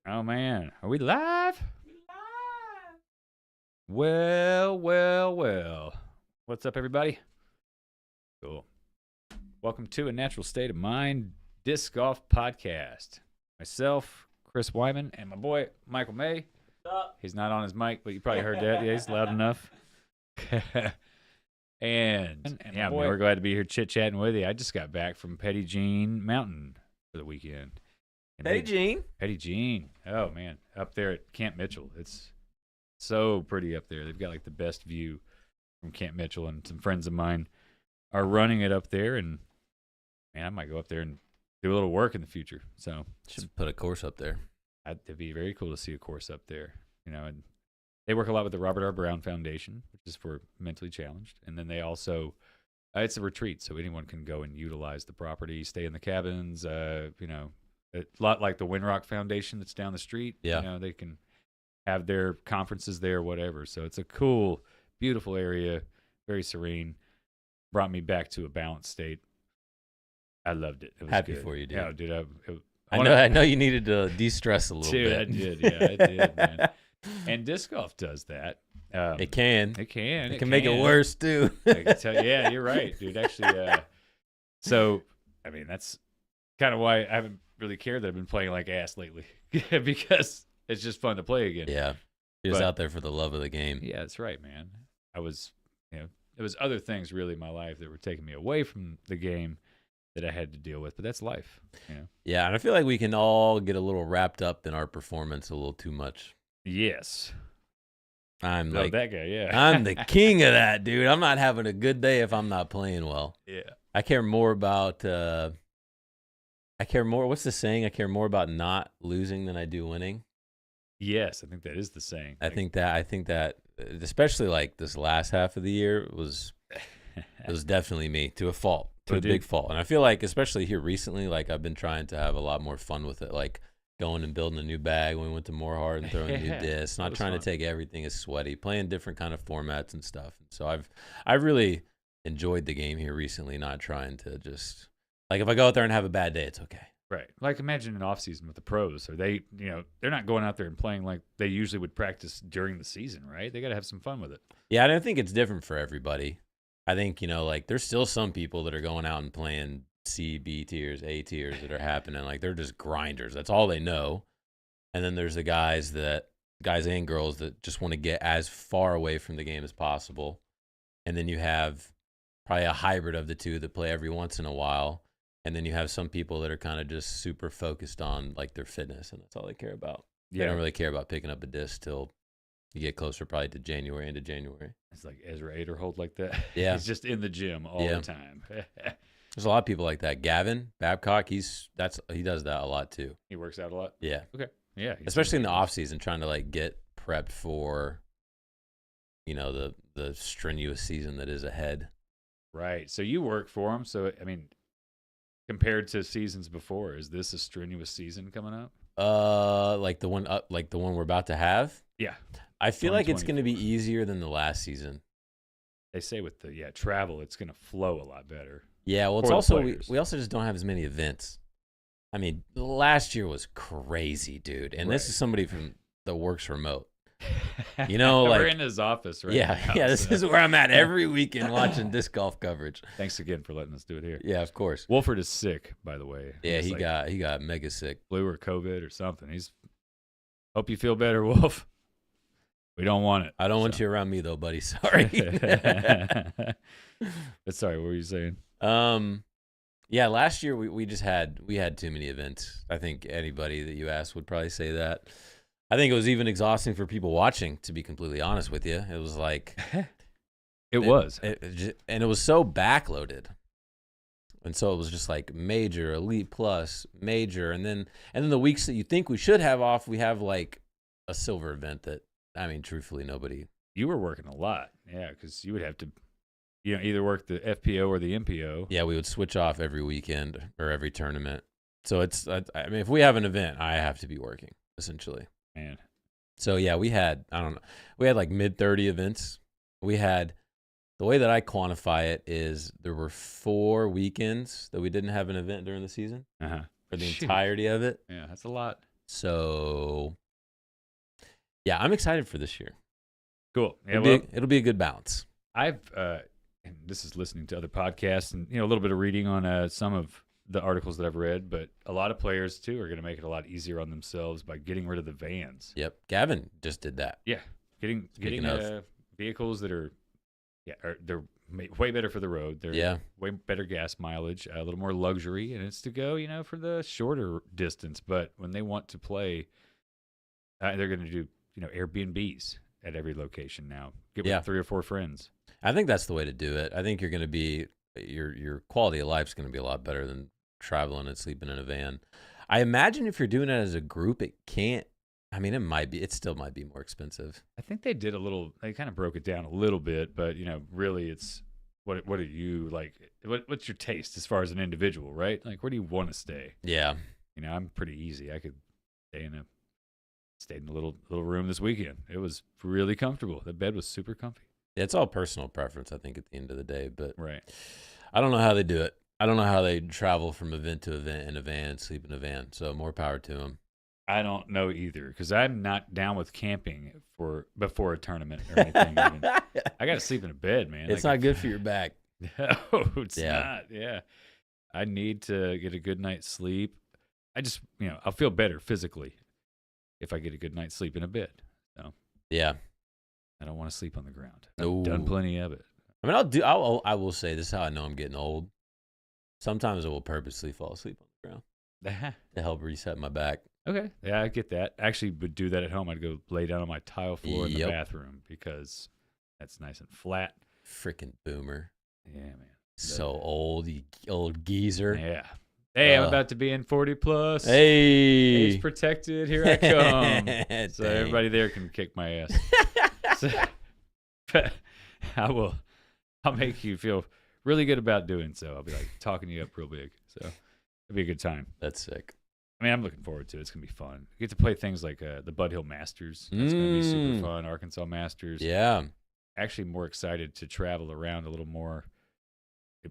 Oh man, are we live? Well. What's up, everybody? Cool. Welcome to A Natural State of Mind Disc Golf Podcast. Myself, Chris Wyman, and my boy, Michael May. What's up? He's not on his mic, but you probably heard that. Yeah, he's loud enough. and yeah, boy, we're glad to be here chit-chatting with you. I just got back from Petty Jean Mountain for the weekend. Petty Jean. Oh, man. Up there at Camp Mitchell. It's so pretty up there. They've got like the best view from Camp Mitchell, and some friends of mine are running it up there, and man, I might go up there and do a little work in the future. So should put a course up there. It'd be very cool to see a course up there, you know. And they work a lot with the Robert R. Brown Foundation, which is for mentally challenged. And then they also, it's a retreat, so anyone can go and utilize the property, stay in the cabins. You know, a lot like the Windrock Foundation that's down the street. Yeah, you know, they can have their conferences there, whatever. So it's a cool, beautiful area, very serene. Brought me back to a balanced state. I loved it. It was happy good. for you, dude. Yeah, dude. I know you needed to de-stress a little bit. I did. Yeah, I did, man. And disc golf does that. It can. It can. It can make it worse too. I can tell. Yeah, you're right, dude. Actually, so I mean, that's kind of why I haven't really cared that I've been playing like ass lately, because it's just fun to play again. Yeah, you're just out there for the love of the game. Yeah, that's right, man. I was, you know, there was other things really in my life that were taking me away from the game that I had to deal with, but that's life. You know? Yeah, and I feel like we can all get a little wrapped up in our performance a little too much. Yes. I'm like that guy, yeah. I'm the king of that, dude. I'm not having a good day if I'm not playing well. Yeah. I care more about what's the saying? I care more about not losing than I do winning. Yes, I think that is the saying. I think that especially like this last half of the year it was definitely me to a fault, to a big fault. And I feel like especially here recently, like I've been trying to have a lot more fun with it, like going and building a new bag when we went to Moorheart and throwing new discs, not trying to take everything as sweaty, playing different kind of formats and stuff. And so I've really enjoyed the game here recently, not trying to just like if I go out there and have a bad day, it's okay. Right. Like imagine an off season with the pros. Or they, you know, they're not going out there and playing like they usually would practice during the season, right? They got to have some fun with it. Yeah, I don't think it's different for everybody. I think, you know, like there's still some people that are going out and playing C, B tiers, A tiers that are happening. Like they're just grinders. That's all they know. And then there's the guys and girls that just want to get as far away from the game as possible. And then you have probably a hybrid of the two that play every once in a while. And then you have some people that are kind of just super focused on like their fitness, and that's all they care about. Yeah. They don't really care about picking up a disc till you get closer probably to January, end of January. It's like Ezra Aderholt like that. Yeah. He's just in the gym all the time. There's a lot of people like that. Gavin Babcock, he does that a lot too. He works out a lot? Yeah. Okay. Yeah. Especially in the off season, trying to like get prepped for, you know, the strenuous season that is ahead. Right. So you work for him. So, I mean, compared to seasons before, is this a strenuous season coming up? Like the one we're about to have? Yeah. I feel like it's going to be easier than the last season. They say with the travel, it's going to flow a lot better. Yeah, well, it's also we also just don't have as many events. I mean, last year was crazy, dude. And This is somebody that works remote. You know, like we're in his office right now. Yeah, this is where I'm at every weekend watching disc golf coverage. Thanks again for letting us do it here. Yeah, of course. Wolford is sick, by the way. Yeah, he got mega sick. Flu or COVID or something. Hope you feel better, Wolf. We don't want it. I don't want you around me though, buddy. Sorry. But sorry, what were you saying? Yeah, last year we had too many events. I think anybody that you asked would probably say that. I think it was even exhausting for people watching, to be completely honest with you. It was like it was so backloaded. And so it was just like major, elite plus, major, and then the weeks that you think we should have off, we have like a silver event that, I mean, truthfully nobody. You were working a lot. Yeah, cuz you would have to either work the FPO or the MPO. Yeah, we would switch off every weekend or every tournament. So I mean, if we have an event, I have to be working essentially. Man. So yeah, we had like mid-30 events. We had the way that I quantify it is there were 4 weekends that we didn't have an event during the season for the entirety of it. Yeah, that's a lot. So, yeah, I'm excited for this year. Cool. Yeah, It'll be a good balance. I've and this is listening to other podcasts and a little bit of reading on some of the articles that I've read, but a lot of players too are going to make it a lot easier on themselves by getting rid of the vans. Yep, Gavin just did that. Yeah, getting vehicles that are they're way better for the road. They're way better gas mileage, a little more luxury, and it's to go for the shorter distance. But when they want to play, they're going to do Airbnbs at every location now. Get with 3 or 4 friends. I think that's the way to do it. I think you're going to be your quality of life is going to be a lot better than traveling and sleeping in a van. I imagine if you're doing it as a group, it can't. I mean, it still might be more expensive. I think they did they kind of broke it down a little bit, but really it's what are you like? What's your taste as far as an individual, right? Like, where do you want to stay? Yeah. I'm pretty easy. I could stayed in a little room this weekend. It was really comfortable. The bed was super comfy. It's all personal preference, I think, at the end of the day. But right. I don't know how they do it. I don't know how they travel from event to event in a van, sleep in a van. So more power to them. I don't know either, because I'm not down with camping before a tournament or anything. Even. I got to sleep in a bed, man. It's not good for your back. No, it's not. Yeah. I need to get a good night's sleep. I just, I'll feel better physically if I get a good night's sleep in a bed. So yeah. I don't want to sleep on the ground. I've done plenty of it. I mean, I will say this is how I know I'm getting old. Sometimes I will purposely fall asleep on the ground to help reset my back. Okay. Yeah, I get that. I actually would do that at home. I'd go lay down on my tile floor in the bathroom because that's nice and flat. Freaking boomer. Yeah, man. So old, you old geezer. Yeah. Hey, I'm about to be in 40 plus. Hey. Age protected. Here I come. So everybody there can kick my ass. I'll make you feel really good about doing so. I'll be like talking you up real big. So it'll be a good time. That's sick. I mean, I'm looking forward to it. It's going to be fun. You get to play things like the Bud Hill Masters. That's going to be super fun. Arkansas Masters. Yeah. Actually more excited to travel around a little more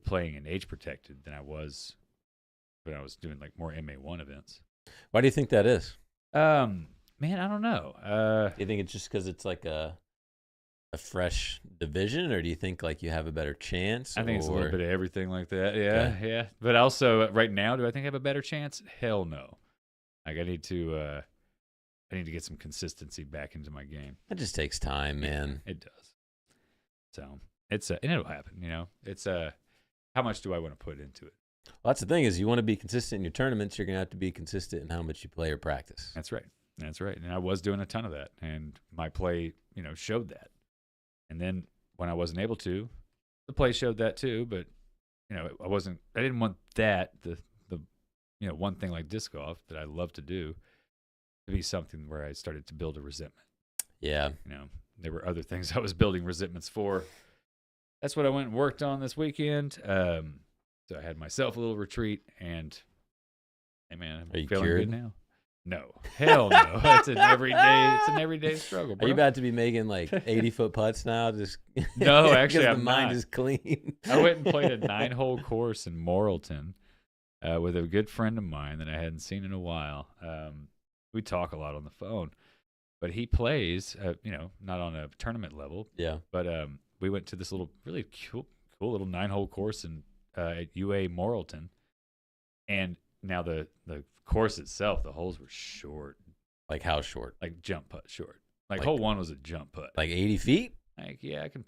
playing in age protected than I was when I was doing like more MA1 events. Why do you think that is? Man, I don't know. Do you think it's just because it's like a fresh division, or do you think like you have a better chance? I think it's a little bit of everything like that. Yeah, yeah. But also, right now, do I think I have a better chance? Hell no. Like I need to get some consistency back into my game. It just takes time, man. It does. So it's and it'll happen. It's how much do I want to put into it? Well, that's the thing is you want to be consistent in your tournaments. You're gonna have to be consistent in how much you play or practice. That's right. And I was doing a ton of that, and my play, showed that. And then when I wasn't able to, the play showed that too. But I didn't want that the one thing like disc golf that I love to do to be something where I started to build a resentment. Yeah. There were other things I was building resentments for. That's what I went and worked on this weekend. So I had myself a little retreat, and hey man, I'm feeling good now. No, hell no. It's an everyday struggle, bro. Are you about to be making like 80-foot putts now? Just no, actually, the mind is clean. I went and played a 9-hole course in Morrilton with a good friend of mine that I hadn't seen in a while. We talk a lot on the phone, but he plays, not on a tournament level. Yeah. But we went to this really cool little 9-hole course at UA Morrilton, and now the course itself, the holes were short. Like how short? Like jump putt short. Like hole 1 was a jump putt. Like 80 feet? Like, yeah, I can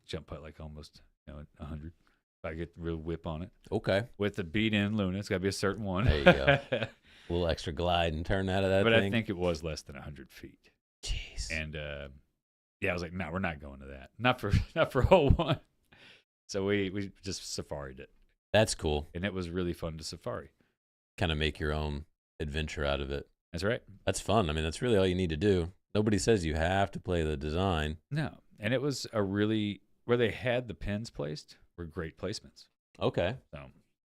jump putt like almost 100 if I get the real whip on it. Okay. With the beat in Luna, it's got to be a certain one. There you go. A little extra glide and turn out of that but thing. I think it was less than 100 feet. Jeez. And I was like, no, we're not going to that. Not for hole 1. So we just safaried it. That's cool. And it was really fun to safari. Kind of make your own adventure out of it. That's right. That's fun. I mean, that's really all you need to do. Nobody says you have to play the design. No. And it was where they had the pins placed were great placements. Okay. So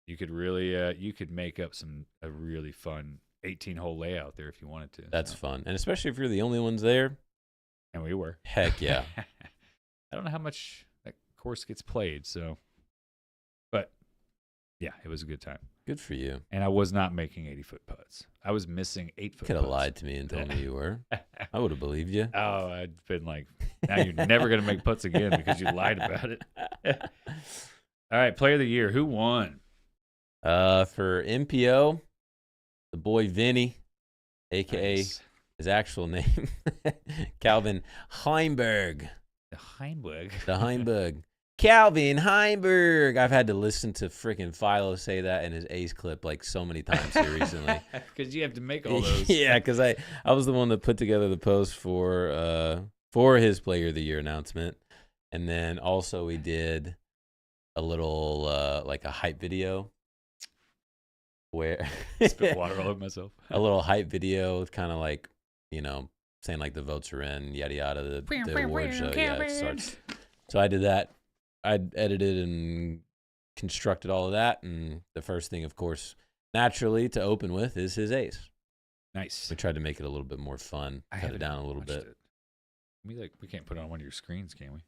you could really, you could make up a really fun 18-hole layout there if you wanted to. That's fun. And especially if you're the only ones there. And we were. Heck yeah. I don't know how much that course gets played. So, but yeah, it was a good time. Good for you. And I was not making 80-foot putts. I was missing 8-foot. Could have lied to me and told me you were. I would have believed you. Oh, I'd been like, now you're never gonna make putts again because you lied about it. All right, player of the year. Who won? For MPO, the boy Vinny, aka Nice. his actual name, Calvin Heimburg. The Heimburg. The Heimburg. Calvin Heimburg. I've had to listen to freaking Philo say that in his Ace clip like so many times here recently. Because you have to make all those. Yeah, because I was the one that put together the post for his Player of the Year announcement, and then also we did a little like a hype video where Spit water all over myself. a little hype video, kind of like, you know, saying like the votes are in, yada yada, the award show. Yeah, it starts. So I did that. I edited and constructed all of that, and the first thing, of course, naturally to open with is his ace. Nice. We tried to make it a little bit more fun, cut it down a little bit. We can't put it on one of your screens, can we?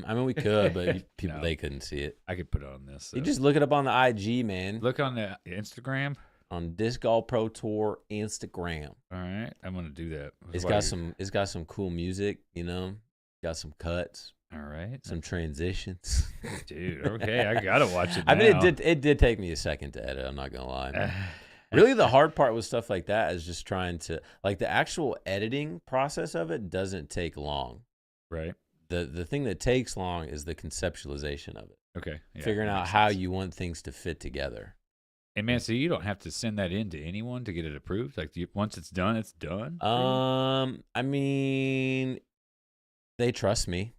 I mean, we could, but people, No. they couldn't see it. I could put it on this. You just look it up on the IG, man. look on the Instagram. On Disc Golf Pro Tour Instagram. All right, I'm gonna do that. It's got some cool music, you know. Got some cuts, All right, some transitions. dude. Okay, I gotta watch it. I mean, now. it did take me a second to edit. I'm not gonna lie. Really, the hard part with stuff like that is just trying to, like, the actual editing process of it doesn't take long. Right. The thing that takes long is the conceptualization of it. Okay. Yeah, Figuring that out makes how sense. you want things to fit together. And man, so you don't have to send that in to anyone to get it approved. Like once it's done, it's done. I mean, they trust me.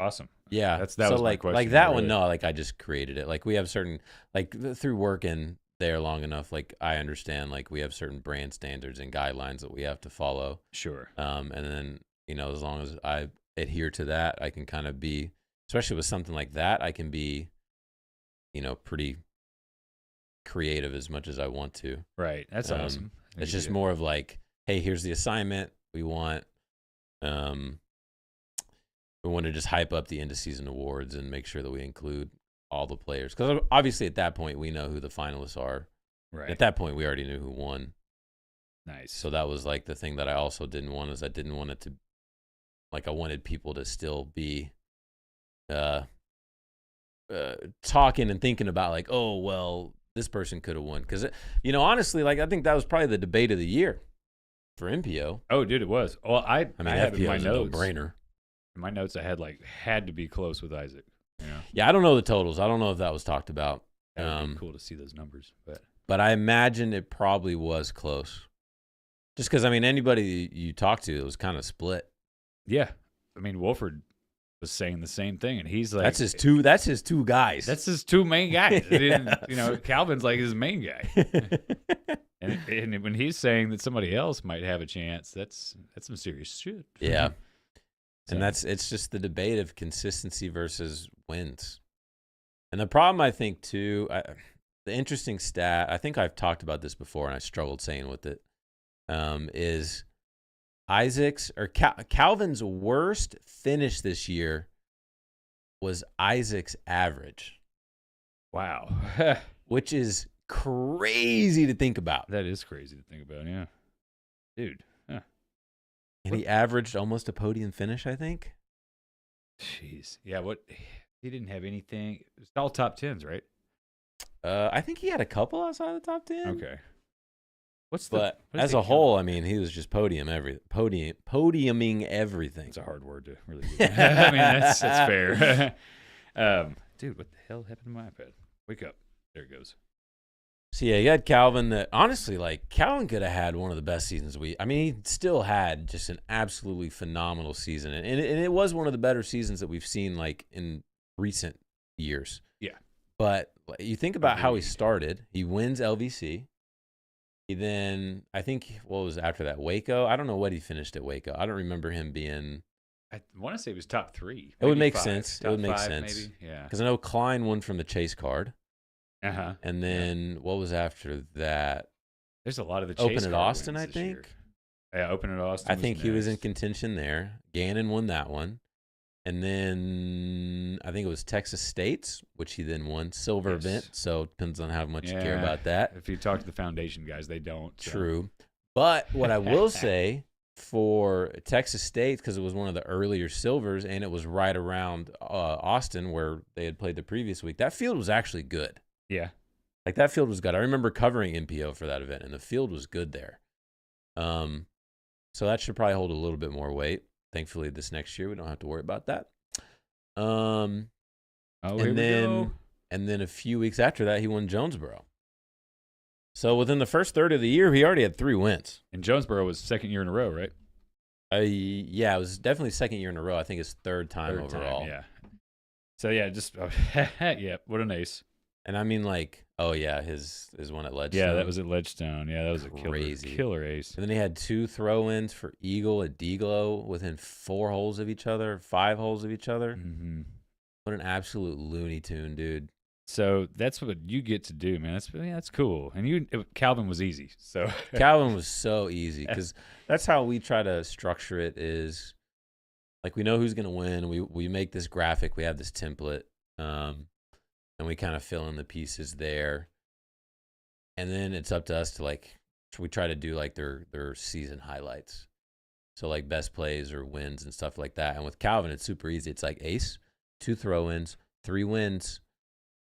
Awesome. Yeah. That so was my like question. like that really. one, no, like I just created it. Like we have certain, like through working there long enough, like I understand, like we have certain brand standards and guidelines that we have to follow. Sure. And then, you know, as long as I adhere to that, I can kind of be, especially with something like that, I can be, you know, pretty creative as much as I want to. Right. That's awesome. It's just more of like, hey, here's the assignment. We want to just hype up the end of season awards and make sure that we include all the players. Because obviously at that point, we know who the finalists are. Right. At that point, we already knew who won. Nice. So that was like the thing that I also didn't want, is I didn't want it to, like, I wanted people to still be talking and thinking about like, oh, well, this person could have won. Because, you know, honestly, like, I think that was probably the debate of the year for MPO. Oh, dude, it was. Well, I mean, had in FPO my is a notes. no-brainer. In my notes, I had had to be close with Isaac. Yeah. Yeah, I don't know the totals. I don't know if that was talked about. That would be cool to see those numbers. But I imagine it probably was close. Just because, I mean, anybody you talk to, it was kind of split. Yeah. I mean, Wolford was saying the same thing, and he's like, That's his two guys. That's his two main guys. You know, Calvin's like his main guy. And when he's saying that somebody else might have a chance, that's some serious shit. Yeah. So. And it's just the debate of consistency versus wins. And the problem, I think, too, the interesting stat, I think I've talked about this before and I struggled saying with it, is Calvin's worst finish this year was Isaac's average. Wow. Which is crazy to think about. That is crazy to think about, yeah. Dude. Huh. And he averaged almost a podium finish, I think. Jeez. Yeah, he didn't have anything. It was all top 10s, right? I think he had a couple outside of the top 10. Okay. But as a whole, I mean, he was just podiuming everything. It's a hard word to really do. I mean, that's fair. Dude, what the hell happened to my iPad? Wake up. There it goes. So, yeah, you had Calvin that, honestly, like, Calvin could have had one of the best seasons I mean, he still had just an absolutely phenomenal season. And it was one of the better seasons that we've seen, like, in recent years. Yeah. But you think about how he started. He wins LVC. He then, I think, what was after that? Waco? I don't know what he finished at Waco. I don't remember him being. I want to say it was top 3. It would make 5. sense. Top It would make 5, sense. Maybe. Yeah. Because I know Klein won from the chase card. Uh-huh. And then what was after that? There's a lot of the chase Open at card Austin, wins I this year. think. Yeah, Open at Austin. I think he was in next. contention there. Gannon won that one. And then I think it was Texas State's, which he then won, silver event. So it depends on how much you care about that. If you talk to the foundation guys, they don't. So. True. But what I will say for Texas State, because it was one of the earlier silvers and it was right around Austin where they had played the previous week, that field was actually good. Yeah. Like that field was good. I remember covering MPO for that event, and the field was good there. So that should probably hold a little bit more weight. Thankfully, this next year we don't have to worry about that. And then a few weeks after that, he won Jonesboro. So within the first third of the year, he already had 3 wins. And Jonesboro was second year in a row, right? Yeah, it was definitely second year in a row. I think it's third time overall. Yeah. So yeah, just yeah, what an ace. And I mean, like, oh yeah, his one at Ledgestone. Yeah, that was at Ledgestone. Yeah, that was crazy. a killer ace. And then he had 2 throw-ins for Eagle at D-Glow within 4 holes of each other, 5 holes of each other. Mm-hmm. What an absolute Looney Tune, dude. So that's what you get to do, man. That's cool. And Calvin was easy. So Calvin was so easy because that's how we try to structure it. Is like we know who's gonna win. We make this graphic. We have this template, and we kind of fill in the pieces there. And then it's up to us to we try to do like their season highlights. So like best plays or wins and stuff like that. And with Calvin, it's super easy. It's like ace, 2 throw-ins, 3 wins.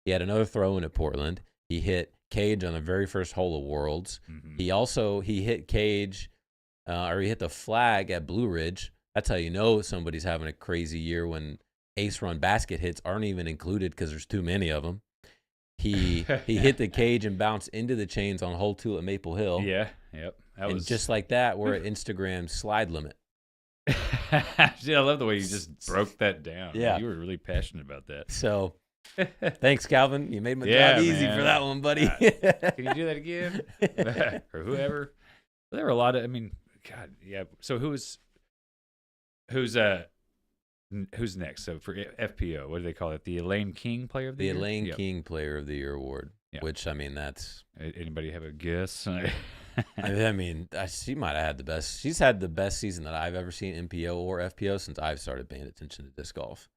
He had another throw-in at Portland. He hit Cage on the very first hole of Worlds. Mm-hmm. He hit Cage, or he hit the flag at Blue Ridge. That's how you know somebody's having a crazy year when ace run basket hits aren't even included because there's too many of them. He hit the cage and bounced into the chains on hole 2 at Maple Hill. Yeah, yep. And just like that, we're at Instagram's slide limit. Yeah, I love the way you just broke that down. Yeah. You were really passionate about that. So thanks, Calvin. You made my job easy for that one, buddy. Can you do that again? Or whoever. There were a lot of, God, yeah. So who's next? So for FPO, what do they call it? The Elaine King Player of the Year? The Elaine King Player of the Year award, which, that's... Anybody have a guess? She might have had the best. She's had the best season that I've ever seen, MPO or FPO, since I've started paying attention to disc golf.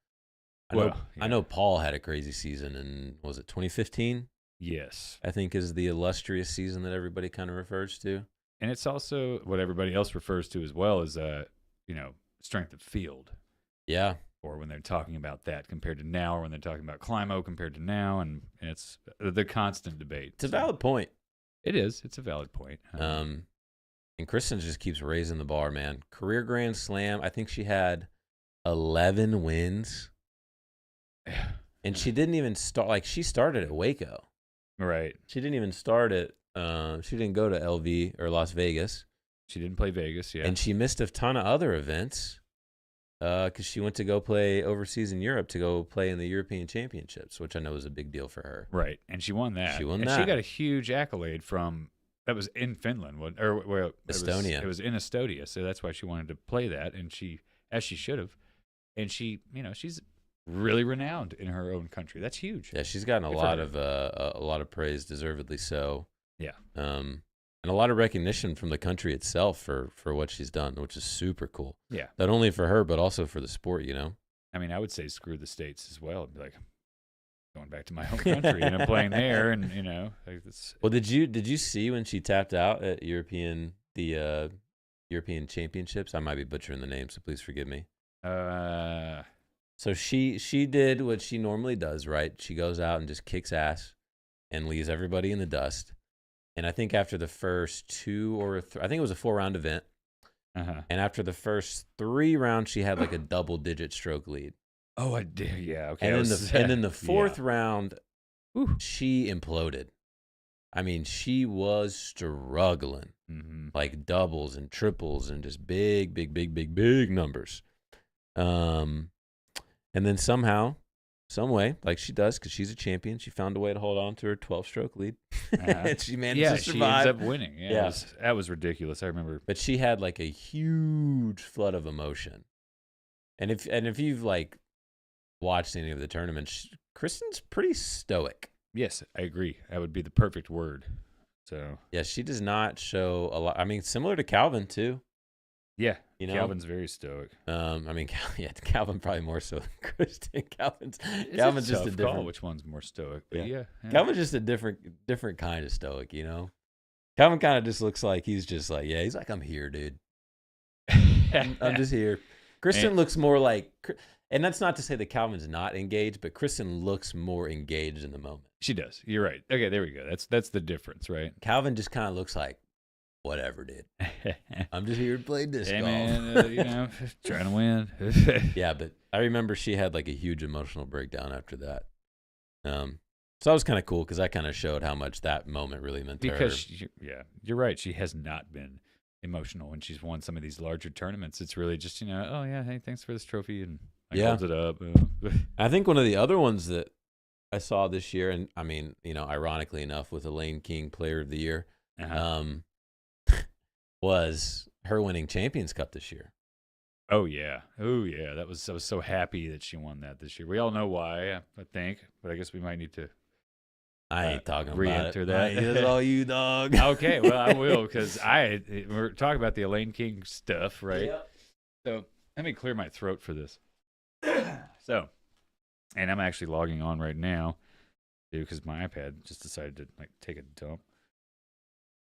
I know Paul had a crazy season in, was it 2015? Yes. I think is the illustrious season that everybody kind of refers to. And it's also what everybody else refers to as well as, strength of field. Yeah. Or when they're talking about that compared to now, or when they're talking about Climo compared to now, and it's the constant debate. It's a valid point. It is. It's a valid point. And Kristen just keeps raising the bar, man. Career Grand Slam. I think she had 11 wins. And she didn't even start. Like, she started at Waco. Right. She didn't even start at, she didn't go to LV or Las Vegas. She didn't play Vegas, yeah. And she missed a ton of other events because she went to go play overseas in Europe to go play in the European Championships, which I know was a big deal for her. Right. And she won that. She got a huge accolade from, that was in Finland, Estonia. It was in Estonia, so that's why she wanted to play that, and as she should have. And she, she's really renowned in her own country. That's huge. Yeah, she's gotten a lot of praise, deservedly so. Yeah. And a lot of recognition from the country itself for what she's done, which is super cool. Yeah. Not only for her, but also for the sport, I would say screw the States as well. I'd be like, going back to my home country and I'm playing there, and Well, did you see when she tapped out at European Championships? I might be butchering the name, so please forgive me. So she did what she normally does, right? She goes out and just kicks ass and leaves everybody in the dust. And I think after the first 2 or I think it was a 4-round event. Uh-huh. And after the first 3 rounds, she had like a double-digit stroke lead. Oh, I did. Yeah. Okay. And then the 4th round, she imploded. She was struggling, like doubles and triples and just big, big, big, big, big numbers. And then somehow, some way, like she does, because she's a champion, she found a way to hold on to her 12-stroke lead. And she managed to survive. She ends up winning. Yeah. That was ridiculous. I remember. But she had like a huge flood of emotion. And if you've like watched any of the tournaments, Kristen's pretty stoic. Yes, I agree. That would be the perfect word. So yeah, she does not show a lot. Similar to Calvin too. Yeah, You know, Calvin's very stoic. I mean, yeah, Calvin probably more so than Kristen. Calvin's It's a just a tough call different. which one's more stoic, but Yeah. yeah. Calvin's just a different kind of stoic. You know, Calvin kind of just looks like he's just like, yeah, he's like, I'm here, dude. I'm just here. Kristen Man. looks more like, and that's not to say that Calvin's not engaged, but Kristen looks more engaged in the moment. She does. You're right. Okay, there we go. That's the difference, right? Calvin just kind of looks like, whatever, dude. I'm just here to play disc Hey, golf. man, trying to win. Yeah, but I remember she had like a huge emotional breakdown after that. So that was kind of cool because that kind of showed how much that moment really meant to her. Because, you're right. She has not been emotional when she's won some of these larger tournaments. It's really just, oh, yeah, hey, thanks for this trophy. And I holds it up. I think one of the other ones that I saw this year, and I mean, ironically enough, with Elaine King Player of the Year, was her winning Champions Cup this year. Oh yeah. I was so happy that she won that this year. We all know why, I think, but I guess we might need to. I ain't talking re-enter about it. that. That's all you, dog. Okay, well I will because we're talking about the Elaine King stuff, right? Yep. So let me clear my throat for this. So, and I'm actually logging on right now, because my iPad just decided to take a dump.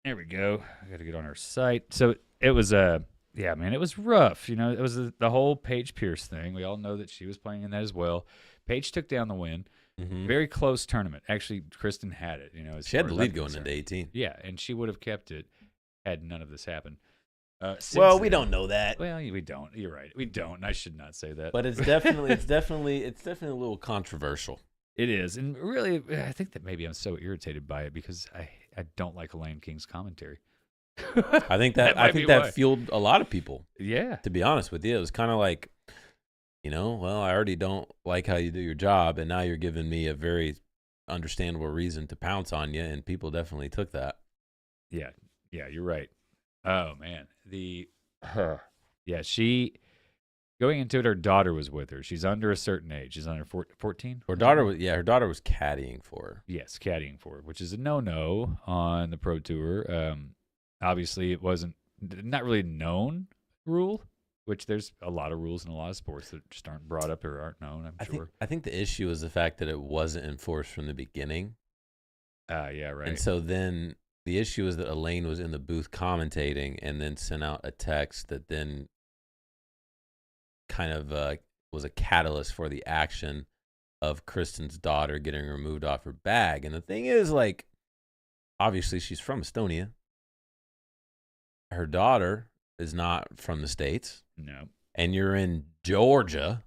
There we go. I got to get on her site. So it was yeah, man, it was rough. It was the whole Paige Pierce thing. We all know that she was playing in that as well. Paige took down the win. Mm-hmm. Very close tournament. Actually, Kristen had it. She had the lead going into 18. Yeah, and she would have kept it had none of this happened. Well, we don't know that. Well, we don't. You're right. We don't. And I should not say that. But it's definitely a little controversial. It is, and really, I think that maybe I'm so irritated by it because I don't like Elaine King's commentary. I think that fueled a lot of people. Yeah. To be honest with you, it was kind of like, well, I already don't like how you do your job, and now you're giving me a very understandable reason to pounce on you, and people definitely took that. Yeah, you're right. Oh man, she going into it. Her daughter was with her. She's under a certain age. She's under 14. Her daughter was caddying for her. Yes, caddying for her, which is a no on the pro tour. Obviously, it wasn't not really known rule. Which there's a lot of rules in a lot of sports that just aren't brought up or aren't known, I'm sure. I think the issue is the fact that it wasn't enforced from the beginning. Yeah, right. And so then the issue is that Elaine was in the booth commentating and then sent out a text that then kind of was a catalyst for the action of Kristen's daughter getting removed off her bag. And the thing is, obviously she's from Estonia. Her daughter is not from the States. No. And you're in Georgia.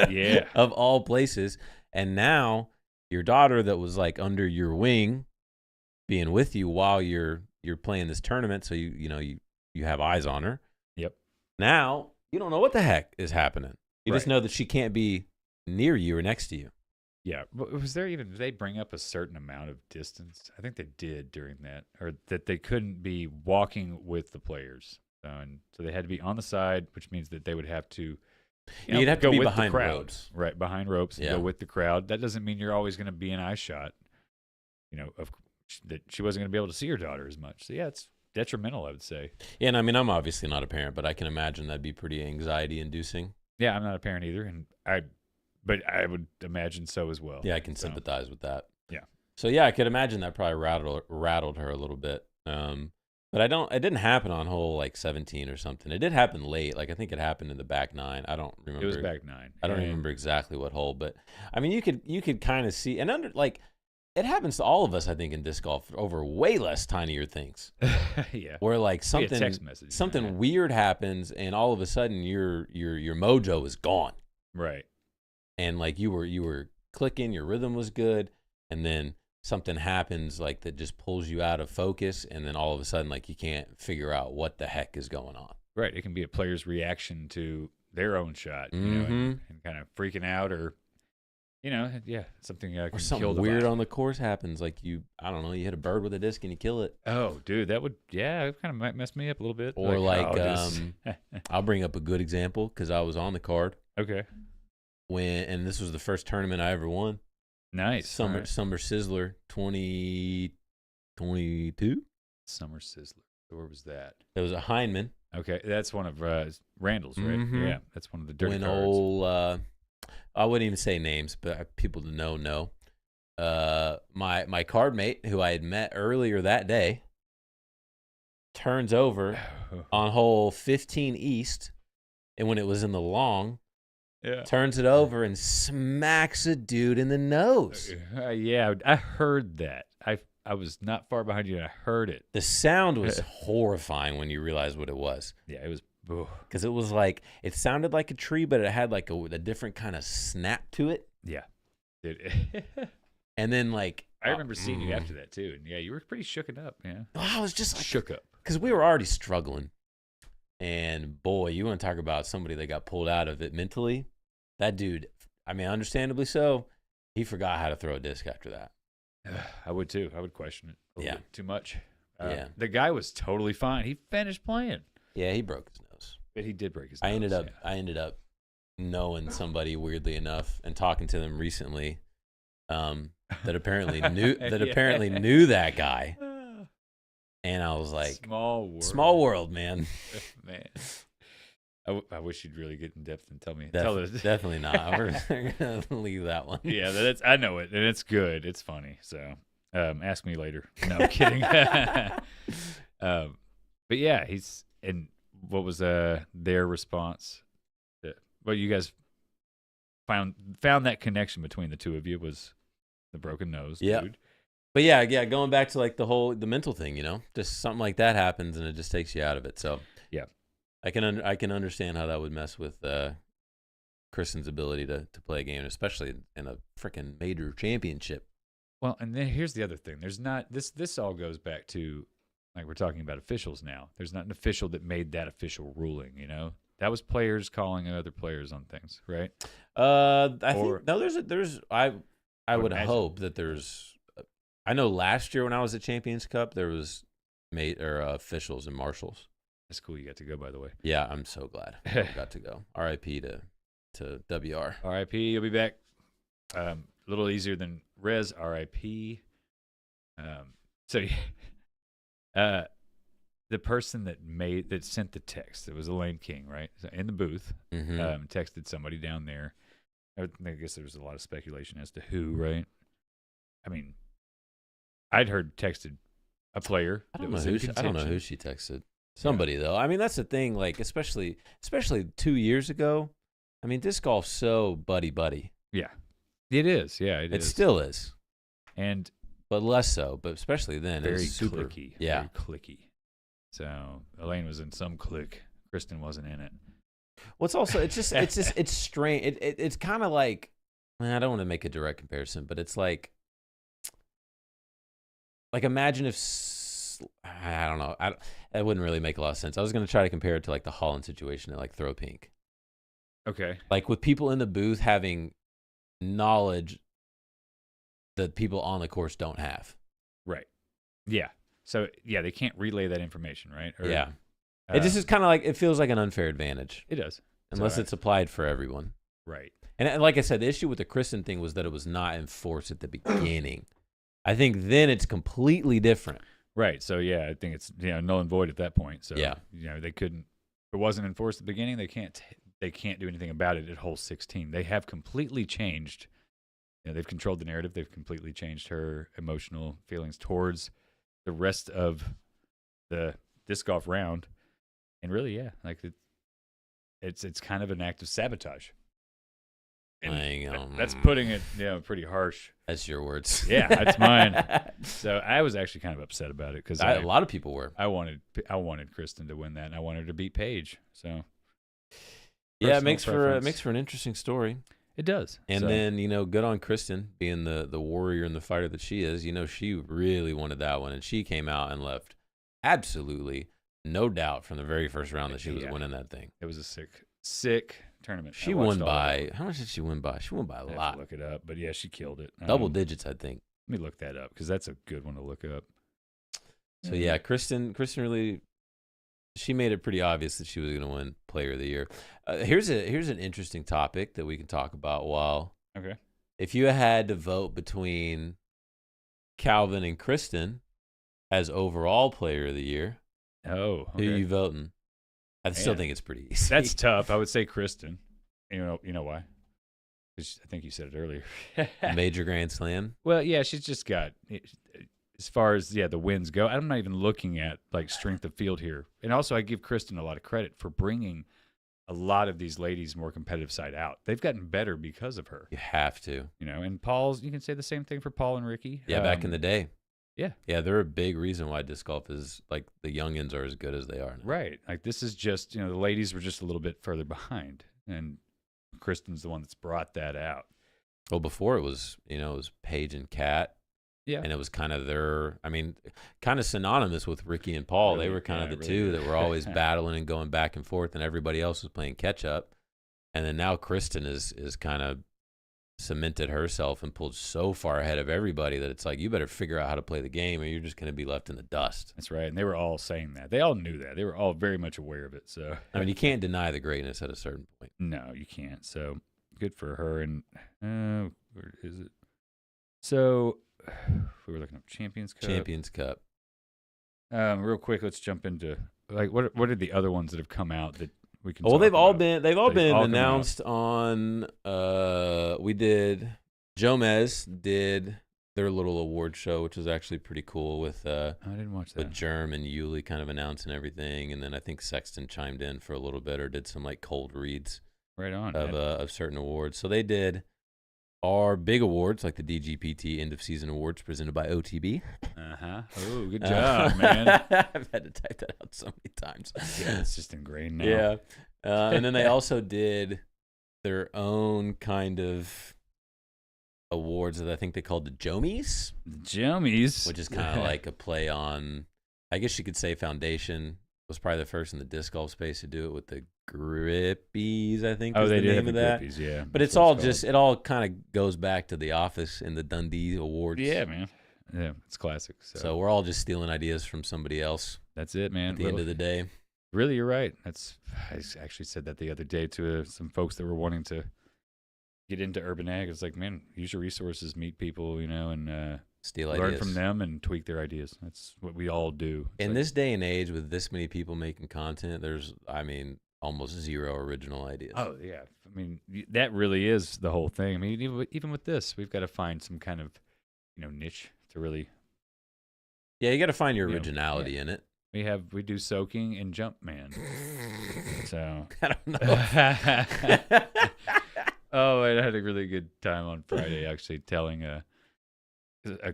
Yeah. Of all places. And now your daughter that was under your wing being with you while you're playing this tournament, so you have eyes on her. Yep. Now you don't know what the heck is happening. You just know that she can't be near you or next to you. Yeah. Did they bring up a certain amount of distance? I think they did during that, or that they couldn't be walking with the players. And so they had to be on the side, which means that they would have to you'd have to go be with behind the crowd. ropes. Right, behind ropes and Yeah. go with the crowd. That doesn't mean you're always going to be in eye shot, that she wasn't going to be able to see her daughter as much. So, yeah, it's detrimental, I would say. Yeah, and I mean, I'm obviously not a parent, but I can imagine that'd be pretty anxiety-inducing. Yeah, I'm not a parent either, but I would imagine so as well. Yeah, I can sympathize with that. Yeah. So, yeah, I could imagine that probably rattled her a little bit. But it didn't happen on hole 17 or something. It did happen late. I think it happened in the back 9. I don't remember. It was back 9. I don't remember exactly what hole, but I mean, you could kind of see, and it happens to all of us, I think, in disc golf over way less tinier things. Yeah. Where something text message, something weird happens, and all of a sudden your mojo is gone. Right. And you were clicking, your rhythm was good, and then something happens that just pulls you out of focus, and then all of a sudden you can't figure out what the heck is going on. Right. It can be a player's reaction to their own shot, Mm-hmm. and kind of freaking out, or something or can something kill the weird vibe. on the course happens, you hit a bird with a disc and you kill it. Oh, dude, it kind of might mess me up a little bit. Or I'll bring up a good example because I was on the card. Okay. And this was the first tournament I ever won. Nice. Summer Sizzler 2022. Summer Sizzler. Where was that? It was at Heinemann. Okay, that's one of Randall's, right? Mhm. Yeah, that's one of the dirty When cards. old, I wouldn't even say names, but people to know. My card mate, who I had met earlier that day, turns over on hole 15 East, and when it was in the long, Yeah. turns it over and smacks a dude in the nose. Yeah, I heard that. I was not far behind you, and I heard it. The sound was horrifying when you realize what it was. Yeah, it was. Because it was like, it sounded like a tree, but it had like a different kind of snap to it. Yeah, dude. And then like, I remember seeing you after that too, and yeah, you were pretty shooken up. Yeah, I was just like, shook up. because we were already struggling. And boy, you want to talk about somebody that got pulled out of it mentally. That dude, I mean, understandably so, he forgot how to throw a disc after that. I would too. I would question it a little bit too much. Yeah. The guy was totally fine. He finished playing. Yeah, he broke his nose. But he did break his nose. I ended up knowing somebody weirdly enough and talking to them recently that apparently knew that guy. And I was like, small world, man. Man. I wish you'd really get in depth and tell me. Definitely not. We're going to leave that one. Yeah, I know it, and it's good. It's funny. So ask me later. No, I'm kidding. But yeah, and what was their response? Well, you guys found that connection between the two of you was the broken nose, dude. But yeah, going back to like the mental thing, just something like that happens and it just takes you out of it. So yeah, I can understand how that would mess with Kristen's ability to play a game, especially in a freaking major championship. Well, and then here's the other thing. There's not this all goes back to, like, we're talking about officials now. There's not an official that made that official ruling, That was players calling other players on things, right? I would hope that there's. I know last year when I was at Champions Cup, there was officials and marshals. That's cool. You got to go, by the way. Yeah, I'm so glad I got to go. R.I.P. to WR. R.I.P. You'll be back. A little easier than Rez. R.I.P. The person that sent the text, it was Elaine King, right? So in the booth, texted somebody down there. I guess there was a lot of speculation as to who, right? I mean, I'd heard texted a player. I don't know who she texted. Somebody though. I mean, that's the thing. Like, especially 2 years ago. I mean, disc golf's so buddy. Yeah, it is. Yeah, it still is. But less so. But especially then, very it's super clicky. Yeah, very clicky. So Elaine was in some clique. Kristen wasn't in it. What's also it's strange. It's kind of like, I don't want to make a direct comparison, but it's like imagine if I don't know. That wouldn't really make a lot of sense. I was going to try to compare it to like the Holland situation at like Throw Pink. Okay. Like with people in the booth having knowledge that people on the course don't have. Right. Yeah. So yeah, they can't relay that information, right? Yeah. It just is kind of like, it feels like an unfair advantage. It does. Unless it's applied for everyone. Right. And like I said, the issue with the Kristen thing was that it was not enforced at the beginning. I think then it's completely different. Right. So yeah, I think it's null and void at that point. So yeah, they couldn't. If it wasn't enforced at the beginning, they can't do anything about it at hole 16. They have completely changed. They've controlled the narrative. They've completely changed her emotional feelings towards the rest of the disc golf round. And really, yeah, like it's kind of an act of sabotage. And that's putting it, pretty harsh. That's your words. Yeah, that's mine. So I was actually kind of upset about it because a lot of people were. I wanted Kristen to win that, and I wanted her to beat Paige. So yeah, it makes for an interesting story. It does. And then good on Kristen being the warrior and the fighter that she is. She really wanted that one, and she came out and left absolutely no doubt from the very first round that she was winning that thing. It was a sick tournament. She won by, how much did she win by? She won by a lot. I have to look it up, but yeah, she killed it. Double digits, I think. Let me look that up because that's a good one to look up. So yeah, Kristen really, she made it pretty obvious that she was going to win Player of the Year. Here's an interesting topic that we can talk about. Okay. If you had to vote between Calvin and Kristen as overall Player of the Year, who are you voting? I still Man. think it's pretty easy. That's tough. I would say Kristen. You know why? 'Cause I think you said it earlier. Major Grand Slam. Well, yeah, she's just got, as far as the wins go. I'm not even looking at like strength of field here. And also, I give Kristen a lot of credit for bringing a lot of these ladies' more competitive side out. They've gotten better because of her. You have to. And Paul's. You can say the same thing for Paul and Ricky. Yeah, back in the day. Yeah. Yeah, they're a big reason why disc golf is like the youngins are as good as they are now. Right. Like this is just, the ladies were just a little bit further behind. And Kristen's the one that's brought that out. Well, before it was Paige and Kat. Yeah. And it was kind of kind of synonymous with Ricky and Paul. Really, they were kind of the really two good. that were always battling and going back and forth, and everybody else was playing catch up. And then now Kristen is kind of cemented herself and pulled so far ahead of everybody that it's like, you better figure out how to play the game or you're just going to be left in the dust. That's right. And they were all saying that. They all knew that. They were all very much aware of it. So I mean, you can't deny the greatness at a certain point. No, you can't. So good for her. And where is it? So we were looking up Champions Cup. Champions Cup. Real quick, let's jump into like what are the other ones that have come out that we can. Well, talk they've all about? been all come announced on. We did. Jomez did their little award show, which was actually pretty cool with I didn't watch that. with Germ and Yuli kind of announcing everything, and then I think Sexton chimed in for a little bit or did some like cold reads Right on. of certain awards. So they did our big awards like the DGPT end of season awards presented by OTB. Oh, good job, man. I've had to type that out so many times. Yeah, it's just ingrained now. Yeah. And then they also did their own kind of awards that I think they called the Jomies, Jummies, which is kind of like a play on, I guess you could say Foundation was probably the first in the disc golf space to do it with the Grippies, I think. Oh, is they the did name have of the that. Grippies, yeah. But That's it's what all called. it all kind of goes back to The Office and the Dundee Awards. Yeah, man. Yeah, it's classic. So we're all just stealing ideas from somebody else that's it, man. at the end of the day. Really, you're right. I actually said that the other day to some folks that were wanting to get into urban ag. It's like, man, use your resources, meet people, and Steal learn ideas from them and tweak their ideas. That's what we all do. It's In like, this day and age, with this many people making content, there's, almost zero original ideas. oh yeah, I mean that really is the whole thing. I mean, even with this, we've got to find some kind of niche to really. Yeah, you got to find your You know, originality in it. We do soaking and jump man. So I don't know. oh, I had a really good time on Friday actually telling a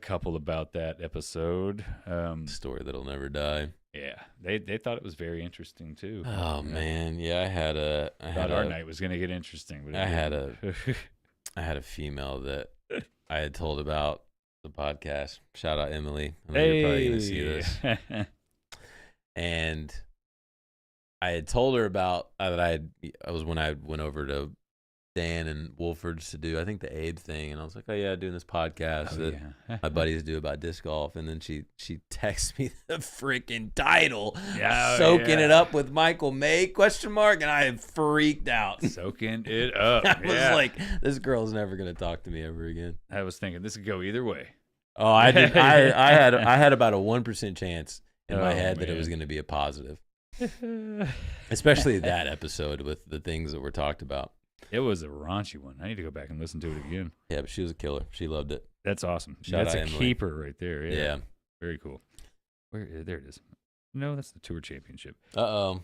couple about that episode. Story that'll never die. Yeah, they thought it was very interesting too. Oh man, yeah, I had Our night was going to get interesting, but I had a female that I had told about the podcast. Shout out Emily. I know you're probably gonna see this. And I had told her about that I was when I went over to Dan and Wolford's to do, I think, the Abe thing, and I was like, oh yeah, doing this podcast that my buddies do about disc golf, and then she texts me the freaking title, soaking it up with Michael May ? And I freaked out. Soaking it up. I was like, this girl's never gonna talk to me ever again. I was thinking this could go either way. Oh, I did. I had about a 1% chance in my head that it man. was going to be a positive, especially that episode with the things that were talked about. It was a raunchy one. I need to go back and listen to it again. Yeah, but she was a killer. She loved it. That's awesome. Shout That's out a Emily. keeper right there. Yeah. Yeah. Very cool. There it is. No, that's the tour championship. Uh-oh.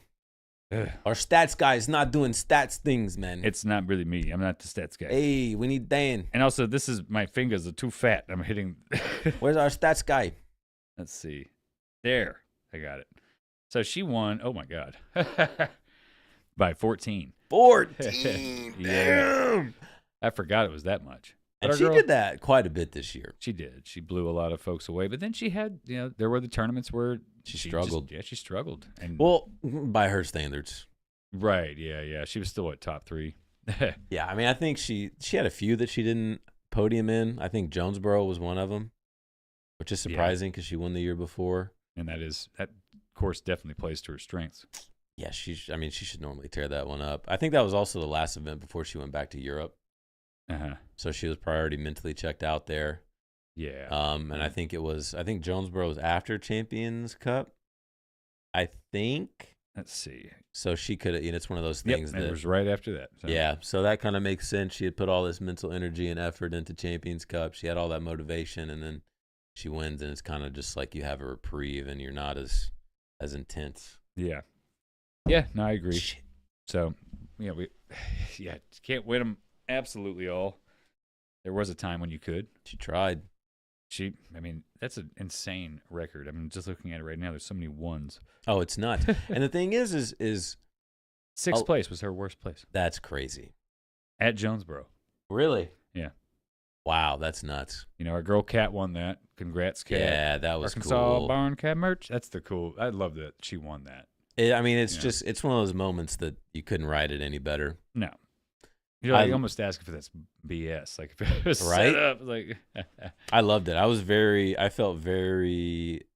Ugh. Our stats guy is not doing stats things, man. It's not really me. I'm not the stats guy. Hey, we need Dan. And also, my fingers are too fat. I'm hitting. Where's our stats guy? Let's see. There. I got it. So she won. Oh, my God. By 14. 14. Yeah. Damn. I forgot it was that much. But And our she girl- did that quite a bit this year. She did. She blew a lot of folks away. But then she had, there were the tournaments where She struggled. She struggled. And Well, by her standards. right. Yeah. She was still at top 3. Yeah, I mean, I think she had a few that she didn't podium in. I think Jonesboro was one of them, which is surprising because she won the year before. And that course definitely plays to her strengths. Yeah, she should normally tear that one up. I think that was also the last event before she went back to Europe. Uh-huh. So she was probably already mentally checked out there. Yeah. And I think Jonesboro was after Champions Cup. I think. Let's see. So she could have, it's one of those Yep, things and that it was right after that. So. Yeah, so that kind of makes sense. She had put all this mental energy and effort into Champions Cup. She had all that motivation, and then she wins, and it's kind of just like you have a reprieve, and you're not as intense. Yeah. Yeah, no, I agree. Shit. So, we can't win them absolutely all. There was a time when you could. She tried. That's an insane record. Just looking at it right now, there's so many ones. Oh, it's nuts. And the thing is sixth place was her worst place. That's crazy. At Jonesboro. Really? Yeah. Wow, that's nuts. Our girl Kat won that. Congrats, Kat. Yeah, that was Arkansas cool. Barn Cat merch. That's the cool. I love that she won that. It's one of those moments that you couldn't write it any better. No. You're like almost asking if that's BS. Like if it was set up, like I loved it. I felt very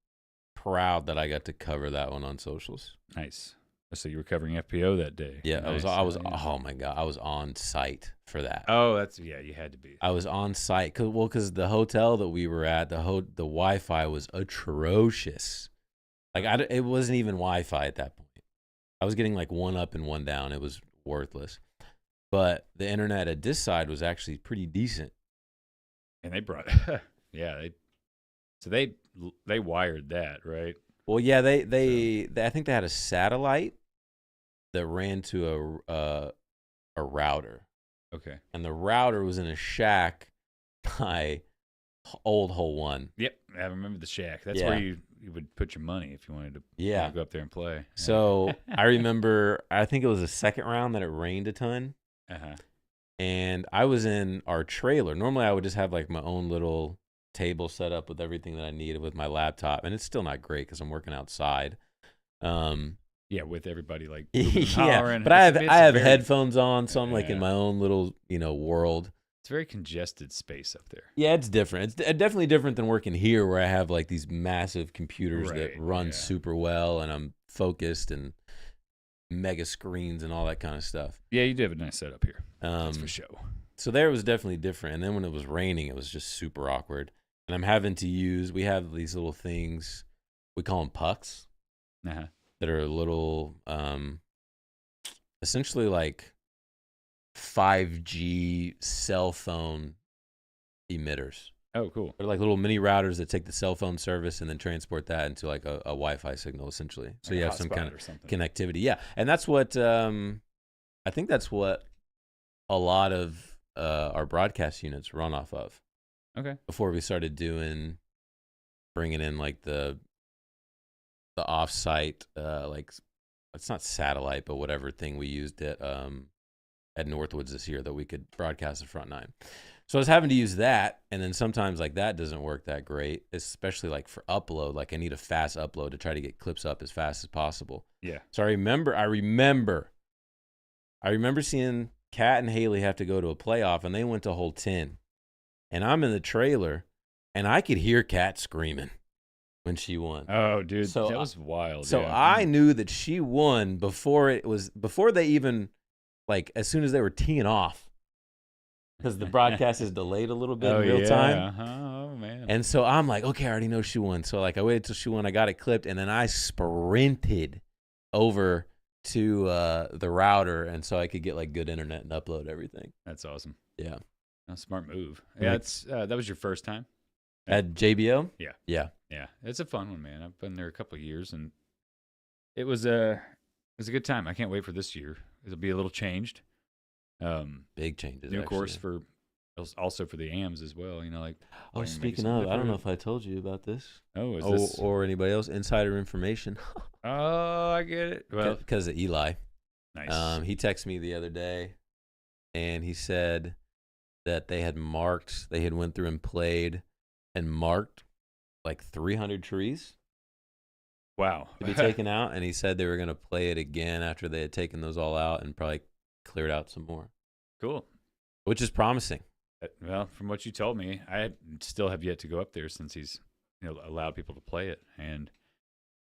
proud that I got to cover that one on socials. Nice. So you were covering FPO that day. Yeah, nice. I was oh my God, I was on site for that. Oh, you had to be. I was on site because the hotel that we were at, the Wi-Fi was atrocious. Like it wasn't even Wi-Fi at that point. I was getting like one up and one down. It was worthless. But the internet at this side was actually pretty decent. And they brought, they wired that, right? Well, yeah, they I think they had a satellite that ran to a router. Okay. And the router was in a shack by old Hole 1. Yep, I remember the shack. That's where you would put your money if you wanted to go up there and play. So I remember, I think it was the second round that it rained a ton. Uh-huh. And I was in our trailer. Normally I would just have like my own little table set up with everything that I needed with my laptop. And it's still not great because I'm working outside. With everybody like yeah, but I have headphones on, so I'm like in my own little, world. It's very congested space up there. Yeah, it's different. It's definitely different than working here where I have like these massive computers that run super well and I'm focused and mega screens and all that kind of stuff. Yeah, you do have a nice setup here. That's for sure. So there it was definitely different. And then when it was raining, it was just super awkward. And I'm having to we have these little things, we call them pucks, that are little, essentially like 5G cell phone emitters. Oh, cool. They're like little mini routers that take the cell phone service and then transport that into like a Wi-Fi signal, essentially. So like you have some kind of connectivity. Yeah, and that's what I think that's what a lot of our broadcast units run off of. Okay. Before we started bringing in like the offsite, like it's not satellite, but whatever thing we used at Northwoods this year that we could broadcast the front nine. So I was having to use that, and then sometimes like that doesn't work that great, especially like for upload. Like I need a fast upload to try to get clips up as fast as possible. Yeah. So I remember seeing Kat and Haley have to go to a playoff, and they went to hole 10, and I'm in the trailer, and I could hear Kat screaming when she won. Oh, dude, that was wild. So I knew that she won before they even, like, as soon as they were teeing off. Because the broadcast is delayed a little bit in real time. Oh, man. And so I'm like, okay, I already know she won. So, like, I waited till she won. I got it clipped. And then I sprinted over to the router. And so I could get, like, good internet and upload everything. That's awesome. Yeah. Smart move. Yeah, that was your first time? At JBO? Yeah. Yeah. Yeah. It's a fun one, man. I've been there a couple of years. And it was a good time. I can't wait for this year. It'll be a little changed. Big changes. New course also for the AMs as well. Like. Oh, speaking of, I don't know if I told you about this. Oh, or anybody else insider information. Oh, I get it. Well, because of Eli. Nice. He texted me the other day, and he said that they had went through and played and marked like 300 trees. Wow. To be taken out, and he said they were going to play it again after they had taken those all out and probably cleared out some more. Cool. Which is promising. Well, from what you told me, I still have yet to go up there since he's allowed people to play it.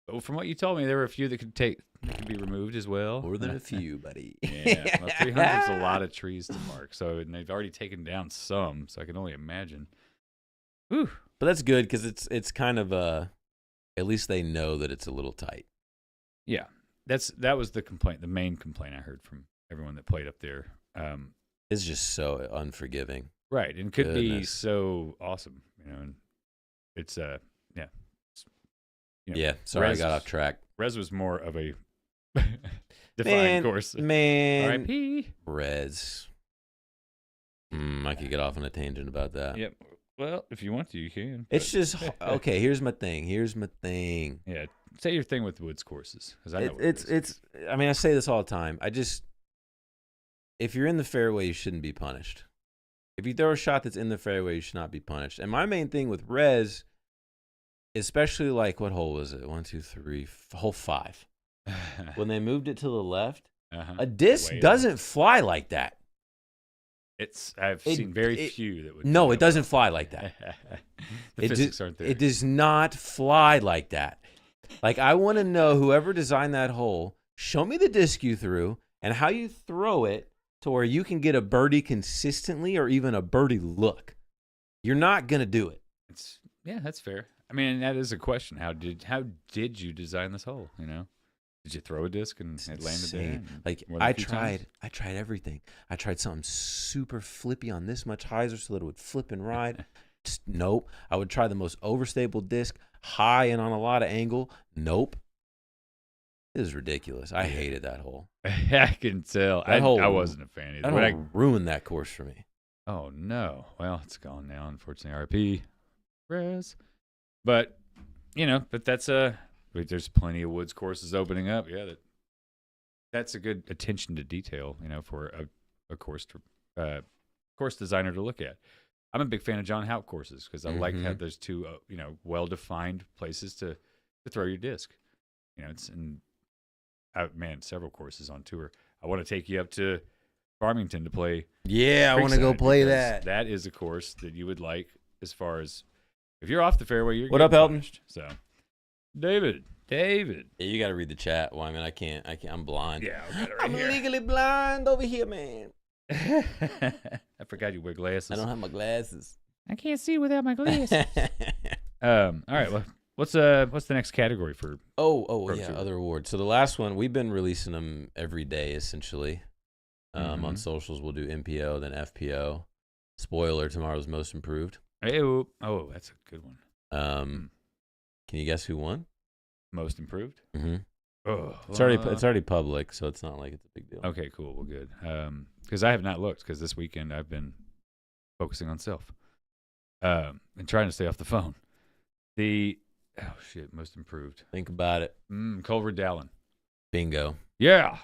But from what you told me, there were a few that could be removed as well. More than a few, buddy. Yeah, well, 300 is a lot of trees to mark. And they've already taken down some, so I can only imagine. Whew. But that's good because it's kind of at least they know that it's a little tight. Yeah. that was the complaint, the main complaint I heard from everyone that played up there. It's just so unforgiving. Right, and could be Goodness. so awesome, And it's yeah, it's, Yeah, sorry, I Res got was- off track. Res was more of a Man, defined course. Man, R.I.P. Res. I could get off on a tangent about that. Yep. Well, if you want to, you can. It's but- just okay. Here's my thing. Yeah, say your thing with woods courses, because I know what It's. I mean, I say this all the time. If you're in the fairway, you shouldn't be punished. If you throw a shot that's in the fairway, you should not be punished. And my main thing with res, especially like what hole was it? 1, 2, 3, hole 5. When they moved it to the left, a disc Way doesn't fly like that. I've seen very few that would. No, do it that doesn't fly like that. The physics aren't there. It does not fly like that. Like, I want to know whoever designed that hole, show me the disc you threw and how you throw it to where you can get a birdie consistently or even a birdie look. You're not going to do it. That's fair. I mean, that is a question. How did you design this hole? Did you throw a disc and it landed there? Insane. Like, more than a I few tried times? everything. I tried something super flippy on this much hyzer so that it would flip and ride. Just nope. I would try the most overstable disc, high and on a lot of angle. Nope. It was ridiculous. I hated that hole. I can tell. That I wasn't a fan either. That hole ruined that course for me. Oh no! Well, it's gone now, unfortunately. RIP, res. But that's there's plenty of woods courses opening up. Yeah, that's a good attention to detail. For a course designer to look at. I'm a big fan of John Houck courses because I like to have those two, well-defined places to throw your disc. Several courses on tour. I want to take you up to Farmington to play. Yeah, I want to go Creekside, play because that. That is a course that you would like as far as if you're off the fairway, you're What up, getting Elton? punished. So, David. Yeah, you got to read the chat. Well, I mean, I can't. I'm blind. Yeah, I'll get it right I'm here. legally blind over here, man. I forgot you wear glasses. I don't have my glasses. I can't see without my glasses. All right. Well, what's the next category for? Oh, yeah, Tour. other awards. So the last one, we've been releasing them every day, essentially. On socials, we'll do MPO, then FPO. Spoiler, tomorrow's most improved. Oh, that's a good one. Can you guess who won? Most improved. Mm-hmm. Oh, It's already public, so it's not like it's a big deal. Okay, cool. Well, good. Because I have not looked because this weekend I've been focusing on self and trying to stay off the phone. Most improved. Think about it. Culver Dallin. Bingo. Yeah.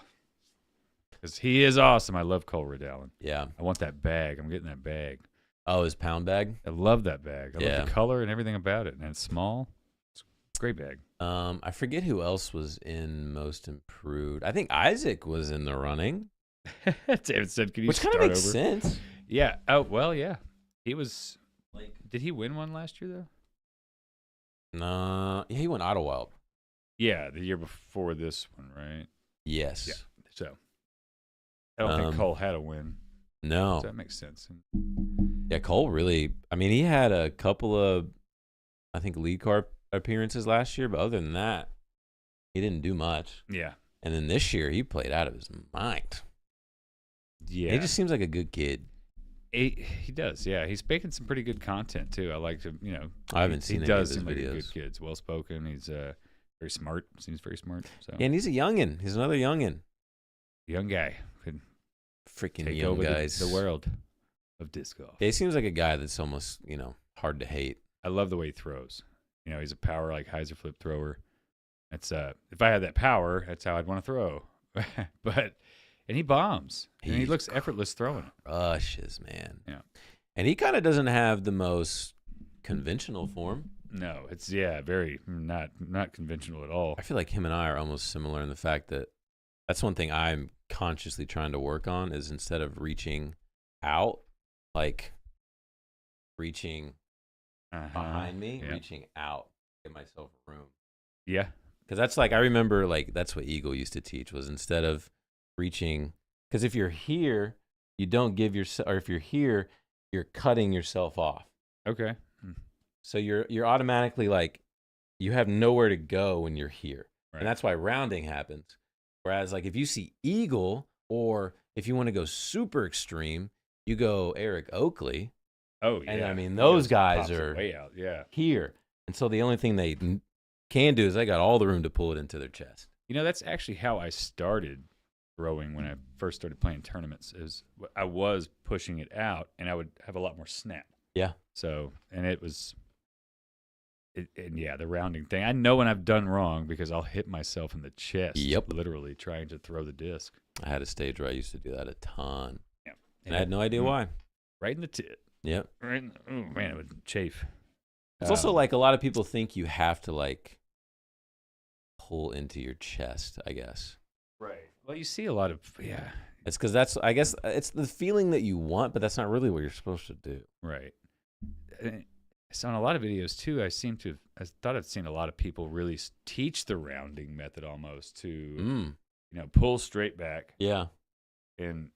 Because he is awesome. I love Culver Dallin. Yeah. I want that bag. I'm getting that bag. Oh, his pound bag? I love that bag. I Yeah. love the color and everything about it. And it's small. It's a great bag. I forget who else was in most improved. I think Isaac was in the running. David said, "Can you Which kind start of makes over?" sense. Yeah. Oh, well, yeah. He was. Did he win one last year though? Nah, he went Idlewild. Yeah, the year before this one, right? Yes. Yeah. So I don't think Cole had a win. No. So that makes sense. Yeah, Cole really. I mean, he had a couple of, I think, lead card appearances last year, but other than that, he didn't do much. Yeah. And then this year, he played out of his mind. Yeah. He just seems like a good kid. He does. Yeah. He's making some pretty good content too. I like to, I haven't seen he any of does his seem like a videos. good kid. He's well spoken. He's very smart. Seems very smart. So Yeah, and he's a youngin. He's another youngin. young guy could Freaking take young over guys. the world of disc golf. Yeah, he seems like a guy that's almost, hard to hate. I love the way he throws. He's a power like hyzer flip thrower. That's if I had that power, that's how I'd want to throw. And he bombs. And he He's looks effortless throwing it. Crushes, man. Yeah. And he kind of doesn't have the most conventional form. No, it's very not conventional at all. I feel like him and I are almost similar in the fact that that's one thing I'm consciously trying to work on is instead of reaching out, like reaching behind me, Yeah. reaching out, give myself room. Yeah. Because that's like, I remember like that's what Eagle used to teach was instead of reaching, because if you're here, you don't give yourself, or if you're here, you're cutting yourself off. Okay. So you're automatically like, you have nowhere to go when you're here. Right. And that's why rounding happens. Whereas, like, if you see eagle, or if you want to go super extreme, you go Eric Oakley. Oh yeah. And I mean, He those guys pops it are way out. Yeah. here. And so the only thing they can do is they got all the room to pull it into their chest. You know, that's actually how I started throwing when I first started playing tournaments. Is I was pushing it out, and I would have a lot more snap. Yeah. So, and it was, and yeah, the rounding thing. I know when I've done wrong because I'll hit myself in the chest. Yep. Literally trying to throw the disc. I had a stage where I used to do that a ton. Yeah. And I had no idea why. Right in the tit. Yep. Right. Oh man, it would chafe. It's also like a lot of people think you have to like pull into your chest, I guess. Right. Well, you see a lot of It's because I guess it's the feeling that you want, but that's not really what you're supposed to do. Right. So on a lot of videos too, I thought I'd seen a lot of people really teach the rounding method almost to, pull straight back. Yeah. And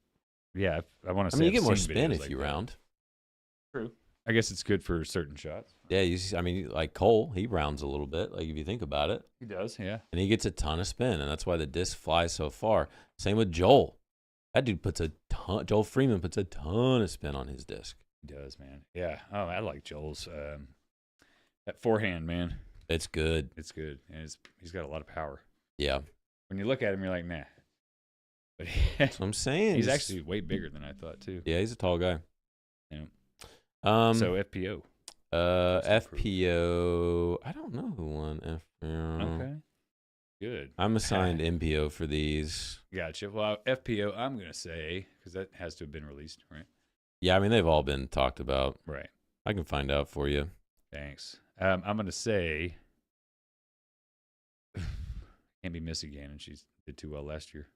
yeah, I want to say, I mean, you get more seen spin videos if like you that. round. True. I guess it's good for certain shots. Yeah, I mean, like Cole, he rounds a little bit, like if you think about it. He does, yeah. And he gets a ton of spin, and that's why the disc flies so far. Same with Joel. That dude Joel Freeman puts a ton of spin on his disc. He does, man. Yeah. Oh, I like Joel's. That forehand, man. It's good. It's good. And he's got a lot of power. Yeah. When you look at him, you're like, nah. But that's what I'm saying. He's actually way bigger than I thought, too. Yeah, he's a tall guy. Yeah. So FPO. FPO. I don't know who won FPO. Okay. Good. I'm assigned MPO for these. Gotcha. Well, FPO, I'm going to say, because that has to have been released, right? Yeah, I mean, they've all been talked about. Right. I can find out for you. Thanks. I'm going to say, can't be Missy Gannon. She did too well last year.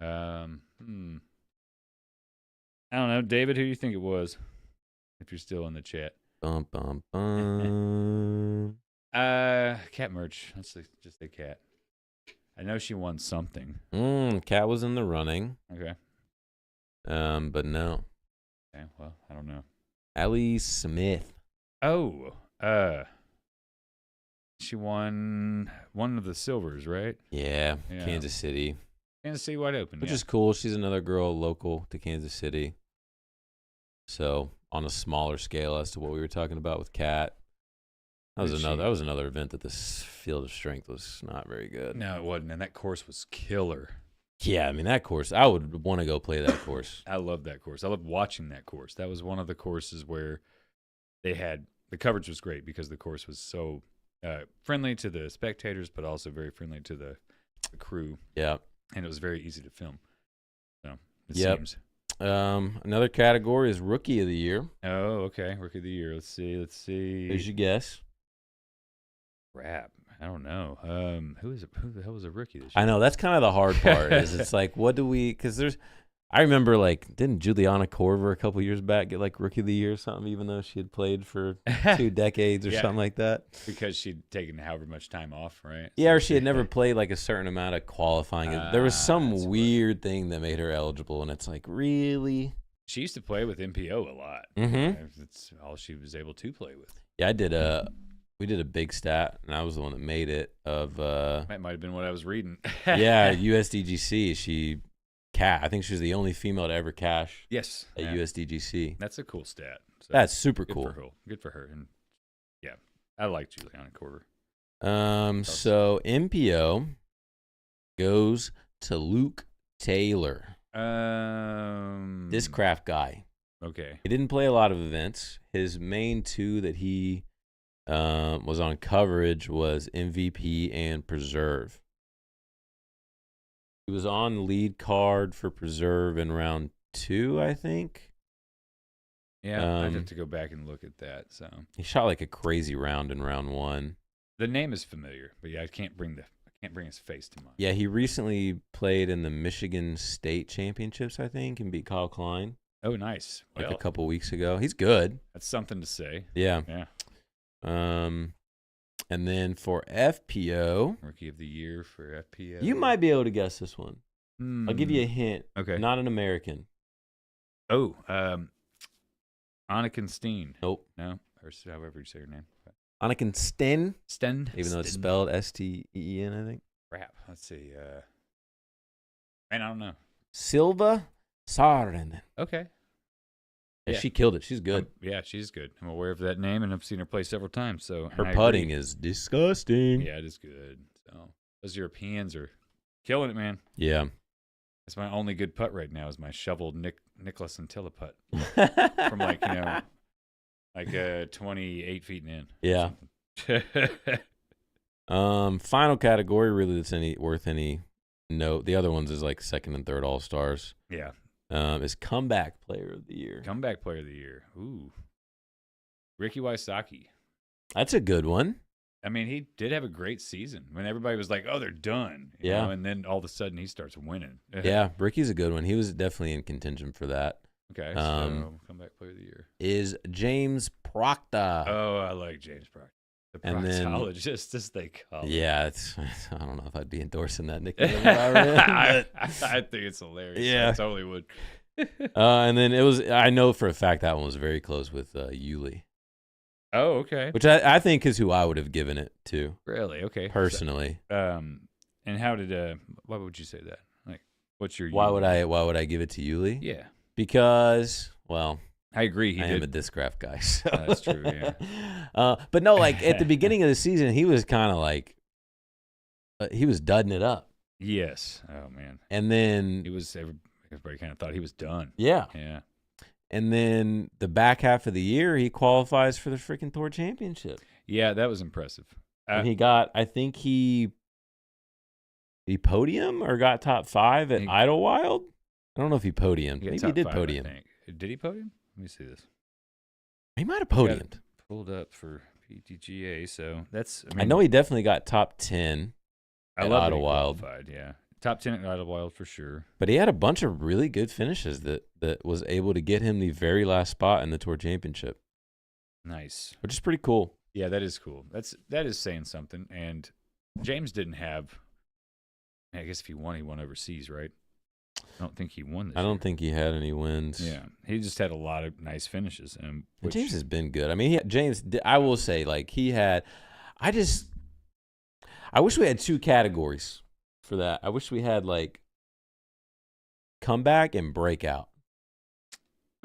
I don't know. David, who do you think it was? If you're still in the chat. Bum, bum, bum. Cat merch. Let's just say Cat. I know she won something. Cat was in the running. Okay. But no. Okay, well, I don't know. Ellie Smith. Oh, she won one of the silvers, right? Yeah. Kansas City. Kansas City wide open, which is cool. She's another girl local to Kansas City. So on a smaller scale as to what we were talking about with Kat. That was another event that this field of strength was not very good. No, it wasn't, and that course was killer. Yeah, I mean, that course, I would want to go play that course. I love that course. I love watching that course. That was one of the courses where the coverage was great because the course was so friendly to the spectators, but also very friendly to the crew. Yeah. And it was very easy to film. So it seems. Another category is Rookie of the Year. Oh, okay. Rookie of the Year. Let's see. Who's your guess? Crap. I don't know. Who the hell was a rookie this year? I know. That's kind of the hard part is it's like, what do we, because I remember like, didn't Juliana Korver a couple years back get like Rookie of the Year or something, even though she had played for 2 decades or something like that? Because she'd taken however much time off, right? Yeah, or she had never played like a certain amount of qualifying. There was some weird thing that made her eligible, and it's like, really? She used to play with MPO a lot. Mm-hmm. That's all she was able to play with. Yeah, we did a big stat, and I was the one that made it of that might have been what I was reading. Yeah, USDGC. I think she's the only female to ever cash. Yes, at USDGC. That's a cool stat. So that's super cool. Good for her. And yeah, I like Juliana Korver. So MPO goes to Luke Taylor. Discraft guy. Okay. He didn't play a lot of events. His main 2 that he was on coverage was MVP and Preserve. He was on lead card for Preserve in round 2, I think. Yeah, I'd have to go back and look at that. So he shot like a crazy round in round 1. The name is familiar, but yeah, I can't bring his face to mind. Yeah, he recently played in the Michigan State Championships, I think, and beat Kyle Klein. Oh, nice. Like a couple weeks ago. He's good. That's something to say. Yeah. Yeah. And then for FPO, Rookie of the Year for FPO. You might be able to guess this one. I'll give you a hint. Okay. Not an American. Oh, Anniken Steen. Nope. No, or however you say her name. Anniken Sten. Sten. Even though it's spelled Steen, I think. Crap. Let's see. And I don't know. Silva Saarinen. Okay. Yeah, Yeah. she killed it. She's good. Yeah, she's good. I'm aware of that name, and I've seen her play several times. So Her and I putting agree. is disgusting. Yeah, it is good. So those Europeans are killing it, man. Yeah. That's my only good putt right now is my shoveled Nicholas Antilla putt from like 28 feet in. Yeah. Final category really that's worth any note. The other ones is like second and third all-stars. Yeah. Is comeback player of the year. Comeback player of the year. Ooh. Ricky Wysocki. That's a good one. I mean, he did have a great season when everybody was like, "Oh, they're done," you Yeah. know, and then all of a sudden he starts winning. Yeah, Ricky's a good one. He was definitely in contention for that. Okay. So comeback player of the year is James Proctor. Oh, I like James Proctor. The And then- proctologist, as they call it. Yeah, I don't know if I'd be endorsing that nickname. if I were him, I think it's hilarious. Yeah. I totally would. and then it was. I know for a fact that one was very close with Yuli, Oh, okay. which I think is who I would have given it to Really? Okay. personally. And how did why would you say that? Like, what's your? Why would I give it to Yuli? Yeah, Because, well, I agree. He I did. am a discgraph guy. So. That's true, yeah. But no, like at the beginning of the season, he was kind of like he was dudding it up, Yes. Oh man. and then He was. Everybody kind of thought he was done. yeah, Yeah. and then the back half of the year, he qualifies for the freaking Tour Championship, Yeah, that was impressive. and he got. I think he podium or got top 5 at Idlewild. I don't know if he podiumed. Maybe he did I podium. think. Did he podium? Let me see this. He might have Got it podiumed. pulled up for PTGA, so that's. I know he definitely got top 10. I at love that he Idlewild. qualified, yeah, top 10 at Idlewild for sure. But he had a bunch of really good finishes that was able to get him the very last spot in the Tour Championship, Nice. which is pretty cool. Yeah, that is cool. That is saying something. And James didn't have. I guess if he won overseas, right? I don't think he won this I don't year. think he had any wins. Yeah, he just had a lot of nice finishes. And Which, James has been good. I mean, I will say, like, he had. I wish we had 2 categories for that. I wish we had, like, comeback and breakout.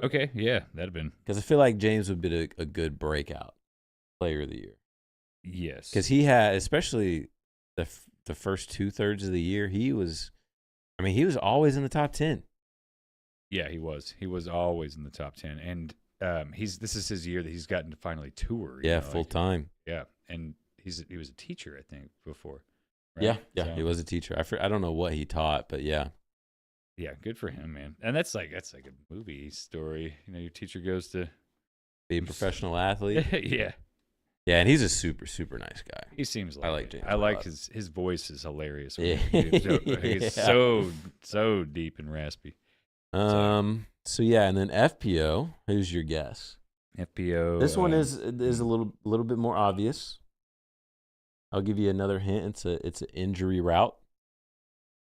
okay, yeah, that'd have been Because I feel like James would be a good breakout player of the year. yes. Because he had, especially the first 2/3 of the year, he was always in the top 10. Yeah, he was. He was always in the top 10, and this is his year that he's gotten to finally tour. Yeah, know, full like, time. Yeah, and he was a teacher, I think, before. Right? Yeah, So, he was a teacher. I don't know what he taught, but yeah. Yeah, good for him, man. And that's like a movie story. You know, your teacher goes to Be a professional athlete. yeah. Yeah, and he's a super, super nice guy. He seems like I like it. James I a like lot. his voice is hilarious. Yeah. He's Yeah. so deep and raspy. So yeah, and then FPO, who's your guess? FPO. This one is a little bit more obvious. I'll give you another hint. It's an injury route.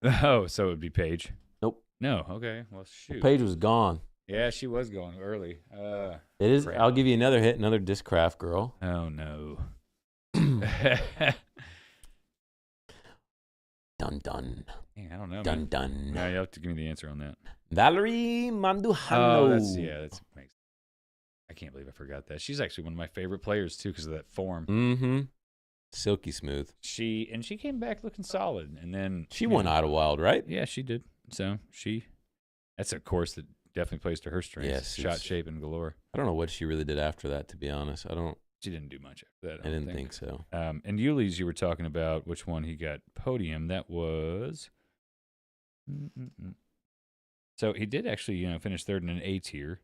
Oh, so it would be Paige. Nope. No. Okay. Well, shoot. Paige was gone. Yeah, she was going early. It is. Crap. I'll give you another hit. Another discraft girl. Oh no. Dun dun Dang, I don't know. dun Man. dun. Yeah, you have to give me the answer on that. Valerie Mandujano. Oh, that's makes. I can't believe I forgot that. She's actually one of my favorite players too because of that form. Mm-hmm. Silky smooth. She came back looking solid, and then She won Idlewild, right? Yeah, she did. So that's a course that definitely plays to her strengths. Yes, Shot shape and galore. I don't know what she really did after that, to be honest. She didn't do much after that. I didn't think so. And Yuli's, you were talking about which one he got podium. That was. So he did actually, finish third in an A tier.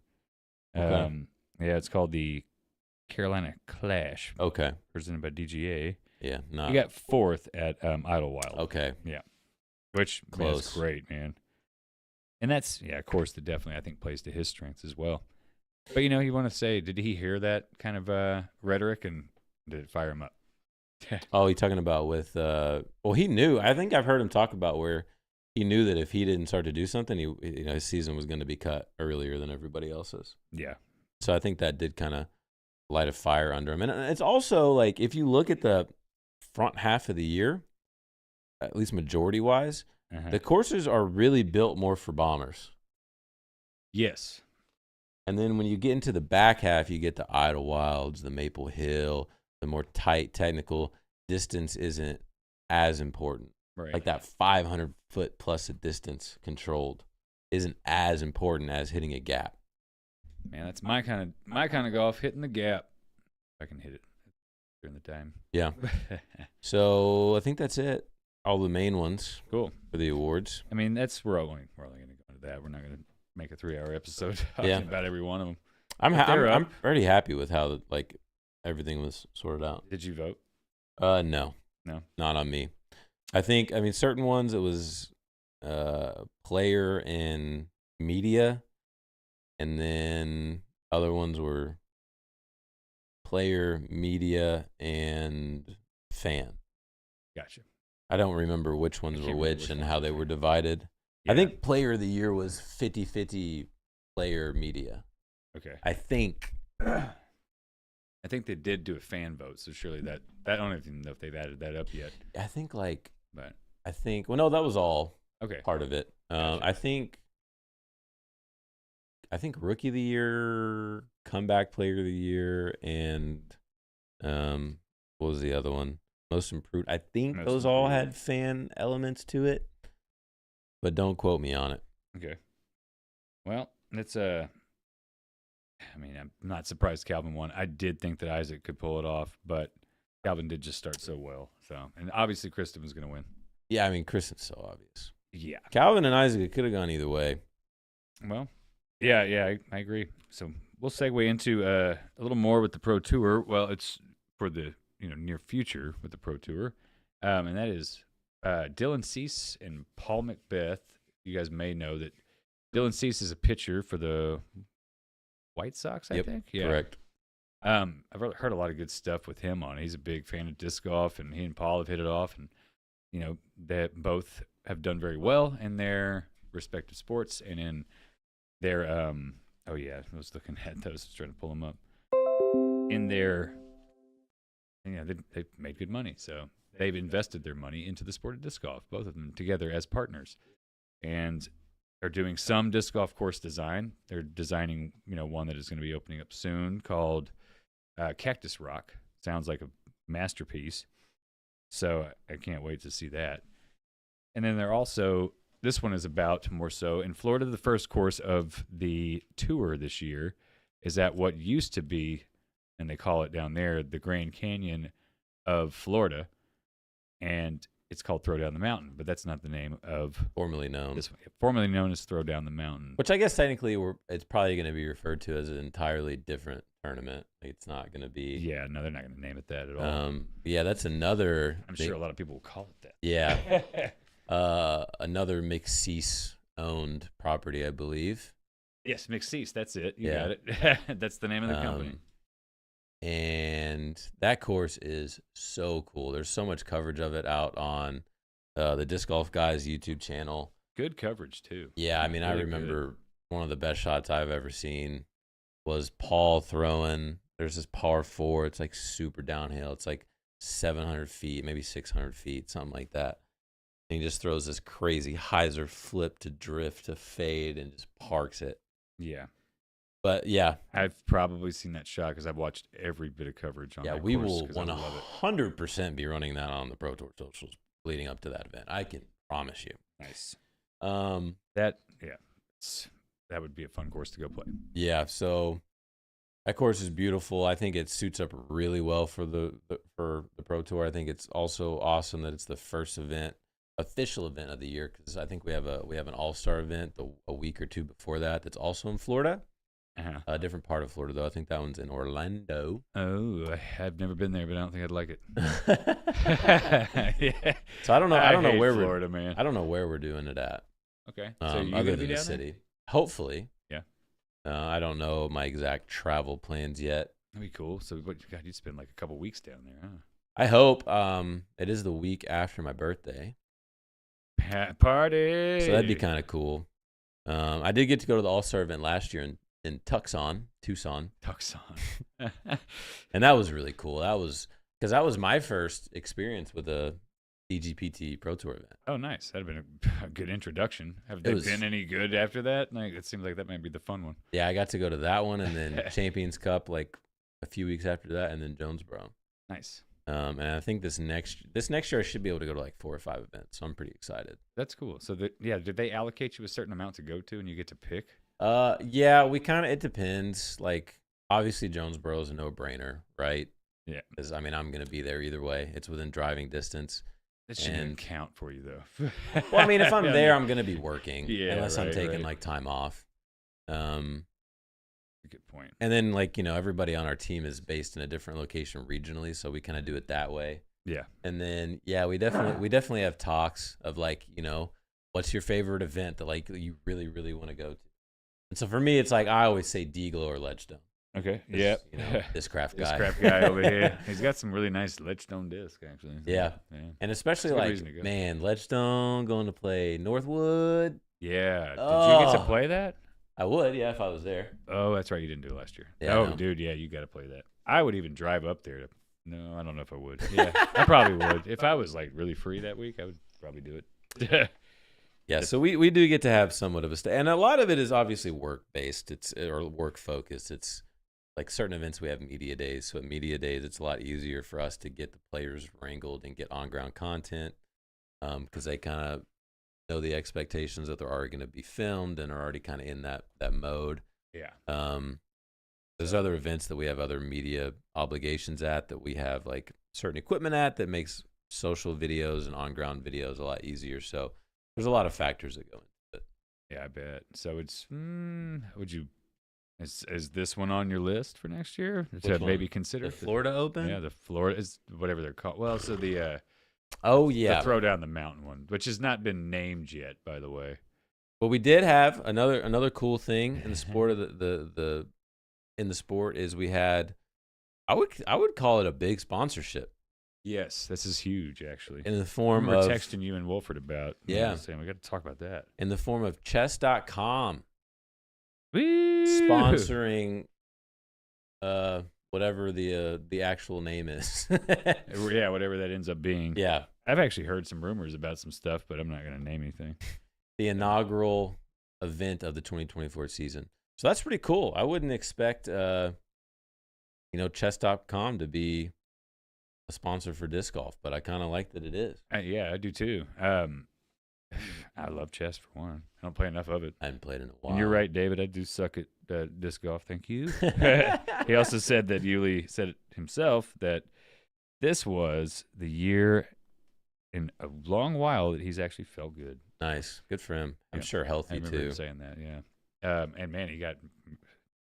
Okay. Yeah, it's called the Carolina Clash, Okay. presented by DGA. Yeah. Not. He got fourth at Idlewild. Okay. Which Close. is great, man. And that's, a course that definitely, I think, plays to his strengths as well. But, you want to say, did he hear that kind of rhetoric and did it fire him up? Oh, you talking about with? Well, he knew. I think I've heard him talk about where he knew that if he didn't start to do something, his season was going to be cut earlier than everybody else's. Yeah. So I think that did kind of light a fire under him. And it's also like if you look at the front half of the year, at least majority wise, Uh-huh. The courses are really built more for bombers. Yes. And then when you get into the back half, you get the Idlewilds, the Maple Hill, the more tight technical. Distance isn't as important. Right. Like that 500 foot plus a distance controlled isn't as important as hitting a gap. Man, that's my kind of golf, hitting the gap. I can hit it during the time. Yeah. So I think that's it. All the main ones Cool. for the awards. I mean, we're only going to go into that. We're not going to make a 3-hour episode talking about every one of them. I'm pretty happy with how like everything was sorted out. Did you vote? No, not on me. I mean, certain ones it was player and media, and then other ones were player, media, and fan. Gotcha. I don't remember which ones were which and how they were divided. Yeah. I think player of the year was 50-50 player media. Okay. I think they did do a fan vote, so surely that I don't even know if they've added that up yet. I think like But well, no, that was all okay. part of it. Gotcha. I think rookie of the year, comeback player of the year, and what was the other one? Most improved. I think Most those all improved. had fan elements to it, but don't quote me on it. Okay. Well, it's I mean, I'm not surprised Calvin won. I did think that Isaac could pull it off, but Calvin did just start so well. So, and obviously Kristen was going to win. Yeah, I mean, Kristen's so obvious. Yeah. Calvin and Isaac, it could have gone either way. Well, yeah, I agree. So we'll segue into a little more with the Pro Tour. Well, it's for the near future with the Pro Tour, and that is Dylan Cease and Paul Macbeth. You guys may know that Dylan Cease is a pitcher for the White Sox, I think. Yeah, correct. I've heard a lot of good stuff with him on it. He's a big fan of disc golf, and he and Paul have hit it off, and they both have done very well in their respective sports and in their I was looking at those, trying to pull them up. In their they've made good money, so they've invested their money into the sport of disc golf, both of them together as partners, and are doing some disc golf course design. They're designing one that is going to be opening up soon called Cactus Rock. Sounds like a masterpiece, so I can't wait to see that. And then they're also, this one is about more so in Florida. The first course of the tour this year is at what used to be, and they call it down there, the Grand Canyon of Florida, and it's called Throw Down the Mountain, but that's not the name of Formerly known. this one. Formerly known as Throw Down the Mountain. Which I guess technically it's probably going to be referred to as an entirely different tournament. Like it's not going to be. Yeah, no, they're not going to name it that at all. Yeah, that's another. I'm sure a lot of people will call it that. Yeah. Another McCease owned property, I believe. Yes, McCease, that's it. You Yeah. got it. That's the name of the company. And that course is so cool. There's so much coverage of it out on the Disc Golf Guys YouTube channel. Good coverage, too. Yeah, I mean, I Really remember one of the best shots I've ever seen was Paul throwing. There's this par 4. It's like super downhill. It's like 700 feet, maybe 600 feet, something like that. And he just throws this crazy hyzer flip to drift to fade and just parks it. Yeah. But yeah, I've probably seen that shot because I've watched every bit of coverage on that we course will 'cause I love it. 100% be running that on the Pro Tour socials leading up to that event. I can promise you. Nice. That would be a fun course to go play. Yeah, so that course is beautiful. I think it suits up really well for the Pro Tour. I think it's also awesome that it's the first official event of the year, because I think we have an All-Star event a week or two before that that's also in Florida. Uh-huh. A different part of Florida, though. I think that one's in Orlando. Oh, I've never been there, but I don't think I'd like it. Yeah. So I don't know. I don't know where Florida, man. I don't know where we're doing it at. Okay. So you other gonna than be the down city. Hopefully. Yeah. I don't know my exact travel plans yet. That'd be cool. So, God, you'd spend like a couple weeks down there, huh? I hope. It is the week after my birthday. Party. So that'd be kind of cool. I did get to go to the All-Star event last year in Tucson. And that was really cool. That was my first experience with a DGPT Pro Tour event. Oh, nice. That'd have been a good introduction. Have It they was- been any good after that? Like, it seems like that might be the fun one. Yeah, I got to go to that one, and then Champions Cup like a few weeks after that, and then Jonesboro. Nice. And I think this next year I should be able to go to like 4 or 5 events. So I'm pretty excited. That's cool. So, did they allocate you a certain amount to go to, and you get to pick? Yeah, it depends. Like, obviously Jonesboro is a no-brainer, right? Yeah. Because I mean, I'm gonna be there either way. It's within driving distance. That shouldn't And- count for you, though. Well, I mean, if I'm there, I'm gonna be working. Yeah, unless I'm right, taking right. like time off. Good point. And then like, you know, everybody on our team is based in a different location regionally, so we kind of do it that way. Yeah. And then yeah, we definitely have talks of like, you know, what's your favorite event that like you really, really want to go to? And so for me, it's like I always say Deaglo or Ledgestone. Okay. 'Cause, Yeah. You know, this craft guy. This crap guy over here. He's got some really nice Ledgestone disc, actually. Yeah. And especially That's a good reason to like, go. man, Ledgestone going to play Northwood. Yeah. Did you get to Oh. play that? I would, yeah, if I was there. Oh, that's right. You didn't do it last year. Yeah, oh, no. dude. Yeah, you got to play that. I would even drive up there. No, I don't know if I would. Yeah, I probably would. If I was like really free that week, I would probably do it. Yeah, so we do get to have somewhat of a stay, and a lot of it is obviously work based. Or work focused. It's like certain events we have media days. So at media days, it's a lot easier for us to get the players wrangled and get on ground content because they kind of know the expectations that they're already going to be filmed and are already kind of in that mode. Yeah. There's other events that we have other media obligations at that we have like certain equipment at that makes social videos and on ground videos a lot easier. So there's a lot of factors that go into it. Yeah, I bet. So it's would you is this one on your list for next year to Which maybe one? consider? The Florida Open? Yeah, the Florida is whatever they're called. Well, so the Oh yeah. throw down the mountain one, which has not been named yet, by the way. Well, we did have another cool thing in the sport of the in the sport is we had I would call it a big sponsorship Yes, this is huge, actually. in the I form remember of texting you and Wolford about. Yeah. saying we got to talk about that. chess.com Woo! sponsoring whatever the actual name is. Yeah, whatever that ends up being. Yeah, I've actually heard some rumors about some stuff, but I'm not going to name anything. the inaugural event of the 2024 season. So that's pretty cool. I wouldn't expect chess.com to be a sponsor for disc golf, but I kind of like that it is. Yeah, I do too. I love chess for one. I don't play enough of it. I haven't played in a while. And you're right, David. I do suck at disc golf. Thank you. He also said that Yuli said it himself that this was the year in a long while that he's actually felt good. Nice. Good for him. I'm Yeah, sure I healthy remember him too. saying that. Yeah. And man, he got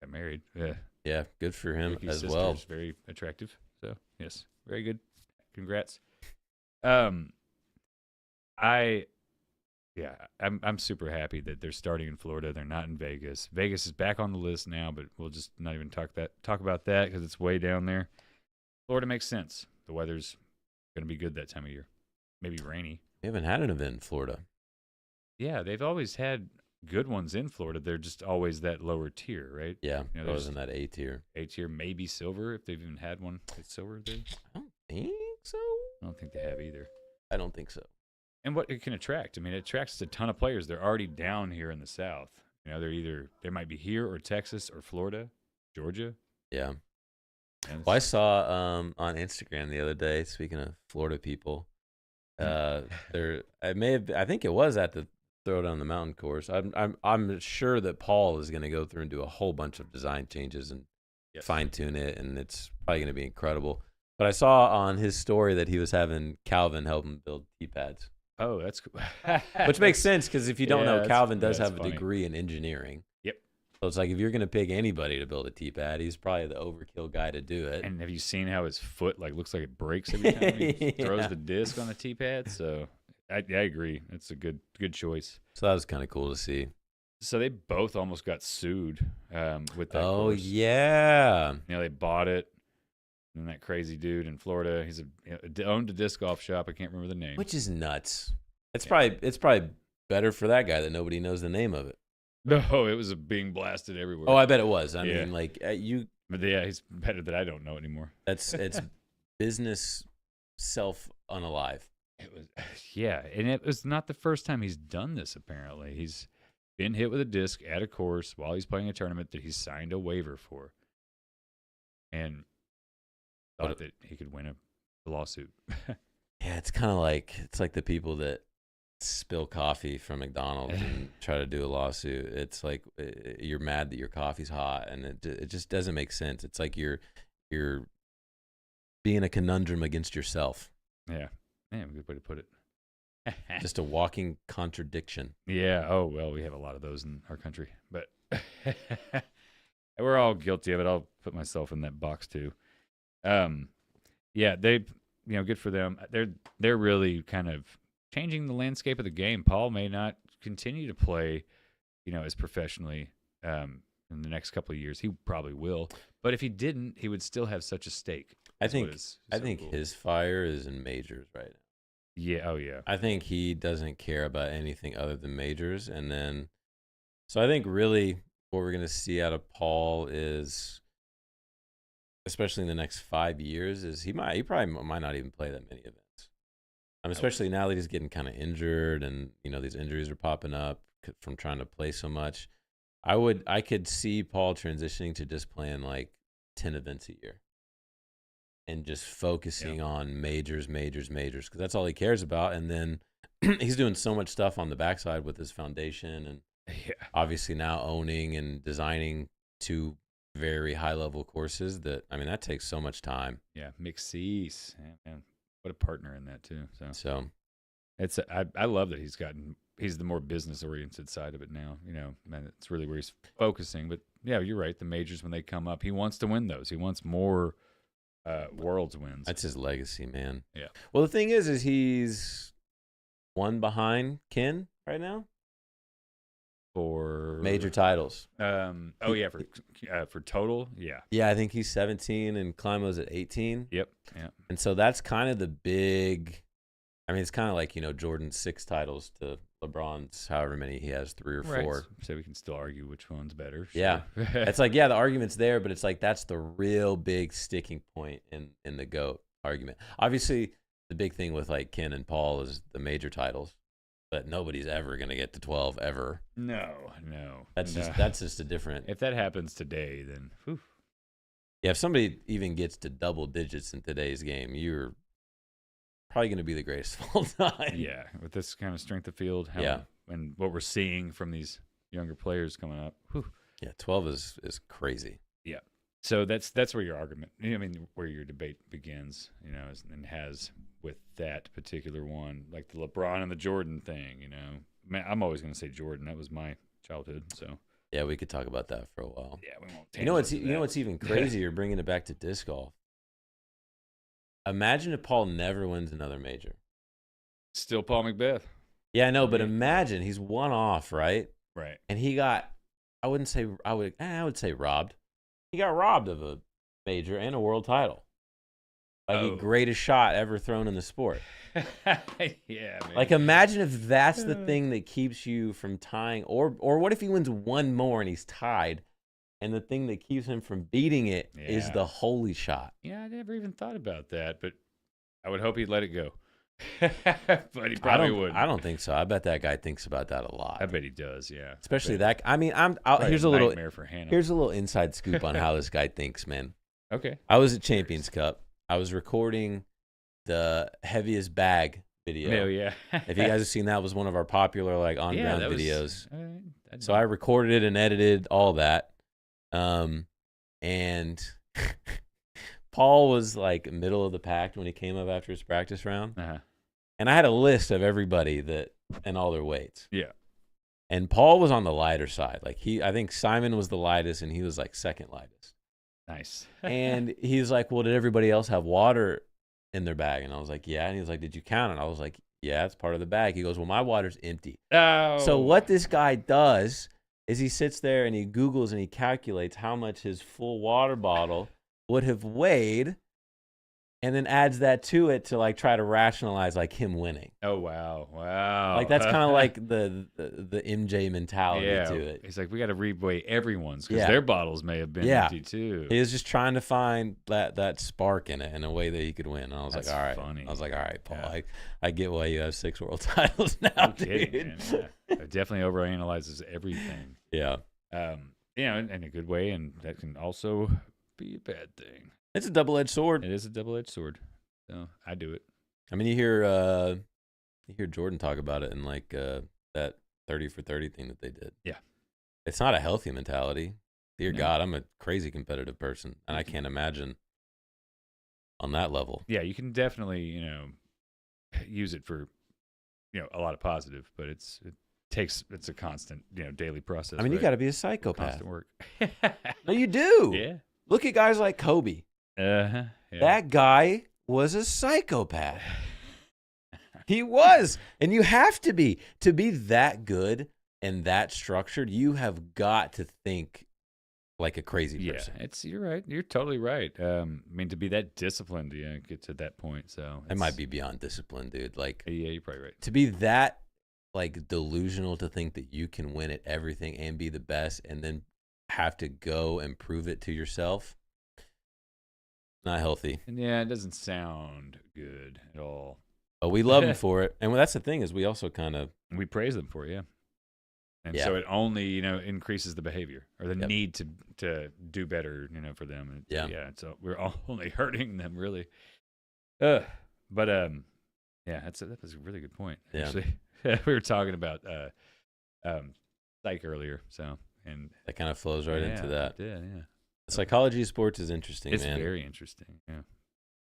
married. Yeah. Yeah, good for him Ricky's as sister well. is very attractive. So yes, very good. Congrats. I'm super happy that they're starting in Florida. They're not in Vegas. Vegas is back on the list now, but we'll just not even talk about that because it's way down there. Florida makes sense. The weather's going to be good that time of year. Maybe rainy. We haven't had an event in Florida. Yeah, they've always had good ones in Florida. They're just always that lower tier, right? Yeah, You know, I there's- was in that A tier. A tier, maybe silver if they've even had one that's silver there. I don't think so. I don't think they have either. I don't think so. And what it can attract. I mean, it attracts a ton of players. They're already down here in the South. You know, they might be here or Texas or Florida, Georgia. Yeah. And Well, I saw on Instagram the other day. Speaking of Florida people, I think it was at the Throwdown the Mountain course. I'm sure that Paul is going to go through and do a whole bunch of design changes and Yes. fine tune it, and it's probably going to be incredible. But I saw on his story that he was having Calvin help him build tee pads, Oh, that's cool. which makes sense because if you don't Yeah, know, that's- Calvin does that's have a funny. degree in engineering. Yep. So it's like if you're going to pick anybody to build a tee pad, he's probably the overkill guy to do it. And have you seen how his foot looks like it breaks every time he throws Yeah. the disc on the tee pad? So I agree. It's a good choice. So that was kind of cool to see. So they both almost got sued with that Oh course. yeah. You know, they bought it. And that crazy dude in Florida, he's owned a disc golf shop. I can't remember the name. Which is nuts. It's Yeah. probably better for that guy that nobody knows the name of it. No, it was being blasted everywhere. Oh, I bet it was. I Yeah. mean, like you. But yeah, he's better that I don't know anymore. It's business self unalive. It was, yeah, and it was not the first time he's done this. Apparently, he's been hit with a disc at a course while he's playing a tournament that he signed a waiver for, and thought that he could win a lawsuit. Yeah, it's like the people that spill coffee from McDonald's and try to do a lawsuit. It's like you're mad that your coffee's hot, and it just doesn't make sense. It's like you're being a conundrum against yourself. Yeah, man, good way to put it. Just a walking contradiction. Yeah. Oh well, we have a lot of those in our country, but we're all guilty of it. I'll put myself in that box too. Yeah, they, good for them. They're really kind of changing the landscape of the game. Paul may not continue to play, as professionally in the next couple of years. He probably will, but if he didn't, he would still have such a stake. I think his fire is in majors right now. Yeah. Oh yeah. I think he doesn't care about anything other than majors, and then so I think really what we're going to see out of Paul is, especially in the next 5 years, is he probably might not even play that many events. Especially now that he's getting kind of injured, and these injuries are popping up from trying to play so much. I could see Paul transitioning to just playing like 10 events a year, and just focusing on majors, because that's all he cares about. And then he's doing so much stuff on the backside with his foundation, and obviously now owning and designing 2 very high level courses that takes so much time. Yeah, McSees, man, what a partner in that too. So it's I love that he's the more business oriented side of it now. Man, it's really where he's focusing. But yeah, you're right. The majors, when they come up, he wants to win those. He wants more Worlds wins. That's his legacy, man. Yeah. Well, the thing is he's one behind Ken right now for major titles. For total, yeah. Yeah, I think he's 17 and Climo's at 18. Yep. Yeah. And so that's kind of the big. It's kind of like Jordan's 6 titles to LeBron's however many he has, 3 or 4. Right. So we can still argue which one's better. Sure. Yeah, it's like the argument's there, but it's like that's the real big sticking point in the GOAT argument. Obviously, the big thing with like Ken and Paul is the major titles, but nobody's ever gonna get to 12 ever. No. That's just a different. If that happens today, then whew. Yeah, if somebody even gets to double digits in today's game, you're probably going to be the greatest of all time. Yeah, with this kind of strength of field, and what we're seeing from these younger players coming up. Whew. Yeah, 12 is crazy. Yeah, so that's where your argument, where your debate begins, and has with that particular one, like the LeBron and the Jordan thing. Man, I'm always going to say Jordan. That was my childhood. So yeah, we could talk about that for a while. Yeah, we won't. You know what's even crazier? Bringing it back to disc golf. Imagine if Paul never wins another major. Still Paul Macbeth. Yeah, I know, but imagine he's one off, right? Right. And he got, I would say robbed. He got robbed of a major and a world title. Like the greatest shot ever thrown in the sport. Yeah, man. Like imagine if that's the thing that keeps you from tying, or what if he wins one more and he's tied? And the thing that keeps him from beating it is the holy shot. Yeah, I never even thought about that, but I would hope he'd let it go. But he probably wouldn't. I don't think so. I bet that guy thinks about that a lot. I bet he does, yeah. Especially that. Here's a nightmare for Hannah. Here's a little inside scoop on how this guy thinks, man. Okay. I was at Champions Cup. I was recording the heaviest bag video. Oh, yeah. If you guys have seen that, it was one of our popular on-ground videos. So I recorded it and edited all that. And Paul was like middle of the pack when he came up after his practice round. And I had a list of everybody and all their weights. Yeah. And Paul was on the lighter side. I think Simon was the lightest and he was like second lightest. Nice. And he's like, well, did everybody else have water in their bag? And I was like, yeah. And he was like, did you count it? I was like, yeah, it's part of the bag. He goes, well, my water's empty. Oh. So what this guy does is he sits there and he Googles and he calculates how much his full water bottle would have weighed and then adds that to it to like try to rationalize like him winning. Oh wow. Like that's kind of like the MJ mentality yeah. to it. He's like, we got to reweigh everyone's because Yeah. their bottles may have been Yeah. empty too. He was just trying to find that spark in it in a way that he could win. And I was That's like, all right. funny. I was like, all right, Paul. Yeah. I get why you have 6 world titles now, No dude. kidding, man. Yeah. It definitely overanalyzes everything. Yeah. You know, in a good way, and that can also be a bad thing. It's a double-edged sword. It is a double-edged sword. So I do it. I mean, you hear Jordan talk about it in like that 30 for 30 thing that they did. Yeah. It's not a healthy mentality. Dear No. God, I'm a crazy competitive person, and I can't imagine on that level. Yeah, you can definitely, you know, use it for, you know, a lot of positive, but it's a constant, you know, daily process. I mean, you right? got to be a psychopath. Constant work. No, you do. Yeah. Look at guys like Kobe. Yeah. That guy was a psychopath. He was. And you have to be. To be that good and that structured, you have got to think like a crazy person. You're right. You're totally right. I mean, to be that disciplined, you know, get to that point. So It might be beyond discipline, dude. Like, Yeah, you're probably right. to be that like delusional to think that you can win at everything and be the best and then have to go and prove it to yourself, not healthy. And yeah, it doesn't sound good at all. But we love them for it. And that's the thing is we also kind of, We praise them for it, yeah. And Yeah. so it only, you know, increases the behavior or the Yep. need to do better, you know, for them. And Yeah. So we're only hurting them, really. But yeah, that was a really good point. Yeah. Actually, we were talking about psych earlier, so and that kind of flows right into that. Yeah, yeah. The psychology of sports is interesting, It's man. very interesting. Yeah,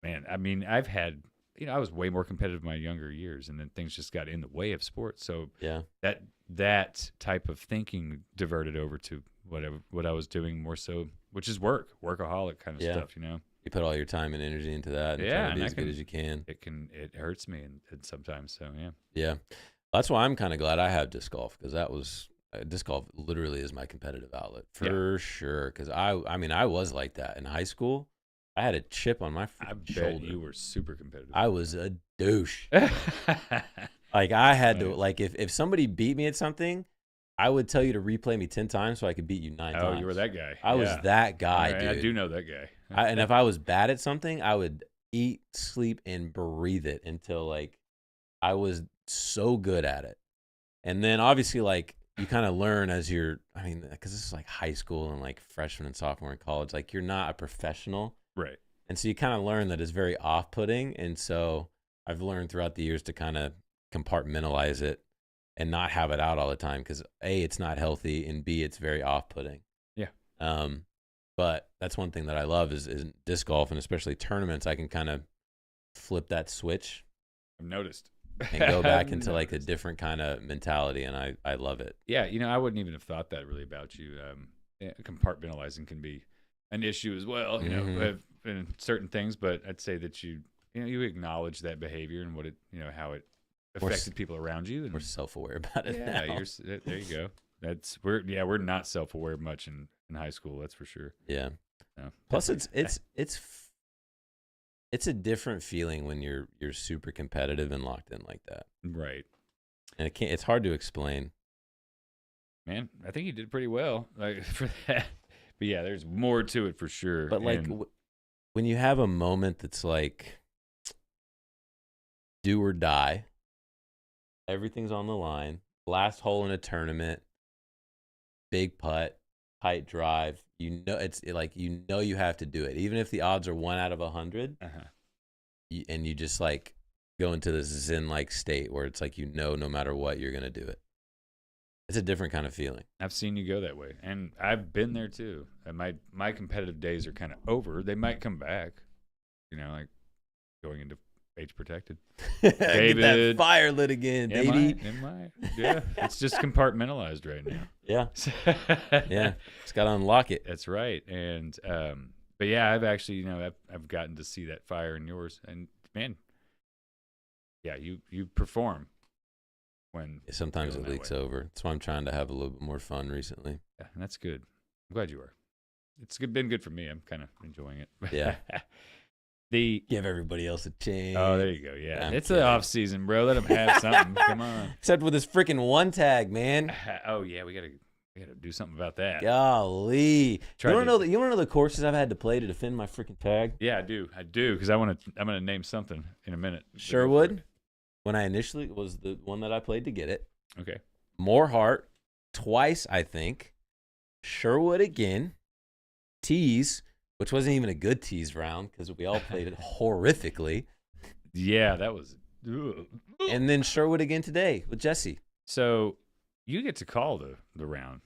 man. I mean, I've had, you know, I was way more competitive in my younger years, and then things just got in the way of sports. So Yeah. that type of thinking diverted over to what I was doing more so, which is workaholic kind of Yeah. stuff. You know, You put all your time and energy into that and Yeah, try to and be I as good can- as you can. it hurts me and sometimes. So yeah. Yeah. That's why I'm kind of glad I have disc golf because that was disc golf literally is my competitive outlet for sure. Because I mean, I was like that in high school. I had a chip on my I bet shoulder. you were super competitive. I was a douche. Like I had to, Nice. like if somebody beat me at something, I would tell you to replay me 10 times so I could beat you 9 times. Oh, you were that guy. I was Yeah. that guy, All right, dude. I do know that guy. And if I was bad at something, I would eat, sleep, and breathe it until like I was so good at it. And then obviously, like you kind of learn as you're, I mean, because this is like high school and like freshman and sophomore in college, like you're not a professional. Right. And so you kind of learn that it's very off putting. And so I've learned throughout the years to kind of compartmentalize it and not have it out all the time because A, it's not healthy, and B, it's very off putting. Yeah. But that's one thing that I love is disc golf, and especially tournaments. I can kind of flip that switch I've noticed. and go back I've into like a noticed. different kind of mentality, and I love it. Yeah, you know, I wouldn't even have thought that really about you. Compartmentalizing can be an issue as well, you know, Mhm. in certain things. But I'd say that you acknowledge that behavior and what it, you know, how it We're s- affected people around you. And We're self-aware about it yeah, now. there you go. We're not self-aware much in high school. That's for sure. Yeah. No. Plus, it's a different feeling when you're super competitive and locked in like that, Right. and it's hard to explain. Man, I think you did pretty well, like for that. But yeah, there's more to it for sure. But like And- when you have a moment that's like do or die, everything's on the line. Last hole in a tournament, big putt, tight drive. You know you have to do it, even if the odds are 1 out of 100. uh-huh. And you just like go into this zen-like state where it's like no matter what you're gonna do it. It's a different kind of feeling. I've seen you go that way, and I've been there too. And my competitive days are kind of over. They might come back, you know, like going into age protected. Get that David. fire lit again, baby. It might. Yeah, it's just compartmentalized right now. Yeah, yeah. Just gotta unlock it. That's right. And but yeah, I've actually, you know, I've gotten to see that fire in yours, and man, yeah, you perform when Sometimes feeling it that leaks way. over. That's why I'm trying to have a little bit more fun recently. Yeah, and that's good. I'm glad you are. It's been good for me. I'm kind of enjoying it. Yeah. Give everybody else a chance. Oh, there you go. Yeah, I'm it's kidding. the off season, bro. Let them have something. Come on. Except with this freaking one tag, man. Oh yeah, we gotta do something about that. Golly. Tried You want to- to know the courses I've had to play to defend my freaking tag? Yeah, I do, because I'm gonna name something in a minute. Sherwood, when I initially was the one that I played to get it. Okay. Moorhart, twice I think. Sherwood again. Tees, which wasn't even a good tees round because we all played it horrifically. Yeah, that was. Ugh. And then Sherwood again today with Jesse. So you get to call the round.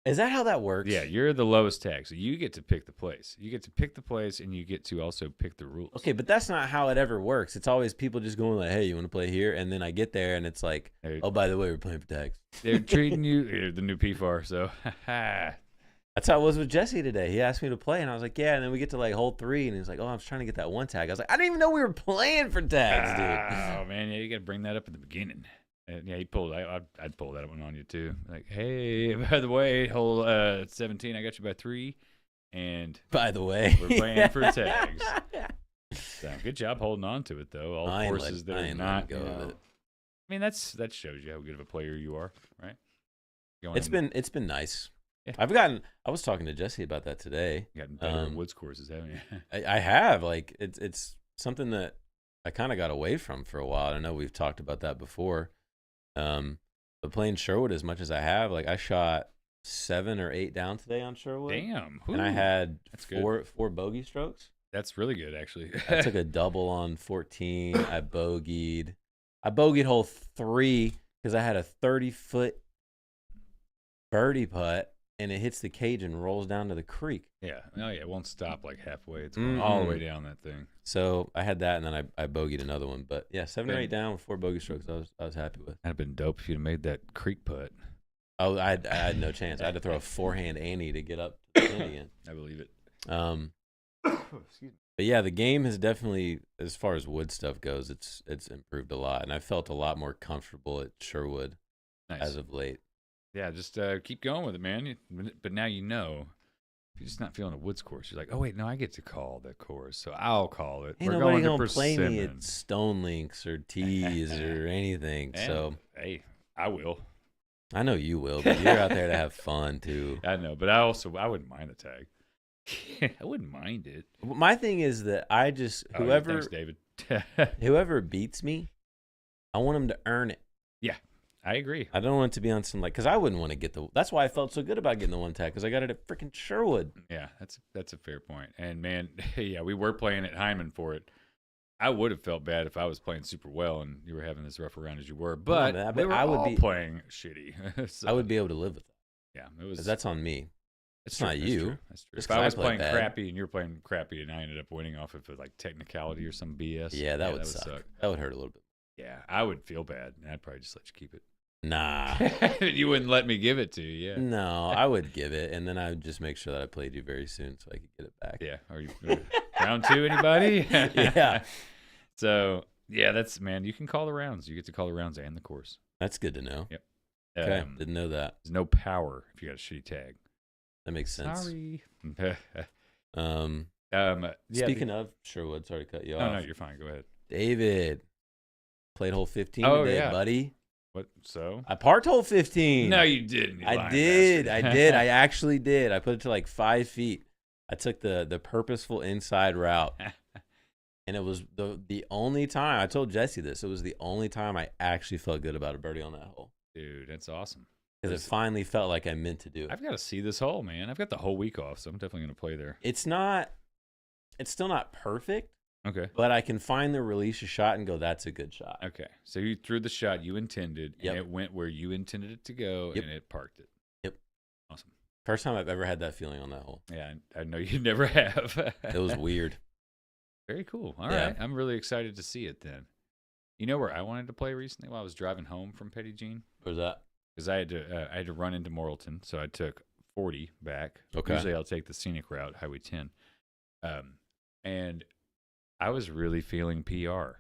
Is that how that works? Yeah, you're the lowest tag, so you get to pick the place. You get to pick the place, and you get to also pick the rules. Okay, but that's not how it ever works. It's always people just going like, "Hey, you want to play here?" And then I get there, and it's like, "Oh, by the way, we're playing for tags." They're treating you. You're the new PFAR, so That's how it was with Jesse today. He asked me to play, and I was like, "Yeah." And then we get to like hole 3, and he's like, "Oh, I was trying to get that one tag." I was like, "I didn't even know we were playing for tags, dude." Oh man, yeah, you got to bring that up at the beginning. And yeah, he pulled. I'd pull that one on you too. Like, hey, by the way, hole 17, I got you by 3, and By the way, we're playing for tags. So, good job holding on to it though. All courses that are not. go with it. I mean, that shows you how good of a player you are, right? It's been nice. Yeah. I was talking to Jesse about that today. You gotten better at woods courses, haven't you? I have. Like it's something that I kind of got away from for a while. I know we've talked about that before. But playing Sherwood as much as I have, like I shot 7 or 8 down today on Sherwood. Damn. And I had That's four bogey strokes. That's really good, actually. I took a double on 14. I bogeyed hole 3 because I had a 30-foot birdie putt, and it hits the cage and rolls down to the creek. Yeah. Oh, yeah. It won't stop like halfway. It's going all the way down that thing. So I had that, and then I bogeyed another one. But yeah, 7 or 8 down with 4 bogey strokes. I was happy with. That'd have been dope if you'd have made that creek putt. Oh, I had no chance. I had to throw a forehand Annie to get up to the pin again. I believe it. Excuse me. But yeah, the game has definitely, as far as wood stuff goes, it's improved a lot, and I felt a lot more comfortable at Sherwood as of late. Yeah, just keep going with it, man. But now you know. If you're just not feeling a woods course, you're like, oh wait, no, I get to call the course, so I'll call it. Ain't We're nobody going to gonna play me at Persimmon. Stone Links or Tees or anything. And, So hey, I will. I know you will, but you're out there to have fun too. I know, but I wouldn't mind the tag. I wouldn't mind it. My thing is that I just Thanks, David. whoever beats me, I want him to earn it. Yeah, I agree. I don't want it to be on some because I wouldn't want to get that's why I felt so good about getting the one tag because I got it at freaking Sherwood. Yeah, that's a fair point. And man, yeah, we were playing at Hyman for it. I would have felt bad if I was playing super well and you were having this rough around as you were, but I would be playing shitty. So, I would be able to live with that. Yeah, it was. That's on me. It's not you. That's true. Just If I 'cause I was play playing bad. crappy and you were playing crappy and I ended up winning off of like technicality or some BS. Yeah, that would suck. That would hurt a little bit. Yeah, I would feel bad. And I'd probably just let you keep it. Nah. You wouldn't let me give it to you. Yeah. No, I would give it, and then I would just make sure that I played you very soon so I could get it back. Yeah. Are you round 2? Anybody? Yeah. So yeah, man. You can call the rounds. You get to call the rounds and the course. That's good to know. Yep. Okay, didn't know that. There's no power if you got a shitty tag. That makes sense. Sorry. Speaking of Sherwood, sorry to cut you off. No, you're fine. Go ahead. David played hole 15 Oh, today, yeah. buddy. What? So? I parked hole 15. No, you didn't. You I lying did. bastard. I did. I actually did. I put it to like 5 feet. I took the purposeful inside route. And it was the only time, I told Jesse this, it was the only time I actually felt good about a birdie on that hole. Dude, that's awesome. Because it finally felt like I meant to do it. I've got to see this hole, man. I've got the whole week off, so I'm definitely going to play there. It's still not perfect, Okay. but I can finally release a shot and go, that's a good shot. Okay. So you threw the shot you intended, Yep. and it went where you intended it to go, Yep. and it parked it. Yep. Awesome. First time I've ever had that feeling on that hole. Yeah, I know you never have. It was weird. Very cool. All Yeah. right. I'm really excited to see it then. You know where I wanted to play recently while I was driving home from Petty Jean? Where's that? Because I had to run into Morrilton, so I took 40 back. Okay. Usually I'll take the scenic route, Highway 10. And I was really feeling PR.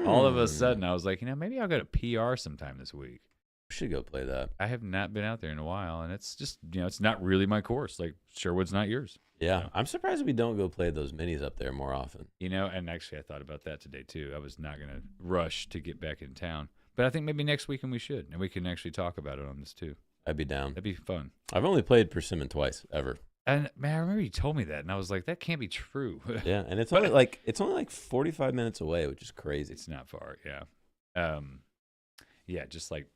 All of a sudden, I was like, maybe I'll go to PR sometime this week. We should go play that. I have not been out there in a while, and it's just, it's not really my course. Like, Sherwood's not yours. Yeah, So. I'm surprised we don't go play those minis up there more often. And actually I thought about that today too. I was not going to rush to get back in town, but I think maybe next weekend we should, and we can actually talk about it on this too. I'd be down. That'd be fun. I've only played Persimmon twice ever. And man, I remember you told me that, and I was like, that can't be true. Yeah, and it's only like 45 minutes away, which is crazy. It's not far. Yeah. Yeah, just like,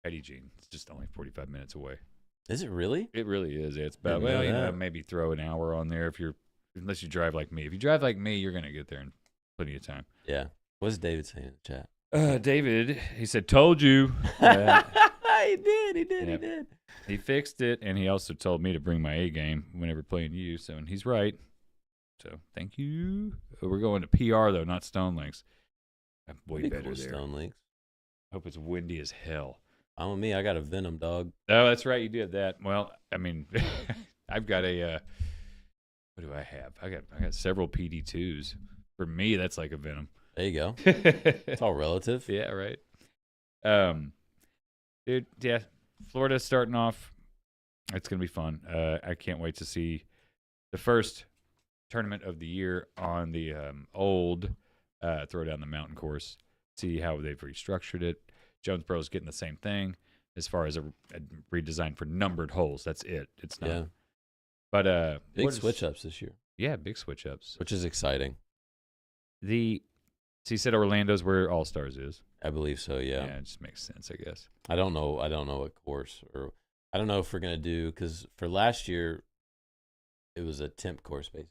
Petty Jean. It's just only 45 minutes away. Is it really? It really is. It's about, Didn't know that. maybe throw an hour on there unless you drive like me. If you drive like me, you're going to get there in plenty of time. Yeah. What's David saying in the chat? David, he said, told you. He did. Yep. He did. He fixed it, and he also told me to bring my A game whenever playing you. So, and he's right. So, thank you. We're going to PR though, not Stone Links. Way Pretty better cool there. Stone Links. Hope it's windy as hell. I'm with me. I got a Venom dog. Oh, that's right. You did that. Well, I mean, I've got a. What do I have? I got several PD2s. For me, that's like a Venom. There you go. It's all relative. Yeah, right. Dude, yeah, Florida's starting off. It's gonna be fun. I can't wait to see the first tournament of the year on the old Throw Down the Mountain course. See how they've restructured it. Jonesboro's getting the same thing as far as a redesign for numbered holes. That's it. It's not. Yeah. But Big switch ups this year. Yeah, big switch ups. Which is exciting. So you said Orlando's where All Stars is. I believe so, yeah. Yeah, it just makes sense, I guess. I don't know what course, or I don't know if we're gonna do, because for last year it was a temp course basically.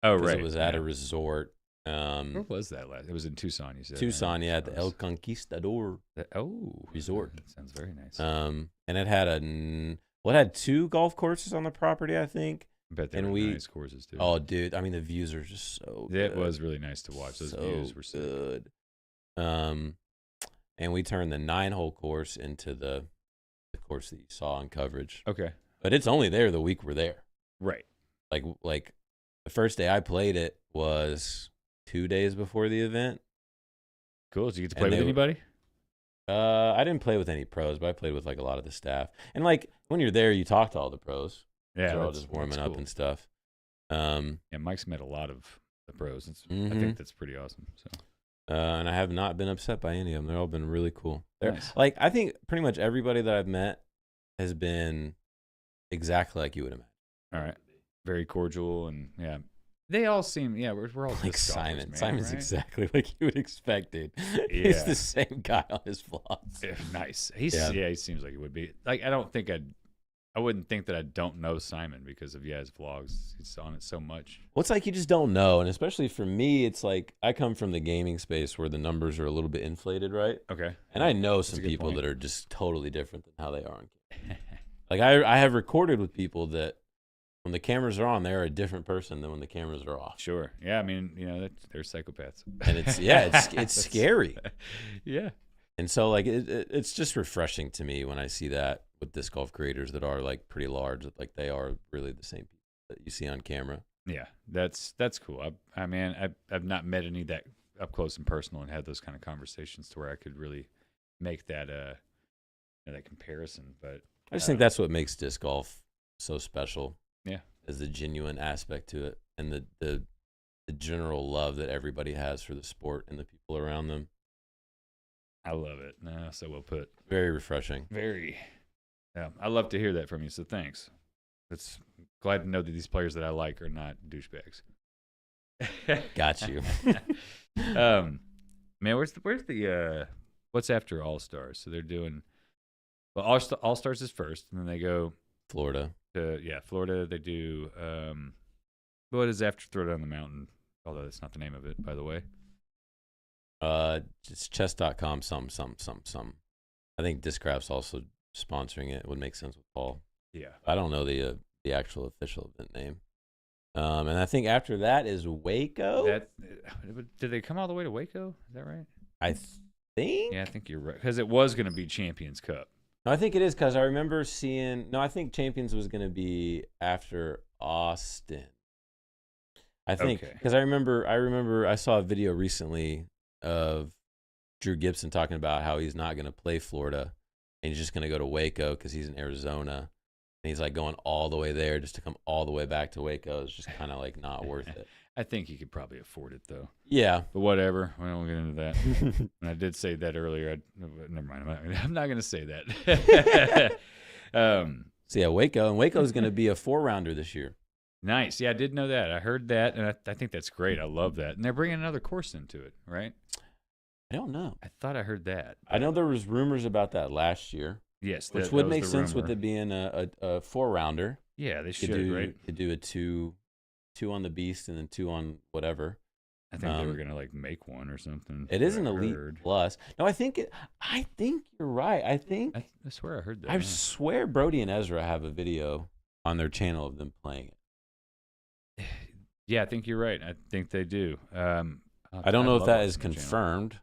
Oh, right. It was at a resort. Where was that last? It was in Tucson, you said. Tucson, right? yeah, at the El Conquistador resort. That sounds very nice. And it had it had 2 golf courses on the property, I think. I bet they were nice courses too. Oh, dude, I mean, the views are just so good. It was really nice to watch. Those views were so good. And we turned the 9-hole course into the course that you saw on coverage. Okay. But it's only there the week we're there. Right. Like the first day I played it was 2 days before the event. Cool. Did you get to play with anybody? I didn't play with any pros, but I played with like a lot of the staff. And like when you're there, you talk to all the pros. Yeah, they're all just warming up and stuff. Yeah, Mike's met a lot of the pros. I think that's pretty awesome. So. And I have not been upset by any of them. They've all been really cool. Nice. Like, I think pretty much everybody that I've met has been exactly like you would imagine. All right. Very cordial, and yeah. They all seem, we're all like Simon. Golfers, man, Simon's right? Exactly like you would expect, dude. Yeah. He's the same guy on his vlogs. Yeah, nice. He seems like he would be. Like, I wouldn't think that I don't know Simon because of his vlogs. He's on it so much. Well, it's like you just don't know, and especially for me, it's like I come from the gaming space where the numbers are a little bit inflated, right? Okay. And I know some people that are just totally different than how they are on camera. Like I have recorded with people that when the cameras are on, they're a different person than when the cameras are off. Sure. Yeah. I mean, they're psychopaths. And it's scary. Yeah. And so like it's just refreshing to me when I see that with disc golf creators that are like pretty large, that like they are really the same people that you see on camera. Yeah, that's cool. I've not met any that up close and personal and had those kind of conversations to where I could really make that that comparison. But I just think that's what makes disc golf so special. Yeah, is the genuine aspect to it, and the general love that everybody has for the sport and the people around them. I love it. No, so well put. Very refreshing. Very. Yeah, I love to hear that from you. So thanks. It's glad to know that these players that I like are not douchebags. Got you. Man, where's the what's after All Stars? So they're doing All Stars is first, and then they go Florida. Florida. They do what is after Throw Down the Mountain? Although that's not the name of it, by the way. It's chess.com some. I think Discraft's also sponsoring it. Would make sense with Paul. Yeah. I don't know the actual official event name. And I think after that is Waco. Did they come all the way to Waco? Is that right? I think. Yeah, I think you're right. Because it was going to be Champions Cup. No, I think it is because I remember seeing. No, I think Champions was going to be after Austin. I think because I remember I saw a video recently of Drew Gibson talking about how he's not going to play Florida and he's just going to go to Waco because he's in Arizona. And he's like going all the way there just to come all the way back to Waco is just kind of like not worth it. I think he could probably afford it though. Yeah. But whatever. We won't get into that. And I did say that earlier. Never mind. I'm not going to say that. So yeah, Waco. And Waco's going to be a 4-rounder this year. Nice. Yeah, I did know that. I heard that. And I think that's great. I love that. And they're bringing another course into it, right? I don't know. I thought I heard that. I know there was rumors about that last year. Yes. Which would make sense with it being a 4-rounder. Yeah, they should, right? To do a two on the Beast and then 2 on whatever. I think they were gonna like make one or something. It is an Elite Plus. No, I think you're right. I swear I heard that. I swear Brody and Ezra have a video on their channel of them playing it. Yeah, I think you're right. I think they do. I don't know if that is confirmed.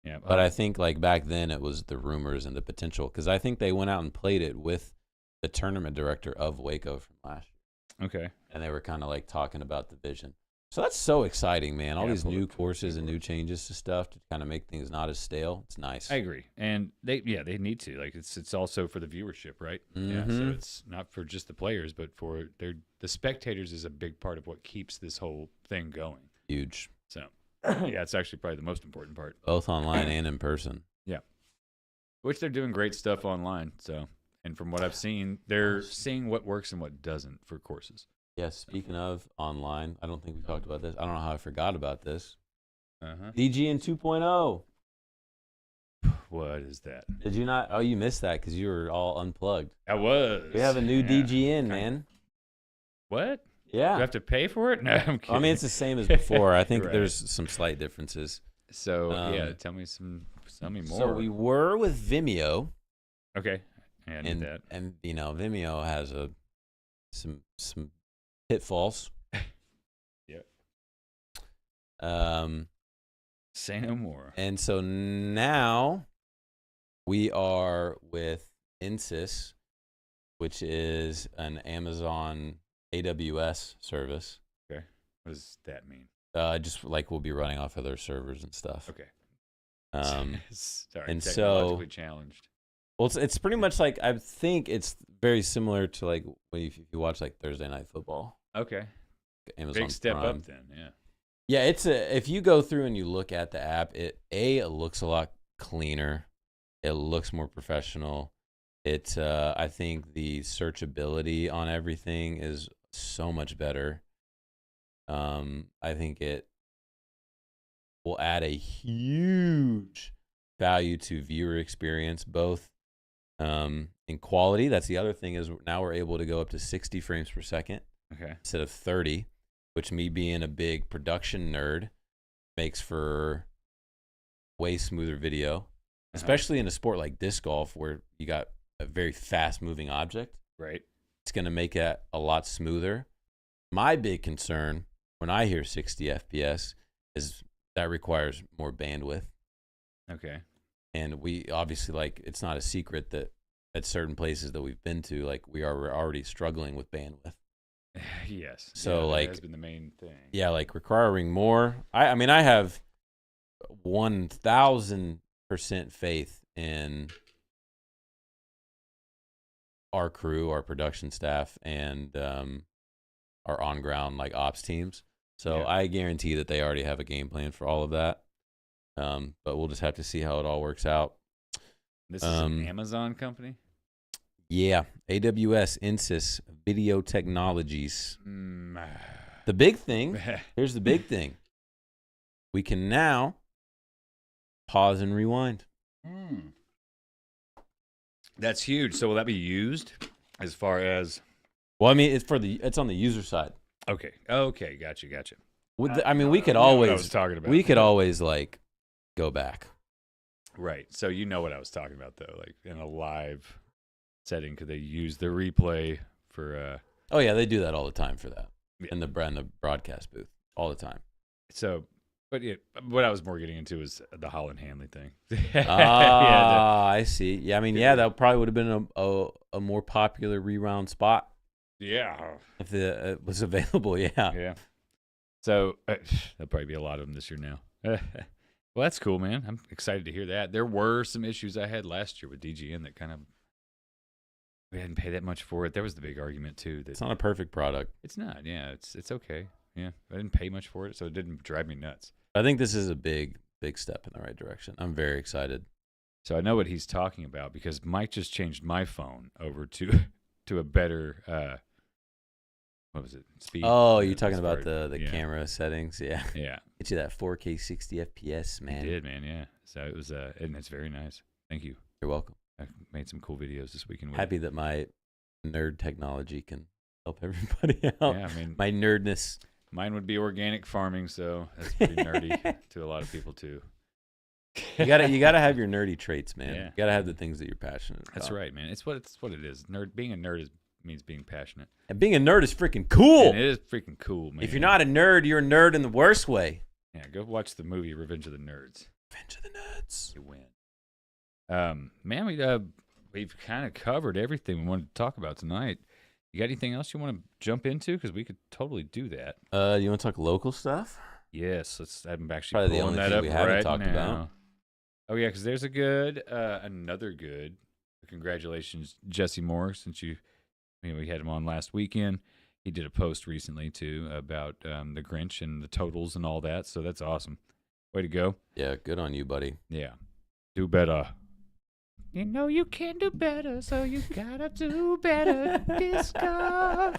Yeah, but I think like back then it was the rumors and the potential because I think they went out and played it with the tournament director of Waco from last year. Okay. And they were kind of like talking about the vision. So that's so exciting, man. All these new courses and new changes to stuff to kind of make things not as stale. It's nice. I agree. And they need to. Like it's also for the viewership, right? Yeah. So it's not for just the players, but for the spectators is a big part of what keeps this whole thing going. Huge. So yeah, it's actually probably the most important part. Both online and in person. Yeah. Which they're doing great stuff online. So, and from what I've seen, they're seeing what works and what doesn't for courses. Yeah, speaking of online, I don't think we talked about this. I don't know how I forgot about this. Uh-huh. DGN 2.0. What is that? Did you not? Oh, you missed that because you were all unplugged. I was. We have a new DGN, man. What? Yeah. Do I have to pay for it? No, I'm kidding. I mean, it's the same as before. I think Right. There's some slight differences. So, yeah, tell me more. So we were with Vimeo. Okay. Yeah, I knew that. And, Vimeo has some pitfalls. Yep. Say no more. And so now we are with Insys, which is an Amazon AWS service. Okay. What does that mean? Just like we'll be running off of their servers and stuff. Okay. Sorry, and technologically challenged. Well, it's pretty much like I think it's very similar to like when if you watch like Thursday Night Football. Okay. Amazon Big step Prime. up then, yeah. Yeah, if you go through and you look at the app, it looks a lot cleaner. It looks more professional. I think the searchability on everything is so much better. I think it will add a huge value to viewer experience, both in quality. That's the other thing is now we're able to go up to 60 frames per second instead of 30, which me being a big production nerd makes for way smoother video, especially in a sport like disc golf where you got a very fast moving object. Right. It's going to make it a lot smoother. My big concern when I hear 60 FPS is that requires more bandwidth. Okay. And we obviously, like, it's not a secret that at certain places that we've been to, like, we're already struggling with bandwidth. Yes. So, that like, has been the main thing. Yeah, like requiring more. I mean, I have 1,000% faith in our crew, our production staff, and our on-ground like ops teams. So I guarantee that they already have a game plan for all of that. But we'll just have to see how it all works out. This is an Amazon company? Yeah, AWS, Insys, Video Technologies. The big thing, here's the big thing. We can now pause and rewind. That's huge. So will that be used as far as? Well, I mean, it's on the user side. Okay. Gotcha. I mean, we could always. What I was talking about. We could always like go back. Right. So you know what I was talking about though, like in a live setting, could they use the replay for? Oh yeah, they do that all the time for that in the broadcast booth all the time. So, but what I was more getting into is the Holland Hanley thing. I see. Yeah, I mean, that probably would have been a more popular reround spot. Yeah, if it was available. Yeah. So there'll probably be a lot of them this year now. Well, that's cool, man. I'm excited to hear that. There were some issues I had last year with DGN that kind of we hadn't paid that much for it. There was the big argument too that It's not a perfect product. it's not. Yeah, it's okay. Yeah, I didn't pay much for it, so it didn't drive me nuts. I think this is a big step in the right direction. I'm very excited. So I know what he's talking about because Mike just changed my phone over to to a better what was it? Speed. Oh, you're talking as about far- the yeah. camera settings. Yeah. Yeah, Get you that 4K 60 FPS, man. he did, man. Yeah, so it was and it's very nice. Thank you. You're welcome. I made some cool videos this weekend. With Happy that my nerd technology can help everybody out. Yeah, I mean, My nerdness. mine would be organic farming, so that's pretty nerdy to a lot of people too. You gotta have your nerdy traits, man. Yeah. You gotta have the things that you're passionate about. That's right, man. It's what it is. Nerd being a nerd means being passionate. And being a nerd is freaking cool. And it is freaking cool, man. If you're not a nerd, you're a nerd in the worst way. yeah, go watch the movie Revenge of the Nerds. Revenge of the Nerds. You win. Man, we've kind of covered everything we wanted to talk about tonight. You got anything else you want to jump into? Because we could totally do that. You want to talk local stuff? Yes, I'm actually Probably the pulling only that thing up we haven't right talked now. about. Oh yeah, because there's a good, another good. Congratulations, Jesse Moore. Since we had him on last weekend. He did a post recently too about the Grinch and the totals and all that. So that's awesome. Way to go. Yeah, good on you, buddy. Yeah, do better. You know you can do better, so you gotta do better. Disc golf.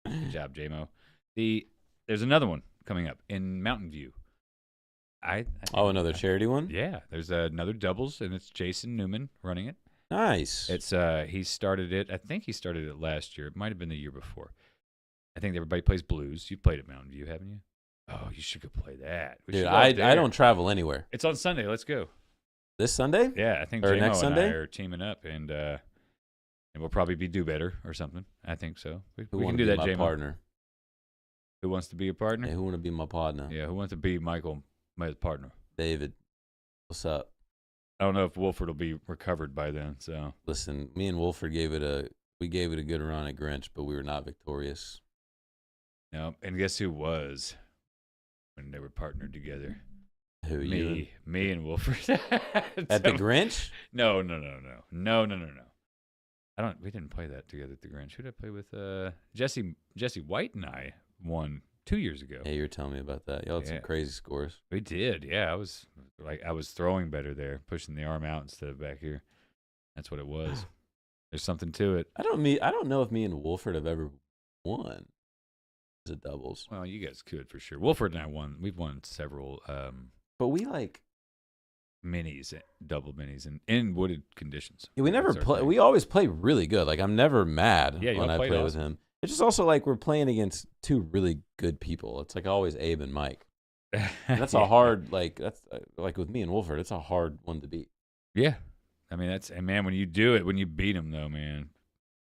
Good job, JMO. There's another one coming up in Mountain View. Another charity one? Yeah, there's another doubles, and it's Jason Newman running it. Nice. It's he started it. I think he started it last year. It might have been the year before. I think everybody plays blues. You played at Mountain View, haven't you? Oh, you should go play that. We should Dude, go up I there. don't travel anywhere. It's on Sunday. Let's go. This Sunday? Yeah, I think Or JMO next and I Sunday? are teaming up, and we'll probably be do better or something. I think so. We Who can wanna do be that, my JMO. partner? Who wants to be a partner? Hey, who want to be my partner? Yeah, who wants to be Michael, my partner? David. What's up? I don't know if Wolford will be recovered by then. So Listen, me and Wolford gave it a good run at Grinch, but we were not victorious. no, and guess who was when they were partnered together? Who you? Me and Wolford. At the Grinch? No. We didn't play that together at the Grinch. Who did I play with? Jesse White and I won 2 years ago. Yeah, you were telling me about that. Y'all had some Yeah. crazy scores. We did. Yeah, I was throwing better there, pushing the arm out instead of back here. That's what it was. There's something to it. I don't know if me and Wolford have ever won as a doubles. Well, you guys could for sure. Wolford and I won. We've won several But we like minis, double minis, in wooded conditions. we never That's our play. thing. We always play really good. Like I'm never mad Yeah, y'all when I played play with awesome. him. It's just also like we're playing against two really good people. It's like always Abe and Mike. And that's Yeah. a hard like with me and Wolford. It's a hard one to beat. Yeah, I mean and man, when you do it, when you beat them though, man,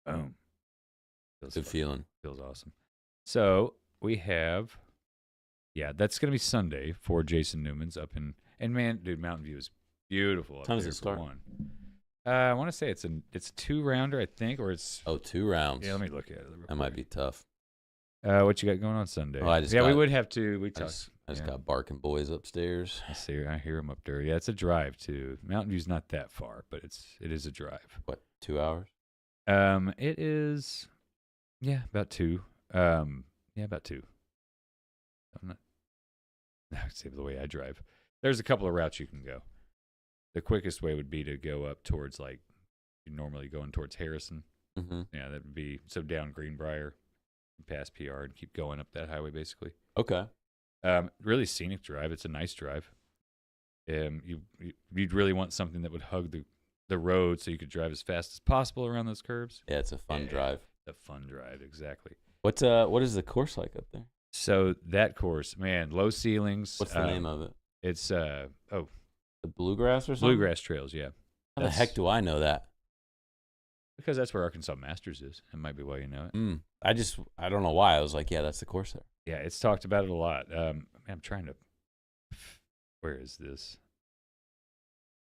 boom, feels Good fun. feeling. Feels awesome. So we have, that's gonna be Sunday for Jason Newman's up in, and man, dude, Mountain View is beautiful. Up Time does there it for start? one. I want to say it's a 2-rounder, I think, or it's. Oh, 2 rounds. Yeah, let me look at it. real That might quick. be tough. What you got going on Sunday? Oh, I just we got- would have to. We I talked. just got barking boys upstairs. I see. I hear them up there. Yeah, it's a drive too. Mountain View's not that far, but it is a drive. What, 2 hours? It is. Yeah, about 2. About 2. I'm not. I would say the way I drive. There's a couple of routes you can go. The quickest way would be to go up towards like you're normally going towards Harrison. Mm-hmm. Yeah, that would be so down Greenbrier, past PR, and keep going up that highway basically. Okay. Really scenic drive. It's a nice drive. You'd really want something that would hug the road so you could drive as fast as possible around those curves. Yeah, it's a fun Yeah. drive. A fun drive, exactly. What is the course like up there? So that course, man, low ceilings. What's the name of it? It's The Bluegrass or something? Bluegrass Trails, yeah. How the heck do I know that? Because that's where Arkansas Masters is. That might be why you know it. I don't know why. I was like, yeah, that's the course there. Yeah, it's talked about it a lot. I'm trying to. Where is this?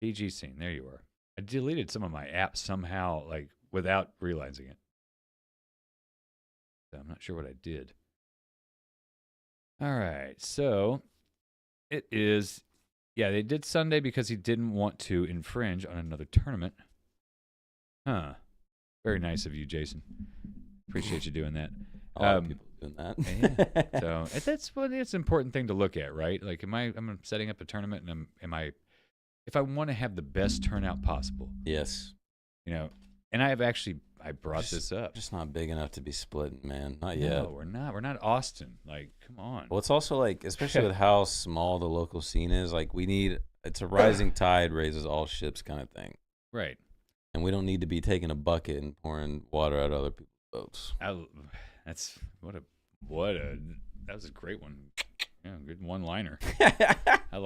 PG scene. There you are. I deleted some of my apps somehow, like without realizing it. So I'm not sure what I did. All right, so it is Yeah, they did Sunday because he didn't want to infringe on another tournament. Huh. Very nice of you, Jason. Appreciate you doing that. A lot of people doing that. Yeah. So that's what it's an important thing to look at, right? Like, I'm setting up a tournament, and if I want to have the best turnout possible, Yes. you know, and I brought this up. Just not big enough to be splitting, man. Not No, yet. we're not. We're not Austin. Like, come on. Well, it's also like, especially with how small the local scene is, like it's a rising tide raises all ships kind of thing. Right. And we don't need to be taking a bucket and pouring water out other people's boats. That's that was a great one. Yeah, good one-liner. I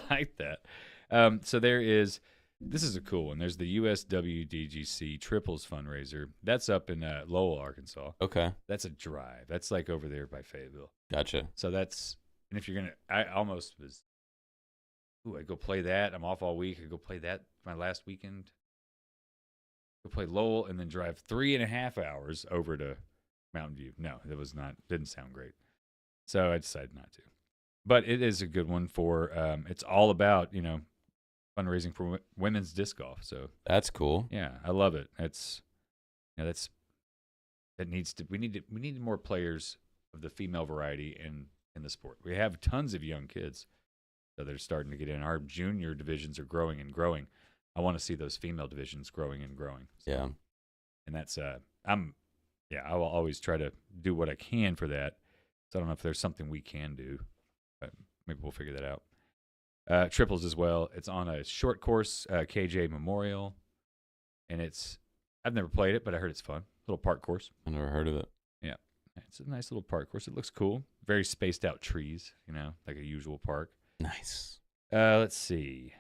like that. So this is a cool one. There's the USWDGC Triples fundraiser. That's up in Lowell, Arkansas. Okay. That's a drive. That's like over there by Fayetteville. Gotcha. So and if you're gonna, I almost was. Ooh, I go play that. I'm off all week. I go play that my last weekend. Go play Lowell and then drive 3.5 hours over to Mountain View. No, didn't sound great. So I decided not to. But it is a good one for. It's all about fundraising for women's disc golf. So that's cool. Yeah, I love it. We need more players of the female variety in the sport. We have tons of young kids that are starting to get in. Our junior divisions are growing and growing. I want to see those female divisions growing and growing. So, yeah. And that's I will always try to do what I can for that. So I don't know if there's something we can do, but maybe we'll figure that out. Triples as well. It's on a short course, KJ Memorial, and I've never played it, but I heard it's fun. Little park course. I never heard of it. Yeah, it's a nice little park course. It looks cool. Very spaced out trees, like a usual park. Nice. Let's see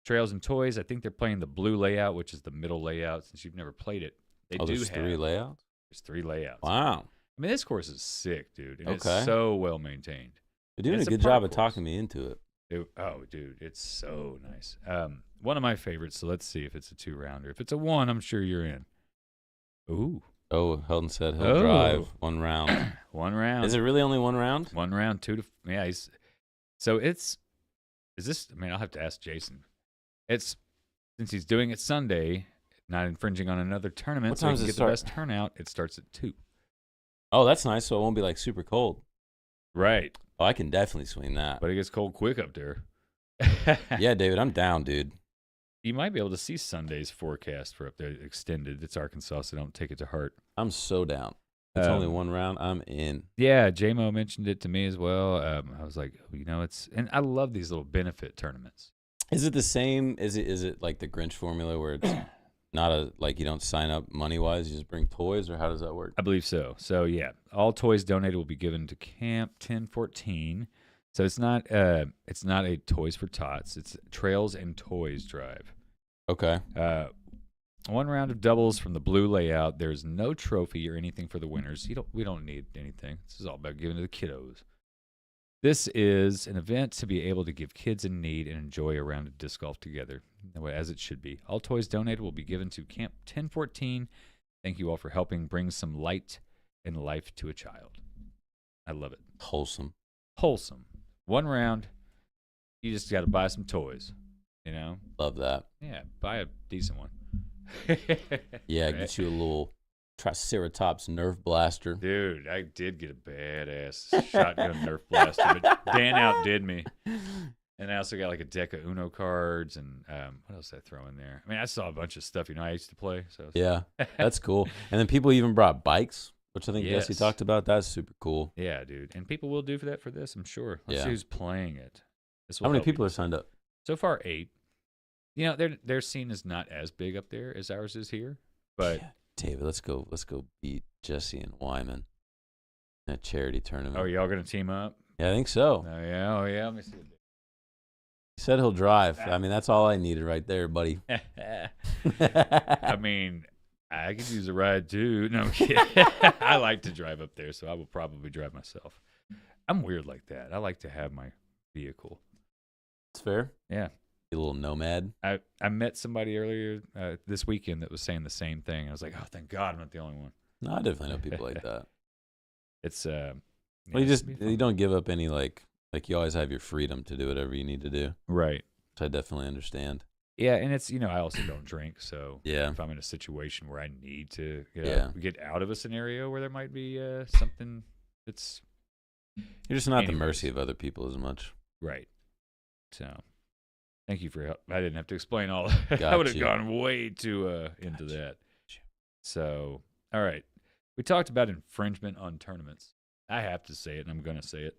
Trails and Toys. I think they're playing the blue layout, which is the middle layout. Since you've never played it, there's 3 layouts. There's 3 layouts. Wow. I mean, this course is sick, dude. And Okay. It's so well maintained. You're doing a good job of talking me into it. Dude, it's so nice. One of my favorites. So let's see if it's a 2-rounder. If it's a 1, I'm sure you're in. Ooh. Oh, Heldon said he'll drive 1 round. 1 round. Is it really only 1 round? 1 round, 2 to yeah. So is this? I mean, I'll have to ask Jason. Since he's doing it Sunday, not infringing on another tournament, What so time he can does get it the start? best turnout. It starts at 2. Oh, that's nice. So it won't be like super cold. Right. Oh, I can definitely swing that. But it gets cold quick up there. Yeah, David, I'm down, dude. You might be able to see Sunday's forecast for up there extended. It's Arkansas, so don't take it to heart. I'm so down. It's only 1 round. I'm in. Yeah, J-Mo mentioned it to me as well. I was like, and I love these little benefit tournaments. Is it the same? Is it like the Grinch formula where it's not you don't sign up money wise, you just bring toys, or how does that work? I believe so. So yeah, all toys donated will be given to Camp 1014. So it's not a Toys for Tots. It's Trails and Toys drive. Okay. 1 round of doubles from the blue layout. There's no trophy or anything for the winners. We don't need anything. This is all about giving to the kiddos. This is an event to be able to give kids in need and enjoy a round of disc golf together, as it should be. All toys donated will be given to Camp 1014. Thank you all for helping bring some light and life to a child. I love it. Wholesome. 1 round. You just got to buy some toys, Love that. Yeah, buy a decent one. Yeah, Right? get you a little Triceratops Nerf blaster. Dude, I did get a badass shotgun Nerf blaster, but Dan outdid me. And I also got like a deck of Uno cards and what else did I throw in there? I mean, I saw a bunch of stuff I used to play. So Yeah, that's cool. And then people even brought bikes, which I think Jesse Yes. talked about. That's super cool. Yeah, dude. And people will do for that this, I'm sure. Let's Yeah. see who's playing it. This will How many help you. people are signed up? So far, 8. Their scene is not as big up there as ours is here, but Yeah. David, let's go beat Jesse and Wyman in a charity tournament. are y'all gonna team up? Yeah, I think so. Oh yeah. Let me see. He said he'll drive. I mean, that's all I needed right there, buddy. I mean, I could use a ride too. No, I'm kidding. I like to drive up there, so I will probably drive myself. I'm weird like that. I like to have my vehicle. It's fair. Yeah. You little nomad. I met somebody earlier this weekend that was saying the same thing. I was like, oh, thank God I'm not the only one. No, I definitely know people like that. It's Well, you don't give up any like Like you always have your freedom to do whatever you need to do, Right. which I definitely understand. Yeah, and it's I also don't drink, so Yeah. if I'm in a situation where I need to Yeah. get out of a scenario where there might be something that's You're just not at the Anyways. mercy of other people as much. right. So, thank you for help. I didn't have to explain all. I Got would have you. gone way too into Got you. that. So, all right, we talked about infringement on tournaments. I have to say it, and I'm going to say it.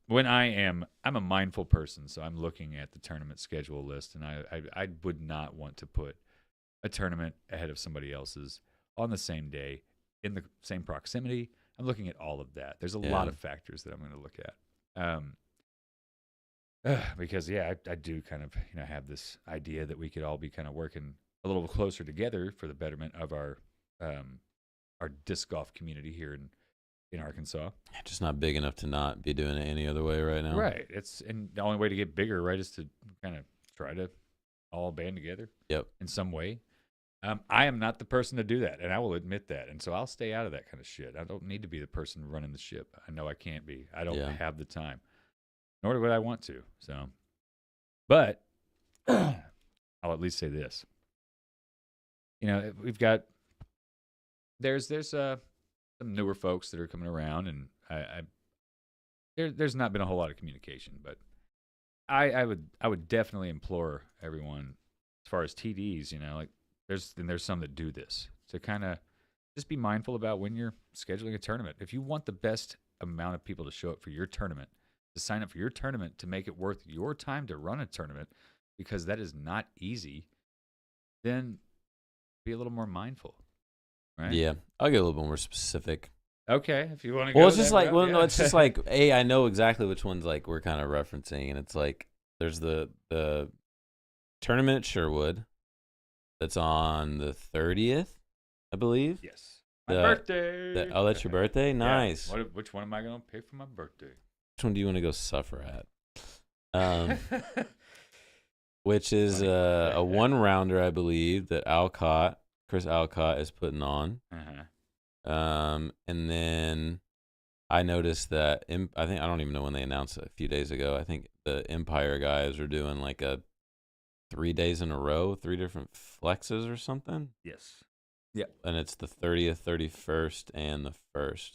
When I'm a mindful person, so I'm looking at the tournament schedule list, and I would not want to put a tournament ahead of somebody else's on the same day in the same proximity. I'm looking at all of that. There's a lot of factors that I'm going to look at. Because I do kind of have this idea that we could all be kind of working a little closer together for the betterment of our disc golf community here in Arkansas. Just not big enough to not be doing it any other way right now. Right. And the only way to get bigger, right, is to kind of try to all band together. Yep. In some way. I am not the person to do that, and I will admit that. And so I'll stay out of that kind of shit. I don't need to be the person running the ship. I know I can't be. I don't have the time, nor would I want to. So, but I'll at least say this. We've got there's some newer folks that are coming around, and there's not been a whole lot of communication, but I would definitely implore everyone as far as TDs, like there's some that do this to kind of just be mindful about when you're scheduling a tournament. If you want the best amount of people to show up for your tournament, to sign up for your tournament, to make it worth your time to run a tournament, because that is not easy, then be a little more mindful. Right? Yeah. I'll get a little bit more specific. Okay, if you want to go. Well, it's just like, route, no, it's just like, I know exactly which ones like we're kind of referencing, and it's like there's the tournament at Sherwood that's on the 30th, I believe. Yes. My birthday. That's your birthday? Nice. Yeah. Which one am I going to pick for my birthday? Which one do you want to go suffer at? Which is a one-rounder, I believe, that Chris Alcott is putting on. Uh-huh. And then I noticed that I don't even know when they announced it, a few days ago. I think the Empire guys are doing like a 3 days in a row, 3 different flexes or something. Yes. Yep. And it's the 30th, 31st, and the 1st.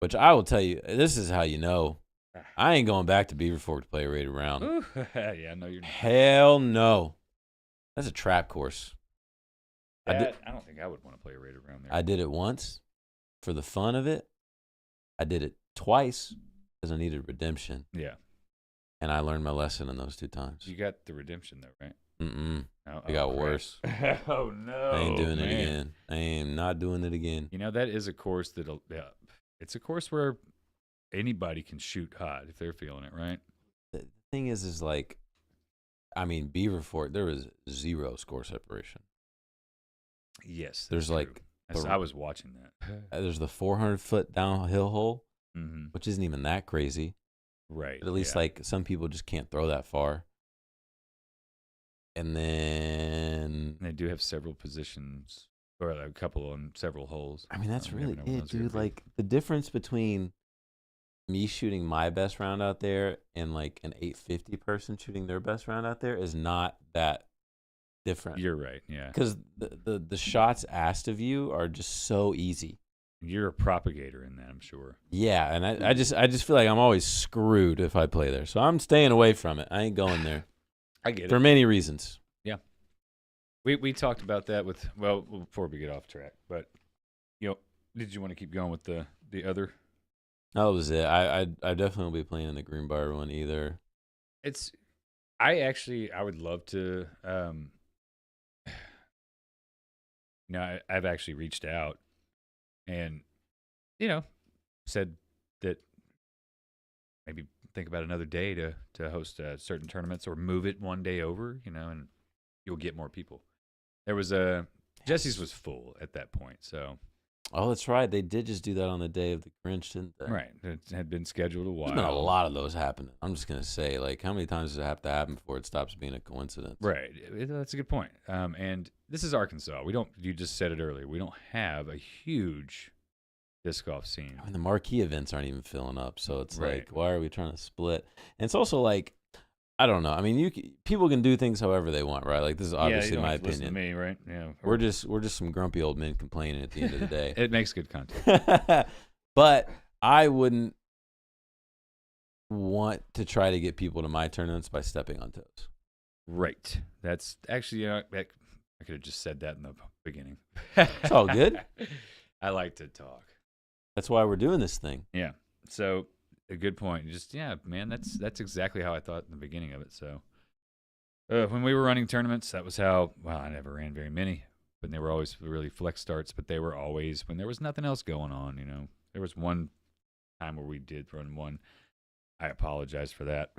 Which I will tell you, this is how you know. I ain't going back to Beaver Fork to play a rated round. Ooh, yeah, no, you're not. Hell no. That's a trap course. I don't think I would want to play a rated round there. I did it once for the fun of it. I did it twice because I needed redemption. Yeah. And I learned my lesson in those 2 times. You got the redemption though, right? Mm-mm. Oh, It got worse. Oh, no. I ain't doing it again. I am not doing it again. That is a course it's a course where anybody can shoot hot if they're feeling it, right? The thing is like, Beaver Fork, there was 0 score separation. Yes. There's like, I was watching that. there's the 400-foot downhill hole, Mm-hmm. which isn't even that crazy. Right. But at least like some people just can't throw that far. And then they do have several positions, or a couple on several holes. that's You really never know when it, those are gonna dude. be. Like the difference between me shooting my best round out there and like an 850 person shooting their best round out there is not that different. You're right. Yeah. Because the shots asked of you are just so easy. You're a propagator in that, I'm sure. Yeah, and I just feel like I'm always screwed if I play there. So I'm staying away from it. I ain't going there. I get it. For many reasons. Yeah. We talked about that before we get off track. But, did you want to keep going with the other? That was it. I definitely will be playing in the Greenbrier one either. I would love to, I've actually reached out and, said that maybe think about another day to host certain tournaments or move it one day over, and you'll get more people. There was Jesse's was full at that point, so. Oh, that's right. They did just do that on the day of the Grinch, didn't they? Right. It had been scheduled a while. There's been a lot of those happening. I'm just going to say, like, how many times does it have to happen before it stops being a coincidence? Right. That's a good point. And this is Arkansas. You just said it earlier. We don't have a huge disc golf scene. I mean, the marquee events aren't even filling up, so it's Right. like, why are we trying to split? And it's also like, I don't know. I mean, people can do things however they want, right? Like, this is obviously you don't my have to listen to opinion. me, right? Yeah, We're just some grumpy old men complaining at the end of the day. It makes good content. But I wouldn't want to try to get people to my tournaments by stepping on toes. Right. That's actually, I could have just said that in the beginning. It's all good. I like to talk. That's why we're doing this thing. Yeah. So a good point. Just man, that's exactly how I thought in the beginning of it. So when we were running tournaments, that was how. Well, I never ran very many, but they were always really flex starts. But they were always when there was nothing else going on. There was one time where we did run one. I apologize for that.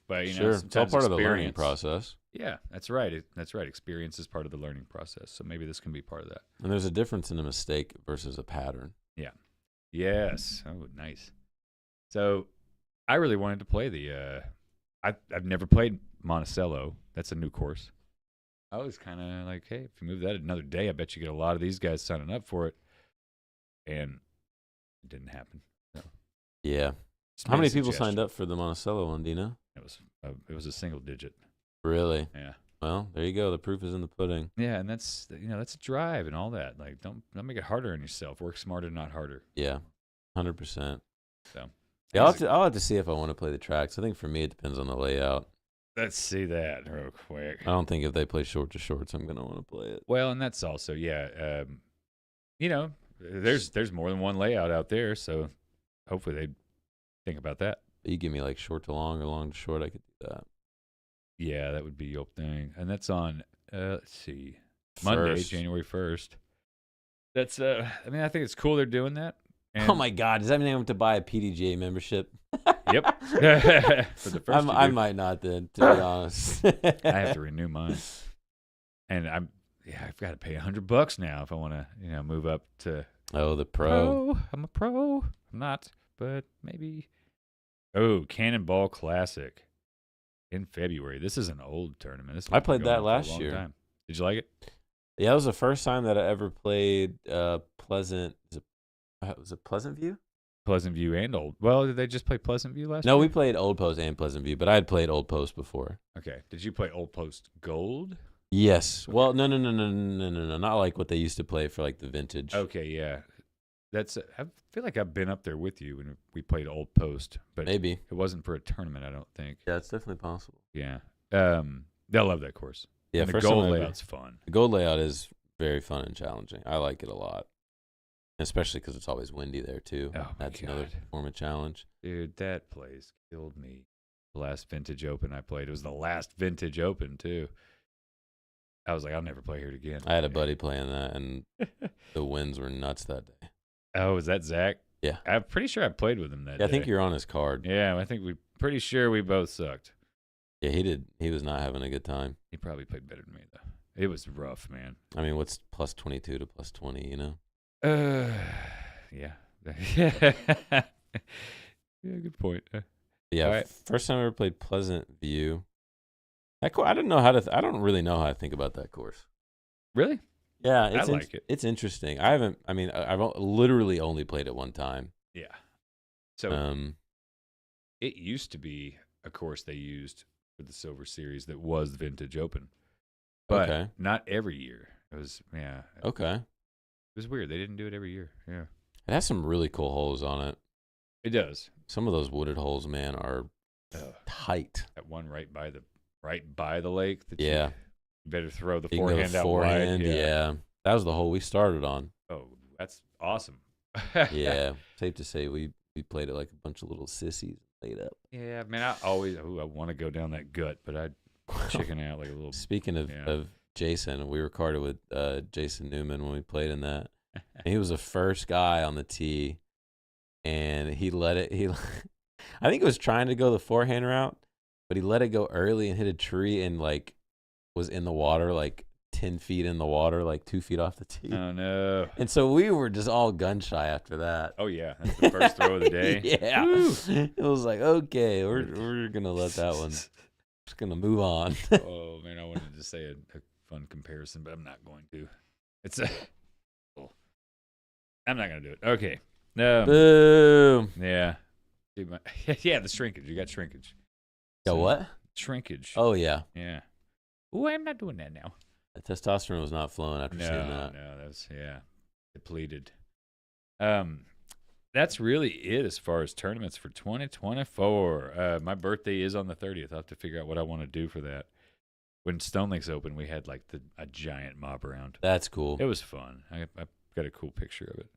But sure, it's all part of the learning process. Yeah, that's right. That's right. Experience is part of the learning process. So maybe this can be part of that. And there's a difference in a mistake versus a pattern. Yeah. Yes. Oh, nice. So I really wanted to play the I've never played Monticello. That's a new course. I was kind of like, hey, if you move that another day, I bet you get a lot of these guys signing up for it. And it didn't happen. So yeah. How many people signed up for the Monticello one, do you know? It was a single digit. Really? Yeah. Well, there you go. The proof is in the pudding. Yeah, and that's that's a drive and all that. Like, don't make it harder on yourself. Work smarter, not harder. Yeah, 100%. So, yeah, I'll have to see if I want to play the tracks. I think for me it depends on the layout. Let's see that real quick. I don't think if they play short to shorts, I'm gonna want to play it. Well, and that's also there's more than one layout out there, so hopefully they think about that. You give me like short to long or long to short, I could do that. Yeah, that would be your thing. And that's on let's see. Monday, January 1st. That's I think it's cool they're doing that. And oh my god, does that mean I have to buy a PDGA membership? Yep. For the first I might not then, to be honest. I have to renew mine. And I've got to pay $100 now if I want to, move up to the pro. I'm a pro. I'm not, but maybe. Oh, Cannonball Classic in February. This is an old tournament. I played that last year. Time. Did you like it? Yeah, it was the first time that I ever played Pleasant. Was it Pleasant View? Pleasant View and Old. Well, did they just play Pleasant View last year? No, we played Old Post and Pleasant View, but I had played Old Post before. Okay. Did you play Old Post Gold? Yes. Okay. Well, no, not like what they used to play for like the vintage. Okay, yeah. I feel like I've been up there with you when we played Old Post, but maybe it wasn't for a tournament. I don't think. Yeah, it's definitely possible. Yeah, they'll love that course. Yeah, and the gold layout's fun. The gold layout is very fun and challenging. I like it a lot, especially because it's always windy there too. Oh, that's God. Another form of challenge. Dude, that place killed me. The last Vintage Open I played, it was the last Vintage Open too. I was like, I'll never play here again. I had a buddy playing that, and the winds were nuts that day. Oh, is that Zach? Yeah. I'm pretty sure I played with him that day. I think you're on his card. Yeah, I think pretty sure we both sucked. Yeah, he did. He was not having a good time. He probably played better than me, though. It was rough, man. I mean, what's plus 22 to plus 20, you know? Yeah. Yeah, good point. Yeah, right. First time I ever played Pleasant View. That I don't know how to. I don't really know how to think about that course. Really? Yeah, I like it. It's interesting. I've literally only played it one time. Yeah. So it used to be a course they used for the Silver Series that was the Vintage Open, but not every year. It was Okay. It was weird. They didn't do it every year. Yeah. It has some really cool holes on it. It does. Some of those wooded holes, man, are tight. That one right by the lake. That you better throw the you forehand out wide. Yeah. That was the hole we started on. Oh, that's awesome. Yeah. Safe to say we played it like a bunch of little sissies laid up. Yeah, man, I want to go down that gut, but I'd chicken out like a little. Speaking of Jason, we recorded with Jason Newman when we played in that. And he was the first guy on the tee, and he let it. I think he was trying to go the forehand route, but he let it go early and hit a tree and like was in the water, like 10 feet in the water, like 2 feet off the tee. Oh no! And so we were just all gun shy after that. Oh yeah, that's the first throw of the day. Yeah, it was like okay, we're gonna let that one. Just gonna move on. Oh man, I wanted to say a fun comparison, but I'm not going to. It's I'm not gonna do it. Okay. No. Boom. Yeah. Dude, yeah, the shrinkage. You got shrinkage. Yeah, what? Shrinkage. Oh, yeah. Yeah. Ooh, I'm not doing that now. The testosterone was not flowing after seeing that. No, that's depleted. That's really it as far as tournaments for 2024. My birthday is on the 30th. I'll have to figure out what I want to do for that. When Stone Lake's open, we had like a giant mob around. That's cool. It was fun. I got a cool picture of it.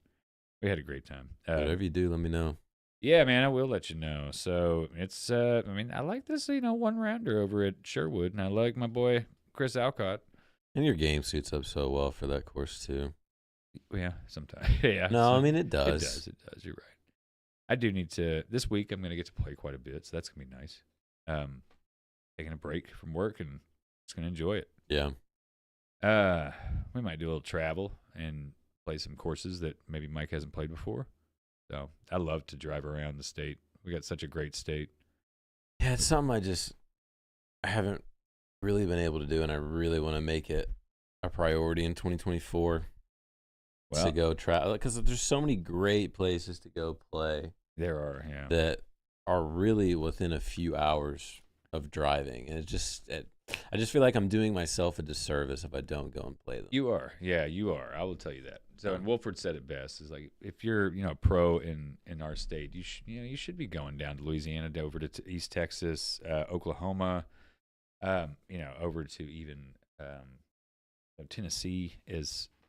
We had a great time. Whatever you do, let me know. Yeah, man, I will let you know. So it's, I mean, I like this, one rounder over at Sherwood, and I like my boy Chris Alcott. And your game suits up so well for that course too. Yeah, sometimes. Yeah. No, I mean it does. It does. You're right. I do need to. This week, I'm going to get to play quite a bit, so that's going to be nice. Taking a break from work and just going to enjoy it. Yeah. We might do a little travel and play some courses that maybe Mike hasn't played before. So I love to drive around the state. We got such a great state. Yeah, it's something I haven't really been able to do, and I really want to make it a priority in 2024 to go travel, because there's so many great places to go play. There are, yeah, that are really within a few hours of driving, and I just feel like I'm doing myself a disservice if I don't go and play them. You are, yeah, you are. I will tell you that. So, and Wolford said it best: is like if you're, a pro in our state, you should be going down to Louisiana, over to East Texas, Oklahoma, over to even Tennessee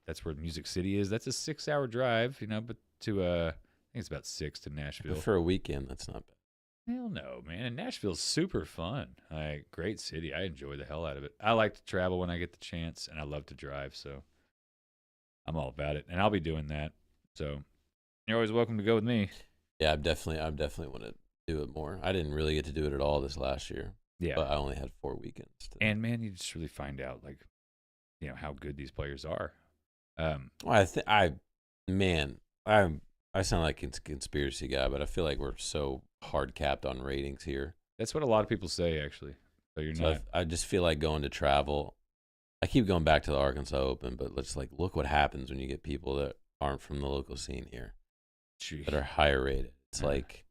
that's where Music City is. That's a 6-hour drive, but to I think it's about 6 to Nashville. But for a weekend, that's not bad. Hell no, man. And Nashville's super fun. Like, great city. I enjoy the hell out of it. I like to travel when I get the chance, and I love to drive, so I'm all about it. And I'll be doing that. So you're always welcome to go with me. Yeah, I definitely want to do it more. I didn't really get to do it at all this last year. Yeah. But I only had 4 weekends. And, man, you just really find out, like, how good these players are. I sound like a conspiracy guy, but I feel like we're so hard capped on ratings here. That's what a lot of people say, actually. So you're not. I just feel like going to travel. I keep going back to the Arkansas Open, but let's look what happens when you get people that aren't from the local scene here that are higher rated. It's like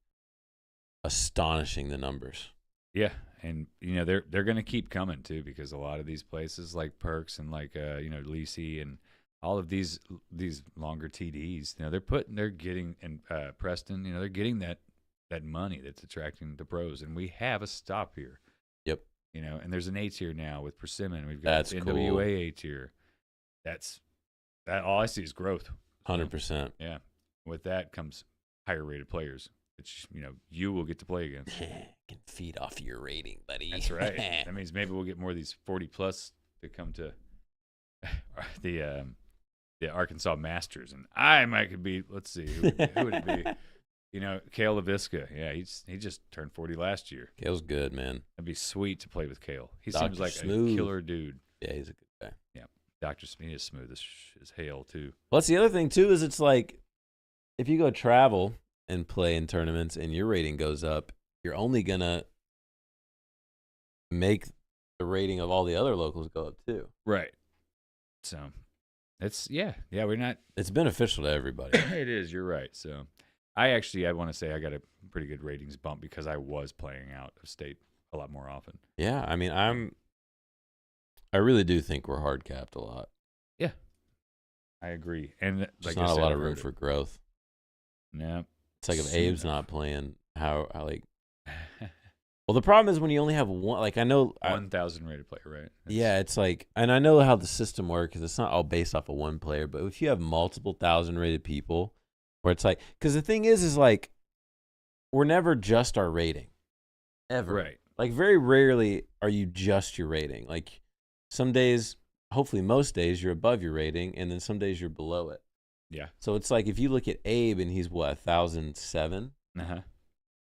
astonishing, the numbers. Yeah, and they're going to keep coming too, because a lot of these places like Perks and like Lacey and all of these longer TDs, they're getting, and Preston, they're getting that money that's attracting the pros, and we have a stop here. Yep. And there's an A tier now with Persimmon. We've got the NWA cool. A tier. That all I see is growth. 100%. Yeah. With that comes higher rated players, which you will get to play against. Can feed off your rating, buddy. That's right. That means maybe we'll get more of these 40 plus to come to the Arkansas Masters, and I might be. Let's see, who would it be? Kale LaVisca. Yeah, he just turned 40 last year. Kale's good, man. It'd be sweet to play with Kale. He Dr. seems like Smooth. a killer dude. Yeah, he's a good guy. Yeah, Dr. Smooth is smooth as hail too. Well, that's the other thing too, is it's like if you go travel and play in tournaments and your rating goes up, you're only gonna make the rating of all the other locals go up too. Right. So it's we're not. It's beneficial to everybody. It is. You're right. So I want to say I got a pretty good ratings bump because I was playing out of state a lot more often. Yeah, I mean, I really do think we're hard capped a lot. Yeah, I agree. And there's not a lot of room for growth. No. It's like if Abe's not playing, how like. Well, the problem is when you only have one. Like I know 1,000 rated player, right? Yeah, it's like, and I know how the system works because it's not all based off of one player. But if you have multiple 1,000 rated people, where it's like, because the thing is like, we're never just our rating, ever. Right. Like very rarely are you just your rating. Like some days, hopefully most days, you're above your rating, and then some days you're below it. Yeah. So it's like if you look at Abe and he's 1,007.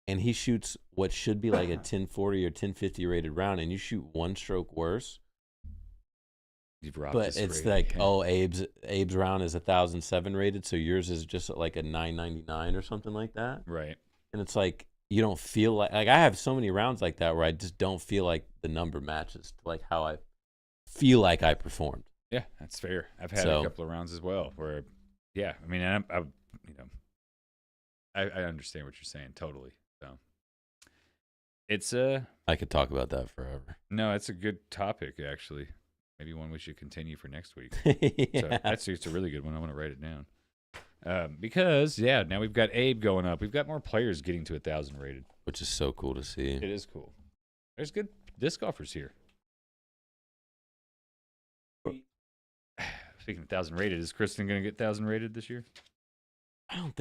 And he shoots what should be like a 1040 or 1050 rated round, and you shoot one stroke worse. You've robbed but it's rating. like, oh, Abe's round is 1,007 rated, so yours is just like a 999 or something like that. Right. And it's like you don't feel like I have so many rounds like that where I just don't feel like the number matches to like how I feel like I performed. Yeah, that's fair. I've had a couple of rounds as well where Yeah, I mean, you know, I understand what you're saying totally. So it's I could talk about that forever. no, it's a good topic actually. Maybe one we should continue for next week. So Yeah. actually, it's a really good one. I want to write it down. Because now we've got Abe going up. We've got more players getting to 1,000 rated. Which is so cool to see. It is cool. There's good disc golfers here. Speaking of 1,000 rated, is Kristen going to get 1,000 rated this year? I don't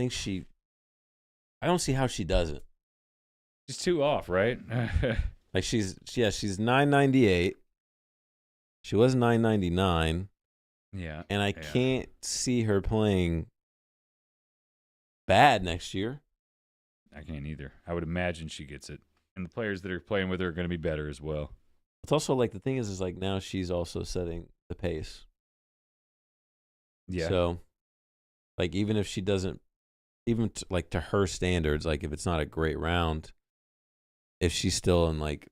see how she does it. She's 2 off, right? Like she's 998. She was 999, Yeah. and I can't see her playing bad next year. I can't either. I would imagine she gets it. And the players that are playing with her are going to be better as well. It's also like the thing is like now she's also setting the pace. Yeah. So, like even if she doesn't, like to her standards, like if it's not a great round, if she's still in like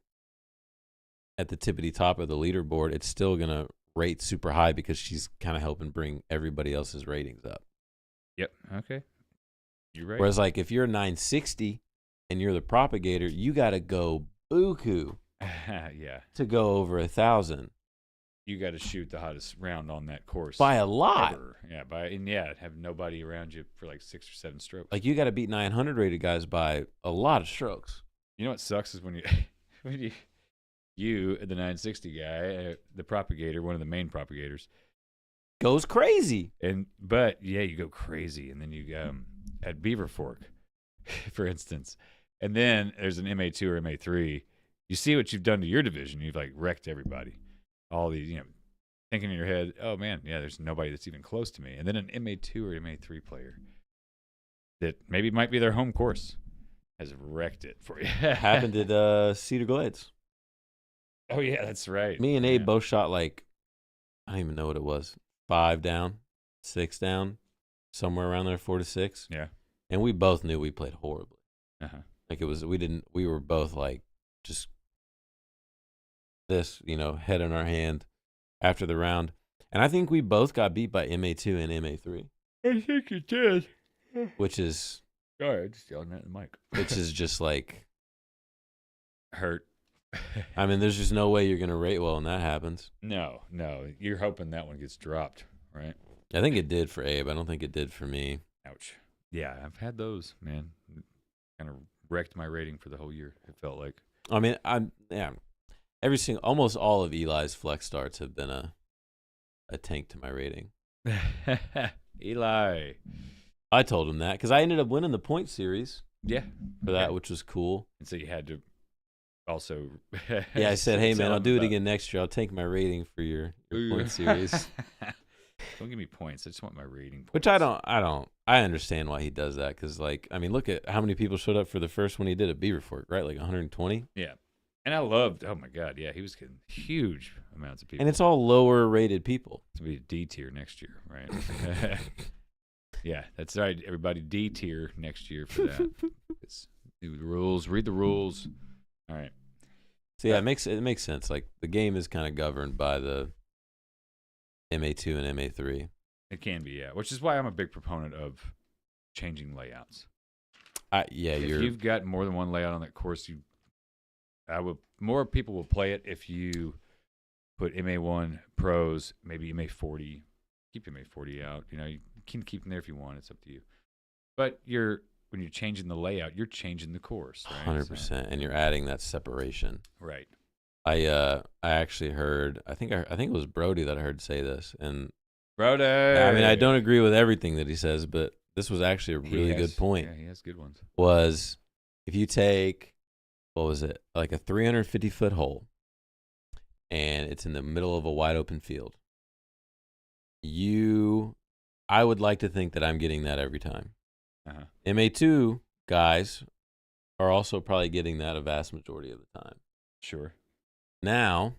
at the tippity top of the leaderboard, it's still gonna rate super high because she's kind of helping bring everybody else's ratings up. Yep. Okay. You're right. Whereas like if you're 960 and you're the propagator, you got to go buku Yeah. to go over 1,000 You got to shoot the hottest round on that course by a lot. ever. Have nobody around you for like 6 or 7 strokes. Like you got to beat 900 rated guys by a lot of strokes. You know what sucks is when you the 960 guy, the propagator, one of the main propagators, Goes crazy. But you go crazy, and then you at Beaver Fork, for instance, and then there's an MA2 or MA3. You see what you've done to your division. You've like wrecked everybody. All these, thinking in your head, oh man, there's nobody that's even close to me. And then an MA2 or MA3 player that maybe might be their home course has wrecked it for you. Happened at Cedar Glades. Oh yeah, that's right. Me and Abe both shot like, I don't even know what it was. 5 down, 6 down, somewhere around there, 4 to 6. Yeah. And we both knew we played horribly. Uh-huh. Like we were both like just this, head in our hand after the round. And I think we both got beat by MA2 and MA3. I think you did. Which is. Sorry, I just yelling at the mic. Which is just like. Hurt. I mean, there's just no way you're going to rate well when that happens. No. You're hoping that one gets dropped, right? I think it did for Abe. I don't think it did for me. Ouch. Yeah, I've had those, man. Kind of wrecked my rating for the whole year, it felt like. I mean, almost all of Eli's flex starts have been a tank to my rating. Eli. I told him that because I ended up winning the point series. Yeah. For that, which was cool. And so you had to also. Yeah, I said, hey, man, I'll do it again next year. I'll take my rating for your point series. Don't give me points. I just want my rating points. Which I don't. I understand why he does that because, like, I mean, look at how many people showed up for the first one he did at Beaver Fork, right? Like 120? Yeah. And I loved, oh my God, yeah, he was getting huge amounts of people. And it's all lower rated people. It's going to be a D tier next year, right? Yeah, that's right. Everybody D tier next year for that. It's do the rules, read the rules. All right. So yeah, it makes sense. Like the game is kind of governed by the MA2 and MA3. It can be, yeah. Which is why I'm a big proponent of changing layouts. If you've got more than one layout on that course, more people will play it if you put MA1 pros, maybe MA40. Keep MA40 out. You can keep them there if you want. It's up to you. But when you're changing the layout, you're changing the course, right? 100%, and you're adding that separation. Right. I actually heard. I think it was Brody that I heard say this, and Brody. I mean, I don't agree with everything that he says, but this was actually a really good point. Yeah, he has good ones. Was if you take, what was it, like a 350-foot hole, and it's in the middle of a wide open field. I would like to think that I'm getting that every time. Uh-huh. MA2 guys are also probably getting that a vast majority of the time. Sure. Now,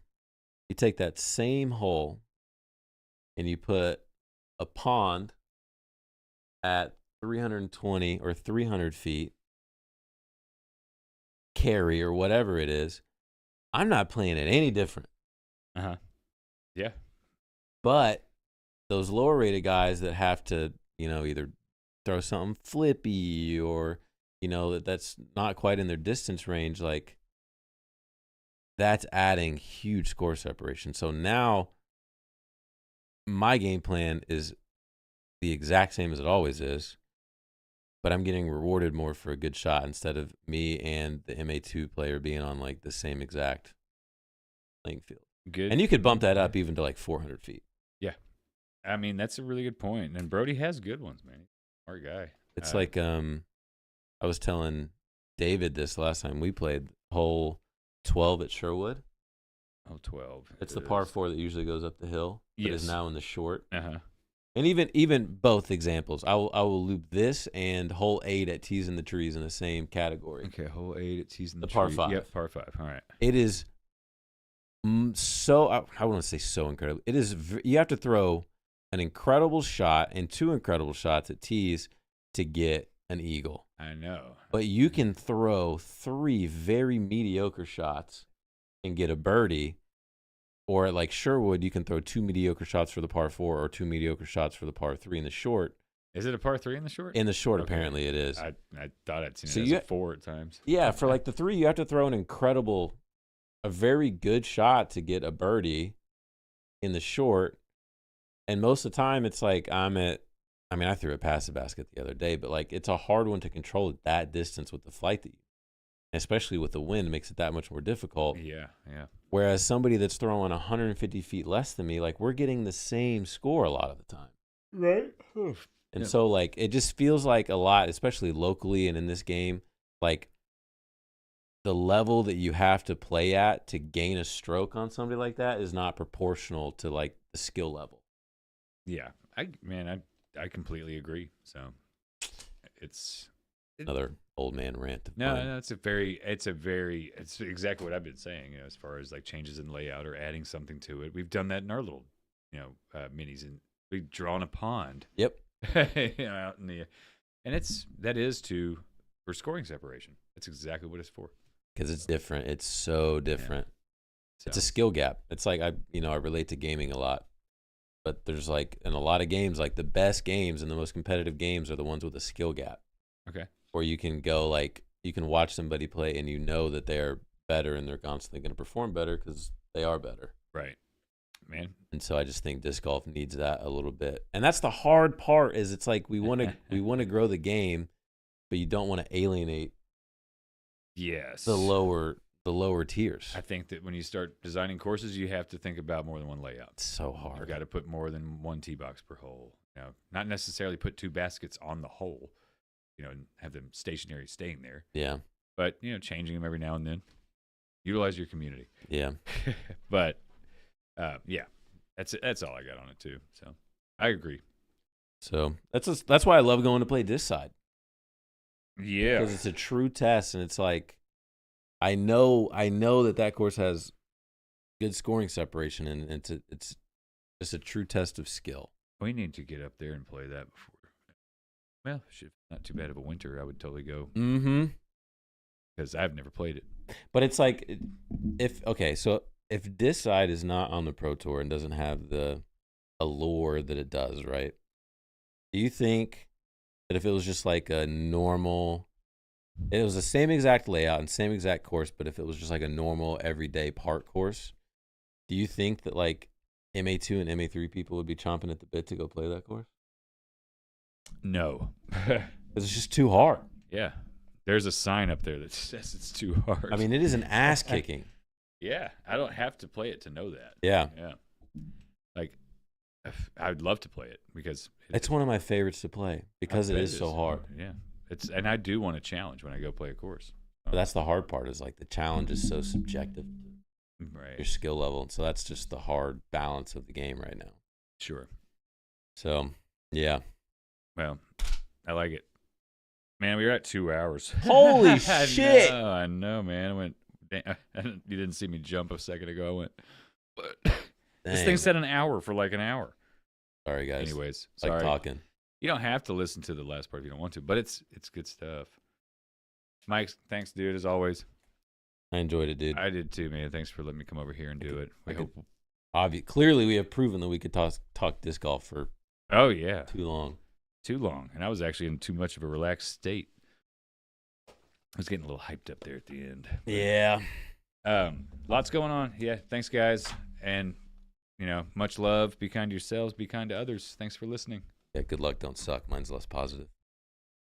you take that same hole and you put a pond at 320 or 300 feet, carry or whatever it is. I'm not playing it any different. Uh-huh. Yeah. But those lower rated guys that have to, either throw something flippy or, that's not quite in their distance range, like that's adding huge score separation. So now my game plan is the exact same as it always is, but I'm getting rewarded more for a good shot instead of me and the MA2 player being on like the same exact playing field. Good. And you could bump that up even to like 400 feet. Yeah. I mean, that's a really good point. And Brody has good ones, man. Smart guy. It's like I was telling David this last time we played hole 12 at Sherwood. Oh, 12. It's the par 4 that usually goes up the hill, but Yes. is now in the short. Uh-huh. And even both examples, I will loop this and hole 8 at Tees in the Trees in the same category. Okay, hole 8 at Tees in the par Tree. 5. Yep, par 5. All right. It is so, I want to say so incredible. It is, you have to throw an incredible shot and 2 incredible shots at tees to get an eagle. I know. But you can throw 3 very mediocre shots and get a birdie. Or at like Sherwood, you can throw 2 mediocre shots for the par 4 or 2 mediocre shots for the par 3 in the short. Is it a par 3 in the short? In the short, Okay. apparently it is. I thought I'd seen So it as a 4 at times. Yeah, for like the 3, you have to throw a very good shot to get a birdie in the short. And most of the time, it's like I threw it past the basket the other day, but like it's a hard one to control at that distance with the flight that especially with the wind, makes it that much more difficult. Yeah. Whereas somebody that's throwing 150 feet less than me, like we're getting the same score a lot of the time. Right. And so like it just feels like a lot, especially locally and in this game, like the level that you have to play at to gain a stroke on somebody like that is not proportional to like the skill level. Yeah. I completely agree. So it's another old man rant. No, it's exactly what I've been saying, as far as like changes in layout or adding something to it. We've done that in our little, minis, and we've drawn a pond. Yep. Out in the, and that is for scoring separation. That's exactly what it's for. Because it's different. It's so different. Yeah. It's a skill gap. It's like I relate to gaming a lot. But there's like in a lot of games, like the best games and the most competitive games are the ones with a skill gap. Okay. Or you can go like you can watch somebody play and you know that they're better and they're constantly going to perform better because they are better. Right. Man. And so I just think disc golf needs that a little bit. And that's the hard part is it's like we want to grow the game, but you don't want to alienate Yes. the lower tiers. I think that when you start designing courses, you have to think about more than one layout. It's so hard. You've got to put more than one tee box per hole. Not necessarily put 2 baskets on the hole, and have them stationary staying there. Yeah. But, changing them every now and then. Utilize your community. Yeah. But, yeah, that's all I got on it too. So I agree. So that's why I love going to play this side. Yeah. Because it's a true test, and it's like, I know that course has good scoring separation, and it's just a true test of skill. We need to get up there and play that before. Well, not too bad of a winter. I would totally go. Mm-hmm. Because I've never played it. But it's like, if this side is not on the Pro Tour and doesn't have the allure that it does, right? Do you think that if it was just like a normal, it was the same exact layout and same exact course, but if it was just like a normal everyday park course, do you think that like MA2 and MA3 people would be chomping at the bit to go play that course? No. Because it's just too hard. Yeah. There's a sign up there that says it's too hard. I mean, it is an ass kicking. Yeah. I don't have to play it to know that. Yeah. Yeah. Like, I'd love to play it because it's one of my favorites to play because it is so hard. Yeah. And I do want a challenge when I go play a course. But that's the hard part, is like the challenge is so subjective. Right. Your skill level. And so that's just the hard balance of the game right now. Sure. So, yeah. Well, I like it. Man, we were at 2 hours. Holy shit. I know, man. I went, you didn't see me jump a second ago. I went, but this thing said an hour for like an hour. Sorry, guys. Anyways, sorry. Like talking. You don't have to listen to the last part if you don't want to, but it's good stuff. Mike, thanks, dude, as always. I enjoyed it, dude. I did too, man. Thanks for letting me come over here and do it. Clearly, we have proven that we could talk disc golf for too long. too long, and I was actually in too much of a relaxed state. I was getting a little hyped up there at the end. Yeah. Lots going on. Yeah, thanks, guys. And, much love. Be kind to yourselves. Be kind to others. Thanks for listening. Yeah, good luck. Don't suck. Mine's less positive.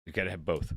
You got to have both.